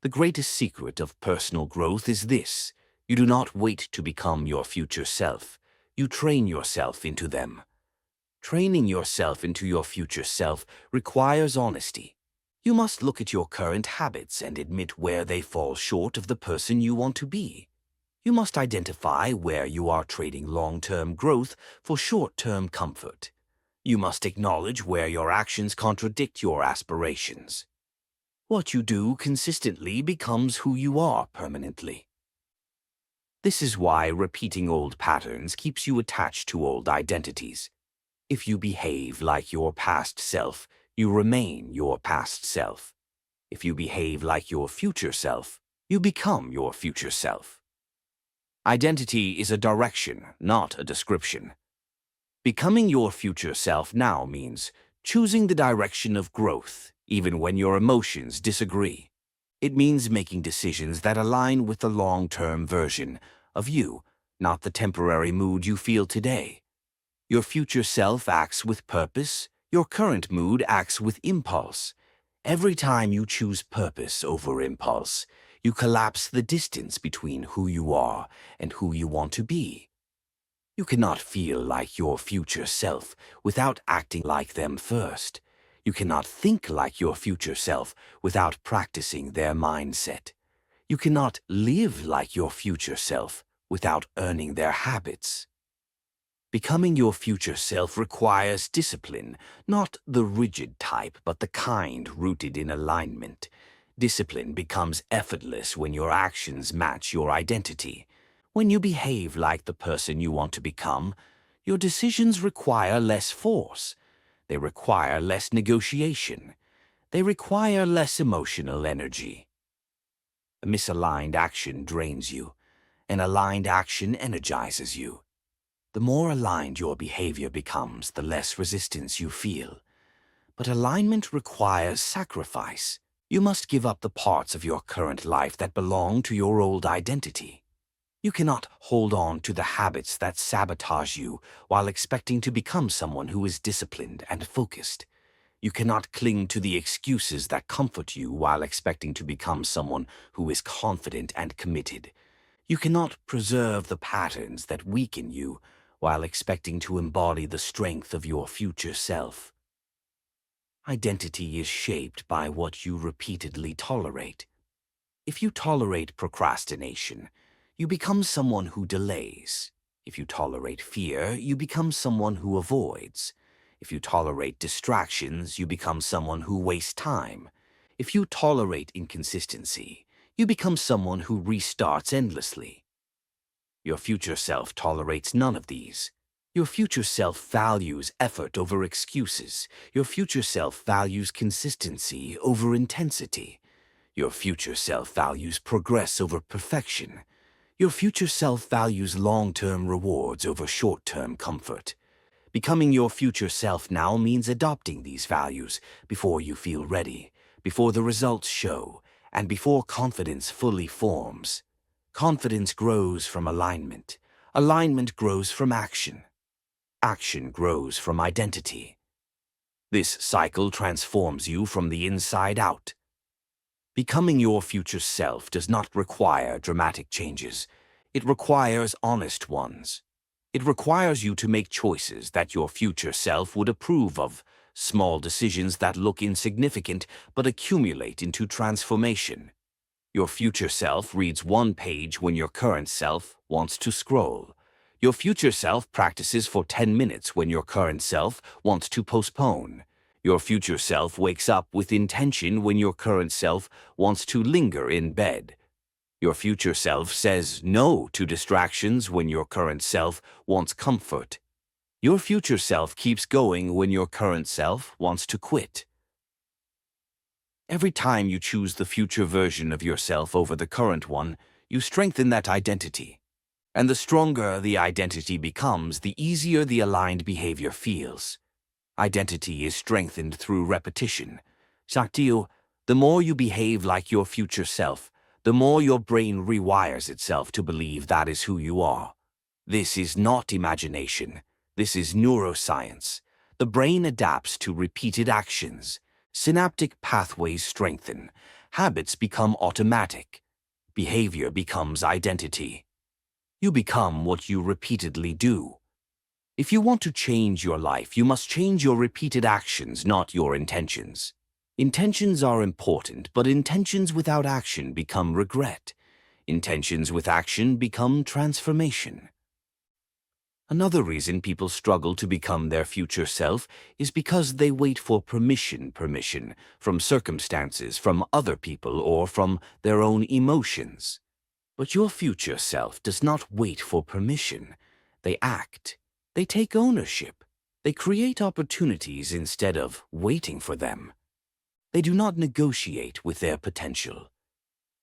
The greatest secret of personal growth is this: you do not wait to become your future self. You train yourself into them. Training yourself into your future self requires honesty. You must look at your current habits and admit where they fall short of the person you want to be. You must identify where you are trading long-term growth for short-term comfort. You must acknowledge where your actions contradict your aspirations. What you do consistently becomes who you are permanently. This is why repeating old patterns keeps you attached to old identities. If you behave like your past self, you remain your past self. If you behave like your future self, you become your future self. Identity is a direction, not a description. Becoming your future self now means choosing the direction of growth, even when your emotions disagree. It means making decisions that align with the long-term version of you, not the temporary mood you feel today. Your future self acts with purpose. Your current mood acts with impulse. Every time you choose purpose over impulse, you collapse the distance between who you are and who you want to be. You cannot feel like your future self without acting like them first. You cannot think like your future self without practicing their mindset. You cannot live like your future self without earning their habits. Becoming your future self requires discipline, not the rigid type, but the kind rooted in alignment. Discipline becomes effortless when your actions match your identity. When you behave like the person you want to become, your decisions require less force. They require less negotiation. They require less emotional energy. A misaligned action drains you. An aligned action energizes you. The more aligned your behavior becomes, the less resistance you feel. But alignment requires sacrifice. You must give up the parts of your current life that belong to your old identity. You cannot hold on to the habits that sabotage you while expecting to become someone who is disciplined and focused. You cannot cling to the excuses that comfort you while expecting to become someone who is confident and committed. You cannot preserve the patterns that weaken you while expecting to embody the strength of your future self. Identity is shaped by what you repeatedly tolerate. If you tolerate procrastination, you become someone who delays. If you tolerate fear, you become someone who avoids. If you tolerate distractions, you become someone who wastes time. If you tolerate inconsistency, you become someone who restarts endlessly. Your future self tolerates none of these. Your future self values effort over excuses. Your future self values consistency over intensity. Your future self values progress over perfection. Your future self values long-term rewards over short-term comfort. Becoming your future self now means adopting these values before you feel ready, before the results show, and before confidence fully forms. Confidence grows from alignment. Alignment grows from action. Action grows from identity. This cycle transforms you from the inside out. Becoming your future self does not require dramatic changes. It requires honest ones. It requires you to make choices that your future self would approve of, small decisions that look insignificant but accumulate into transformation. Your future self reads one page when your current self wants to scroll. Your future self practices for 10 minutes when your current self wants to postpone. Your future self wakes up with intention when your current self wants to linger in bed. Your future self says no to distractions when your current self wants comfort. Your future self keeps going when your current self wants to quit. Every time you choose the future version of yourself over the current one, you strengthen that identity. And the stronger the identity becomes, the easier the aligned behavior feels. Identity is strengthened through repetition. Shaktiyo, the more you behave like your future self, the more your brain rewires itself to believe that is who you are. This is not imagination. This is neuroscience. The brain adapts to repeated actions. Synaptic pathways strengthen. Habits become automatic. Behavior becomes identity. You become what you repeatedly do. If you want to change your life, you must change your repeated actions, not your intentions. Intentions are important, but intentions without action become regret. Intentions with action become transformation. Another reason people struggle to become their future self is because they wait for permission from circumstances, from other people, or from their own emotions. But your future self does not wait for permission. They act. They take ownership. They create opportunities instead of waiting for them. They do not negotiate with their potential.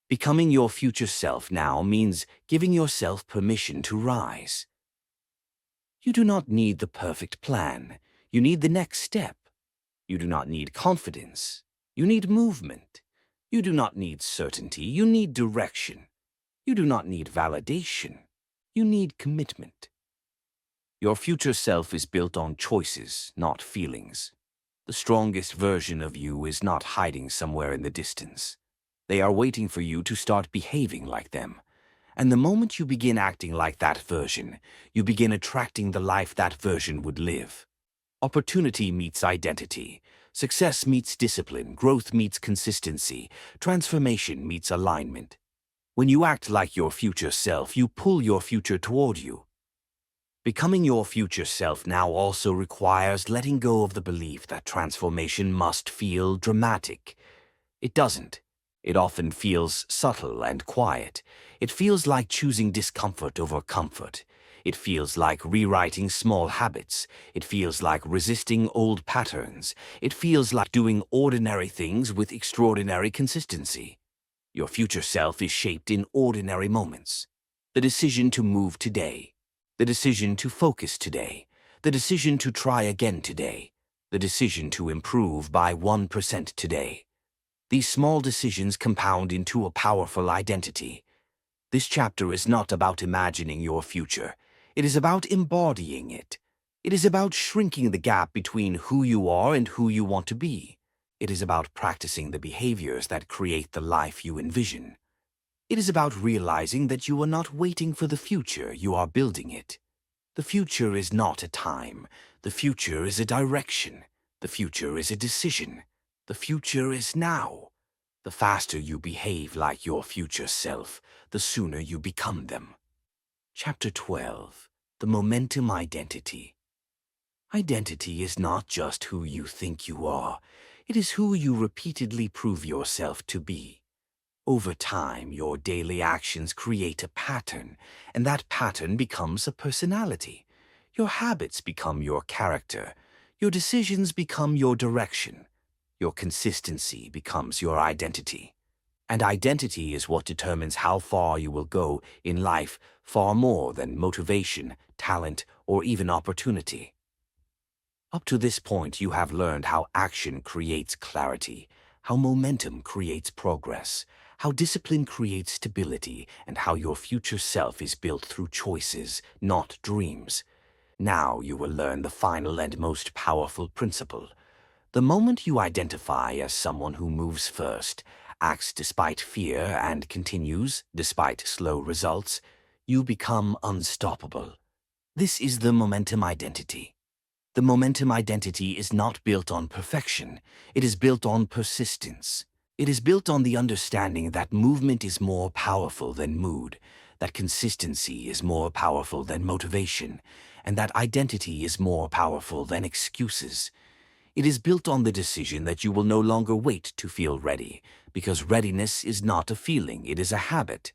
Becoming your future self now means giving yourself permission to rise. You do not need the perfect plan. You need the next step. You do not need confidence. You need movement. You do not need certainty. You need direction. You do not need validation. You need commitment. Your future self is built on choices, not feelings. The strongest version of you is not hiding somewhere in the distance. They are waiting for you to start behaving like them. And the moment you begin acting like that version, you begin attracting the life that version would live. Opportunity meets identity. Success meets discipline. Growth meets consistency. Transformation meets alignment. When you act like your future self, you pull your future toward you. Becoming your future self now also requires letting go of the belief that transformation must feel dramatic. It doesn't. It often feels subtle and quiet. It feels like choosing discomfort over comfort. It feels like rewriting small habits. It feels like resisting old patterns. It feels like doing ordinary things with extraordinary consistency. Your future self is shaped in ordinary moments. The decision to move today. The decision to focus today. The decision to try again today. The decision to improve by 1% today. These small decisions compound into a powerful identity. This chapter is not about imagining your future. It is about embodying it. It is about shrinking the gap between who you are and who you want to be. It is about practicing the behaviors that create the life you envision. It is about realizing that you are not waiting for the future, you are building it. The future is not a time. The future is a direction. The future is a decision. The future is now. The faster you behave like your future self, the sooner you become them. Chapter 12. The Momentum Identity. Identity is not just who you think you are. It is who you repeatedly prove yourself to be. Over time, your daily actions create a pattern, and that pattern becomes a personality. Your habits become your character. Your decisions become your direction. Your consistency becomes your identity. And identity is what determines how far you will go in life, far more than motivation, talent, or even opportunity. Up to this point, you have learned how action creates clarity, how momentum creates progress, how discipline creates stability, and how your future self is built through choices, not dreams. Now you will learn the final and most powerful principle. The moment you identify as someone who moves first, acts despite fear, and continues despite slow results, you become unstoppable. This is the momentum identity. The momentum identity is not built on perfection. It is built on persistence. It is built on the understanding that movement is more powerful than mood, that consistency is more powerful than motivation, and that identity is more powerful than excuses. It is built on the decision that you will no longer wait to feel ready, because readiness is not a feeling, it is a habit.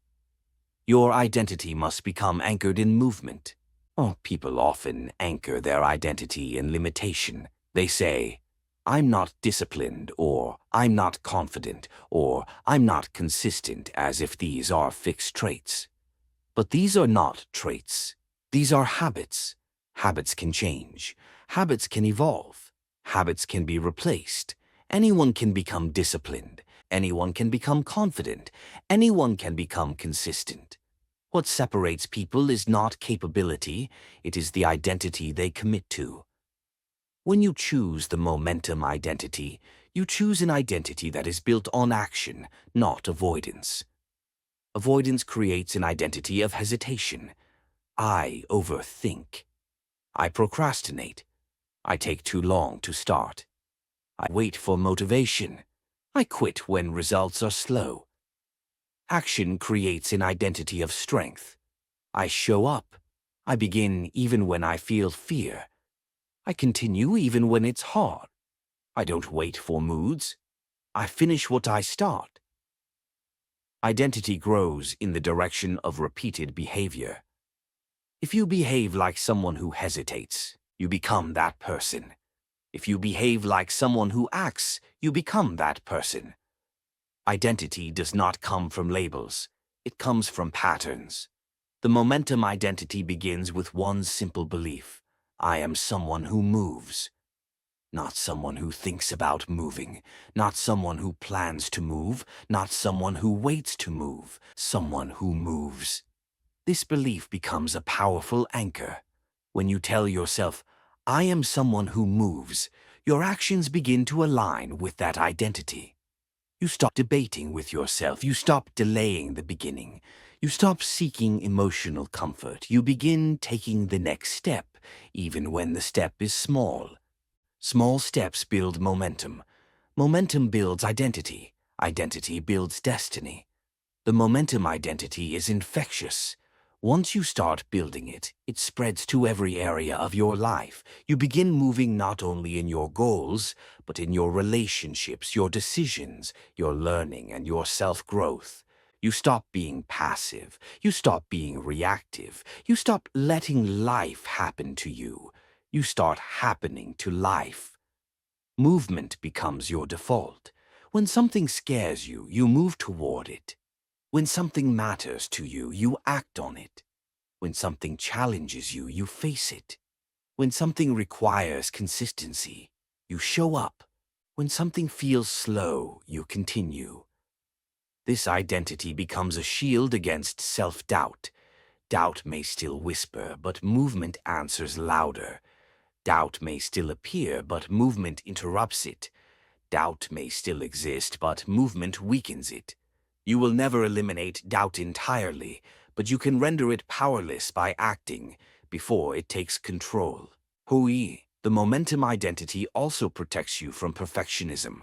Your identity must become anchored in movement. Oh, people often anchor their identity in limitation. They say, I'm not disciplined, or I'm not confident, or I'm not consistent, as if these are fixed traits. But these are not traits. These are habits. Habits can change. Habits can evolve. Habits can be replaced. Anyone can become disciplined. Anyone can become confident. Anyone can become consistent. What separates people is not capability, it is the identity they commit to. When you choose the momentum identity, you choose an identity that is built on action, not avoidance. Avoidance creates an identity of hesitation. I overthink. I procrastinate. I take too long to start. I wait for motivation. I quit when results are slow. Action creates an identity of strength. I show up. I begin even when I feel fear. I continue even when it's hard. I don't wait for moods. I finish what I start. Identity grows in the direction of repeated behavior. If you behave like someone who hesitates, you become that person. If you behave like someone who acts, you become that person. Identity does not come from labels. It comes from patterns. The momentum identity begins with one simple belief. I am someone who moves. Not someone who thinks about moving. Not someone who plans to move. Not someone who waits to move. Someone who moves. This belief becomes a powerful anchor. When you tell yourself, I am someone who moves, your actions begin to align with that identity. You stop debating with yourself. You stop delaying the beginning. You stop seeking emotional comfort. You begin taking the next step, even when the step is small. Small steps build momentum. Momentum builds identity. Identity builds destiny. The momentum identity is infectious. Once you start building it, it spreads to every area of your life. You begin moving not only in your goals, but in your relationships, your decisions, your learning, and your self-growth. You stop being passive. You stop being reactive. You stop letting life happen to you. You start happening to life. Movement becomes your default. When something scares you, you move toward it. When something matters to you, you act on it. When something challenges you, you face it. When something requires consistency, you show up. When something feels slow, you continue. This identity becomes a shield against self-doubt. Doubt may still whisper, but movement answers louder. Doubt may still appear, but movement interrupts it. Doubt may still exist, but movement weakens it. You will never eliminate doubt entirely, but you can render it powerless by acting before it takes control. Hui, the momentum identity also protects you from perfectionism.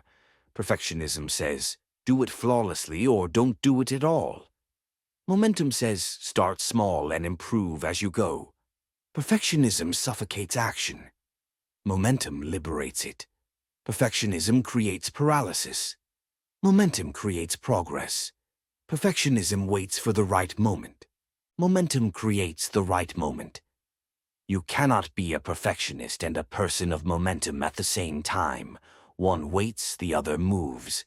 Perfectionism says, do it flawlessly or don't do it at all. Momentum says, start small and improve as you go. Perfectionism suffocates action. Momentum liberates it. Perfectionism creates paralysis. Momentum creates progress. Perfectionism waits for the right moment. Momentum creates the right moment. You cannot be a perfectionist and a person of momentum at the same time. One waits, the other moves.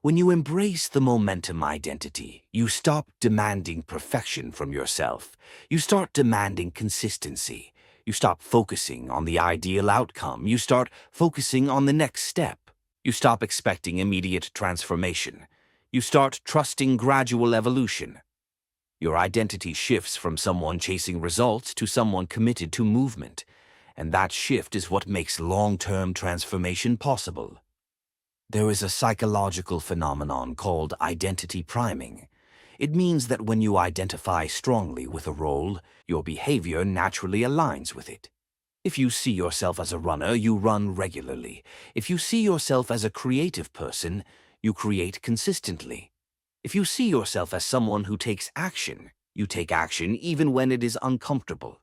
When you embrace the momentum identity, you stop demanding perfection from yourself. You start demanding consistency. You stop focusing on the ideal outcome. You start focusing on the next step. You stop expecting immediate transformation. You start trusting gradual evolution. Your identity shifts from someone chasing results to someone committed to movement, and that shift is what makes long-term transformation possible. There is a psychological phenomenon called identity priming. It means that when you identify strongly with a role, your behavior naturally aligns with it. If you see yourself as a runner, you run regularly. If you see yourself as a creative person, you create consistently. If you see yourself as someone who takes action, you take action even when it is uncomfortable.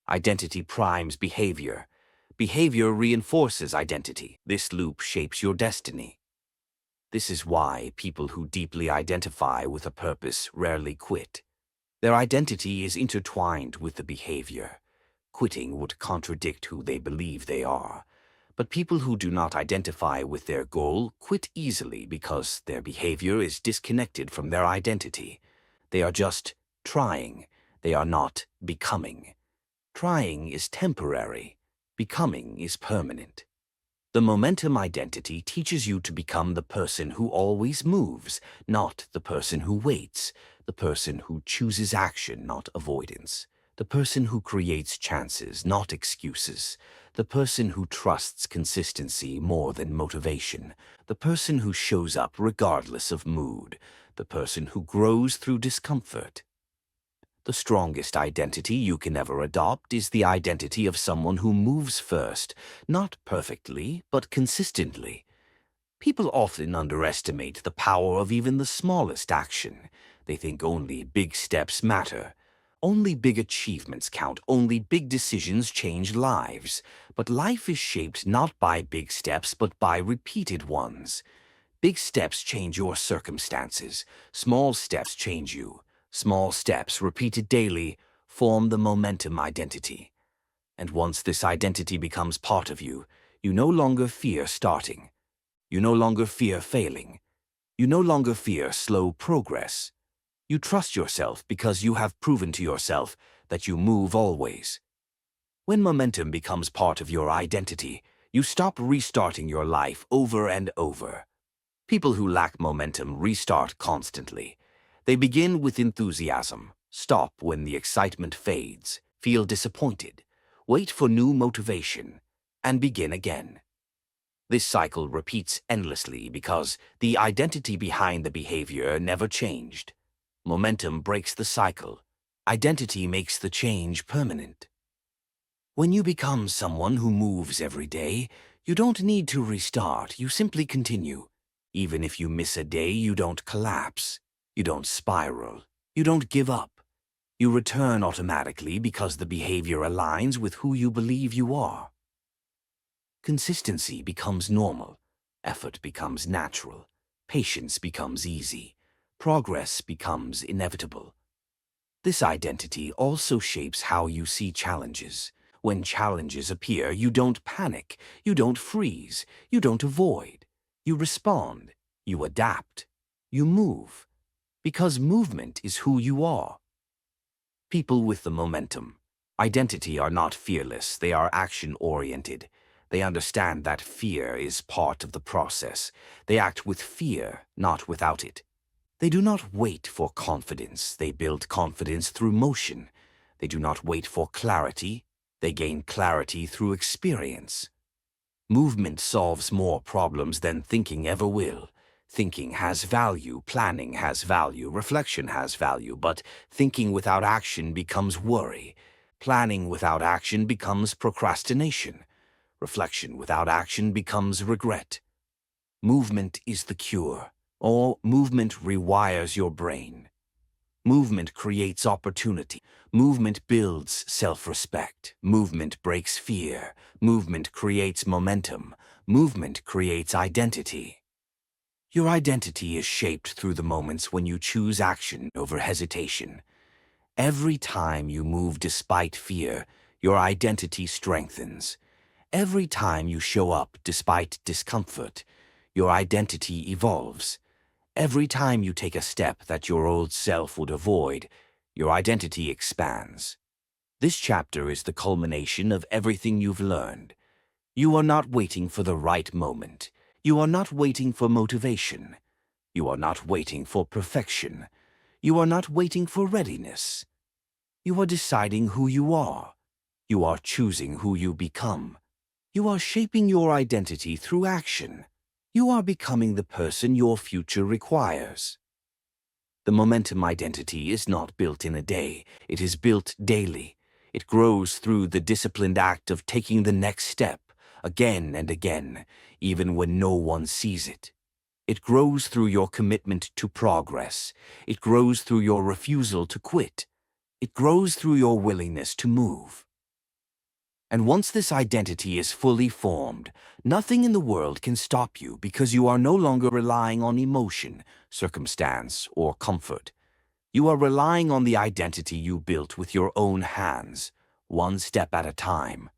Identity primes behavior. Behavior reinforces identity. This loop shapes your destiny. This is why people who deeply identify with a purpose rarely quit. Their identity is intertwined with the behavior. Quitting would contradict who they believe they are. But people who do not identify with their goal quit easily because their behavior is disconnected from their identity. They are just trying. They are not becoming. Trying is temporary. Becoming is permanent. The momentum identity teaches you to become the person who always moves, not the person who waits, the person who chooses action, not avoidance, the person who creates chances, not excuses, the person who trusts consistency more than motivation, the person who shows up regardless of mood, the person who grows through discomfort. The strongest identity you can ever adopt is the identity of someone who moves first, not perfectly, but consistently. People often underestimate the power of even the smallest action. They think only big steps matter. Only big achievements count. Only big decisions change lives. But life is shaped not by big steps, but by repeated ones. Big steps change your circumstances. Small steps change you. Small steps, repeated daily, form the momentum identity. And once this identity becomes part of you, you no longer fear starting. You no longer fear failing. You no longer fear slow progress. You trust yourself because you have proven to yourself that you move always. When momentum becomes part of your identity, you stop restarting your life over and over. People who lack momentum restart constantly. They begin with enthusiasm, stop when the excitement fades, feel disappointed, wait for new motivation, and begin again. This cycle repeats endlessly because the identity behind the behavior never changed. Momentum breaks the cycle. Identity makes the change permanent. When you become someone who moves every day, you don't need to restart, you simply continue. Even if you miss a day, you don't collapse. You don't spiral. You don't give up. You return automatically because the behavior aligns with who you believe you are. Consistency becomes normal. Effort becomes natural. Patience becomes easy. Progress becomes inevitable. This identity also shapes how you see challenges. When challenges appear, you don't panic, you don't freeze, you don't avoid. You respond, you adapt, you move. Because movement is who you are. People with the momentum identity are not fearless, they are action-oriented. They understand that fear is part of the process. They act with fear, not without it. They do not wait for confidence, they build confidence through motion. They do not wait for clarity, they gain clarity through experience. Movement solves more problems than thinking ever will. Thinking has value, planning has value, reflection has value, but thinking without action becomes worry. Planning without action becomes procrastination. Reflection without action becomes regret. Movement is the cure. Or movement rewires your brain. Movement creates opportunity. Movement builds self-respect. Movement breaks fear. Movement creates momentum. Movement creates identity. Your identity is shaped through the moments when you choose action over hesitation. Every time you move despite fear, your identity strengthens. Every time you show up despite discomfort, your identity evolves. Every time you take a step that your old self would avoid, your identity expands. This chapter is the culmination of everything you've learned. You are not waiting for the right moment. You are not waiting for motivation. You are not waiting for perfection. You are not waiting for readiness. You are deciding who you are. You are choosing who you become. You are shaping your identity through action. You are becoming the person your future requires. The momentum identity is not built in a day. It is built daily. It grows through the disciplined act of taking the next step, again and again, even when no one sees it. It grows through your commitment to progress. It grows through your refusal to quit. It grows through your willingness to move. And once this identity is fully formed, nothing in the world can stop you because you are no longer relying on emotion, circumstance, or comfort. You are relying on the identity you built with your own hands, one step at a time.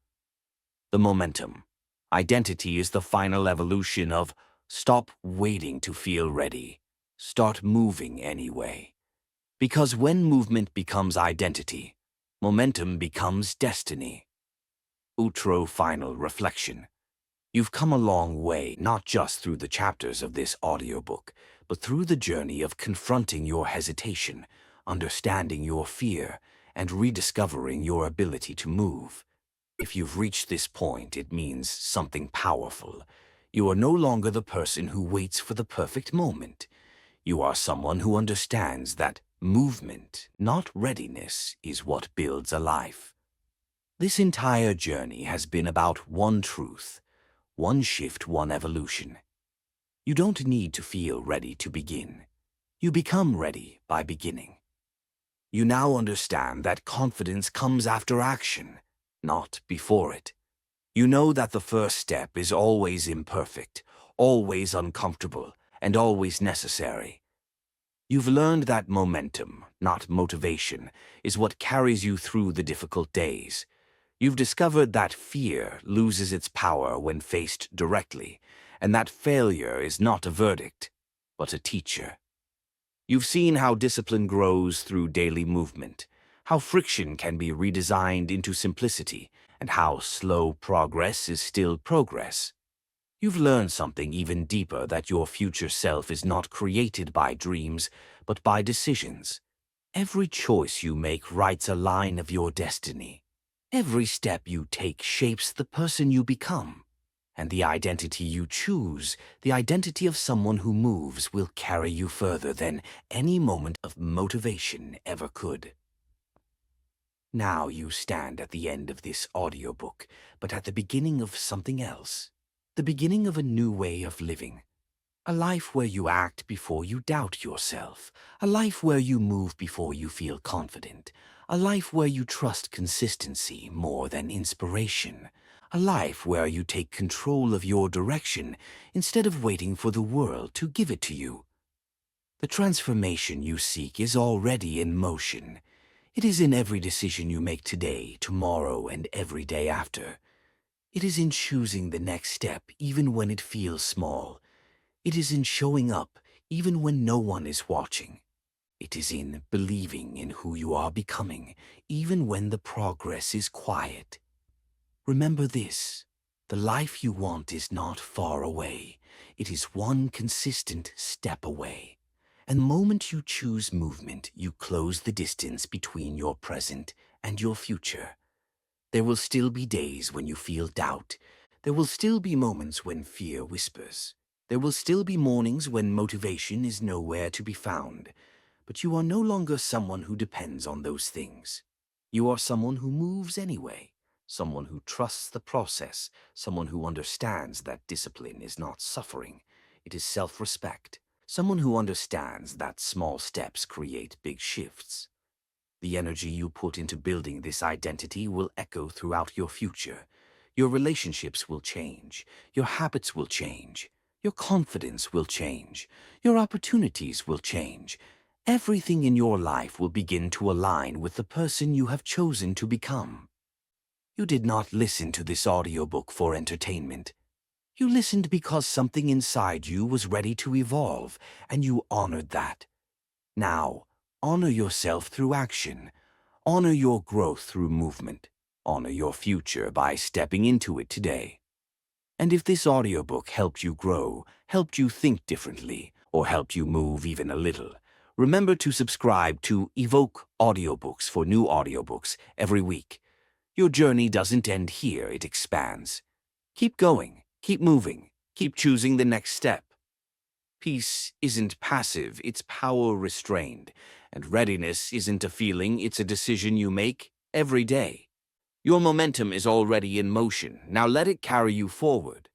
The momentum. Identity is the final evolution of stop waiting to feel ready. Start moving anyway. Because when movement becomes identity, momentum becomes destiny. Outro final reflection. You've come a long way, not just through the chapters of this audiobook, but through the journey of confronting your hesitation, understanding your fear, and rediscovering your ability to move. If you've reached this point, it means something powerful. You are no longer the person who waits for the perfect moment. You are someone who understands that movement, not readiness, is what builds a life. This entire journey has been about one truth, one shift, one evolution. You don't need to feel ready to begin. You become ready by beginning. You now understand that confidence comes after action, not before it. You know that the first step is always imperfect, always uncomfortable, and always necessary. You've learned that momentum, not motivation, is what carries you through the difficult days. You've discovered that fear loses its power when faced directly, and that failure is not a verdict, but a teacher. You've seen how discipline grows through daily movement, how friction can be redesigned into simplicity, and how slow progress is still progress. You've learned something even deeper, that your future self is not created by dreams, but by decisions. Every choice you make writes a line of your destiny. Every step you take shapes the person you become. And the identity you choose, the identity of someone who moves, will carry you further than any moment of motivation ever could. Now you stand at the end of this audiobook, but at the beginning of something else. The beginning of a new way of living. A life where you act before you doubt yourself. A life where you move before you feel confident. A life where you trust consistency more than inspiration. A life where you take control of your direction instead of waiting for the world to give it to you. The transformation you seek is already in motion. It is in every decision you make today, tomorrow, and every day after. It is in choosing the next step even when it feels small. It is in showing up even when no one is watching. It is in believing in who you are becoming even when the progress is quiet. Remember this: the life you want is not far away. It is one consistent step away. And the moment you choose movement, you close the distance between your present and your future. There will still be days when you feel doubt. There will still be moments when fear whispers. There will still be mornings when motivation is nowhere to be found. But you are no longer someone who depends on those things. You are someone who moves anyway, someone who trusts the process, someone who understands that discipline is not suffering, it is self-respect, someone who understands that small steps create big shifts. The energy you put into building this identity will echo throughout your future. Your relationships will change. Your habits will change. Your confidence will change. Your opportunities will change. Everything in your life will begin to align with the person you have chosen to become. You did not listen to this audiobook for entertainment. You listened because something inside you was ready to evolve, and you honored that. Now, honor yourself through action. Honor your growth through movement. Honor your future by stepping into it today. And if this audiobook helped you grow, helped you think differently, or helped you move even a little, remember to subscribe to Evoke Audiobooks for new audiobooks every week. Your journey doesn't end here, it expands. Keep going, keep moving, keep choosing the next step. Peace isn't passive, it's power restrained. And readiness isn't a feeling, it's a decision you make every day. Your momentum is already in motion, now let it carry you forward.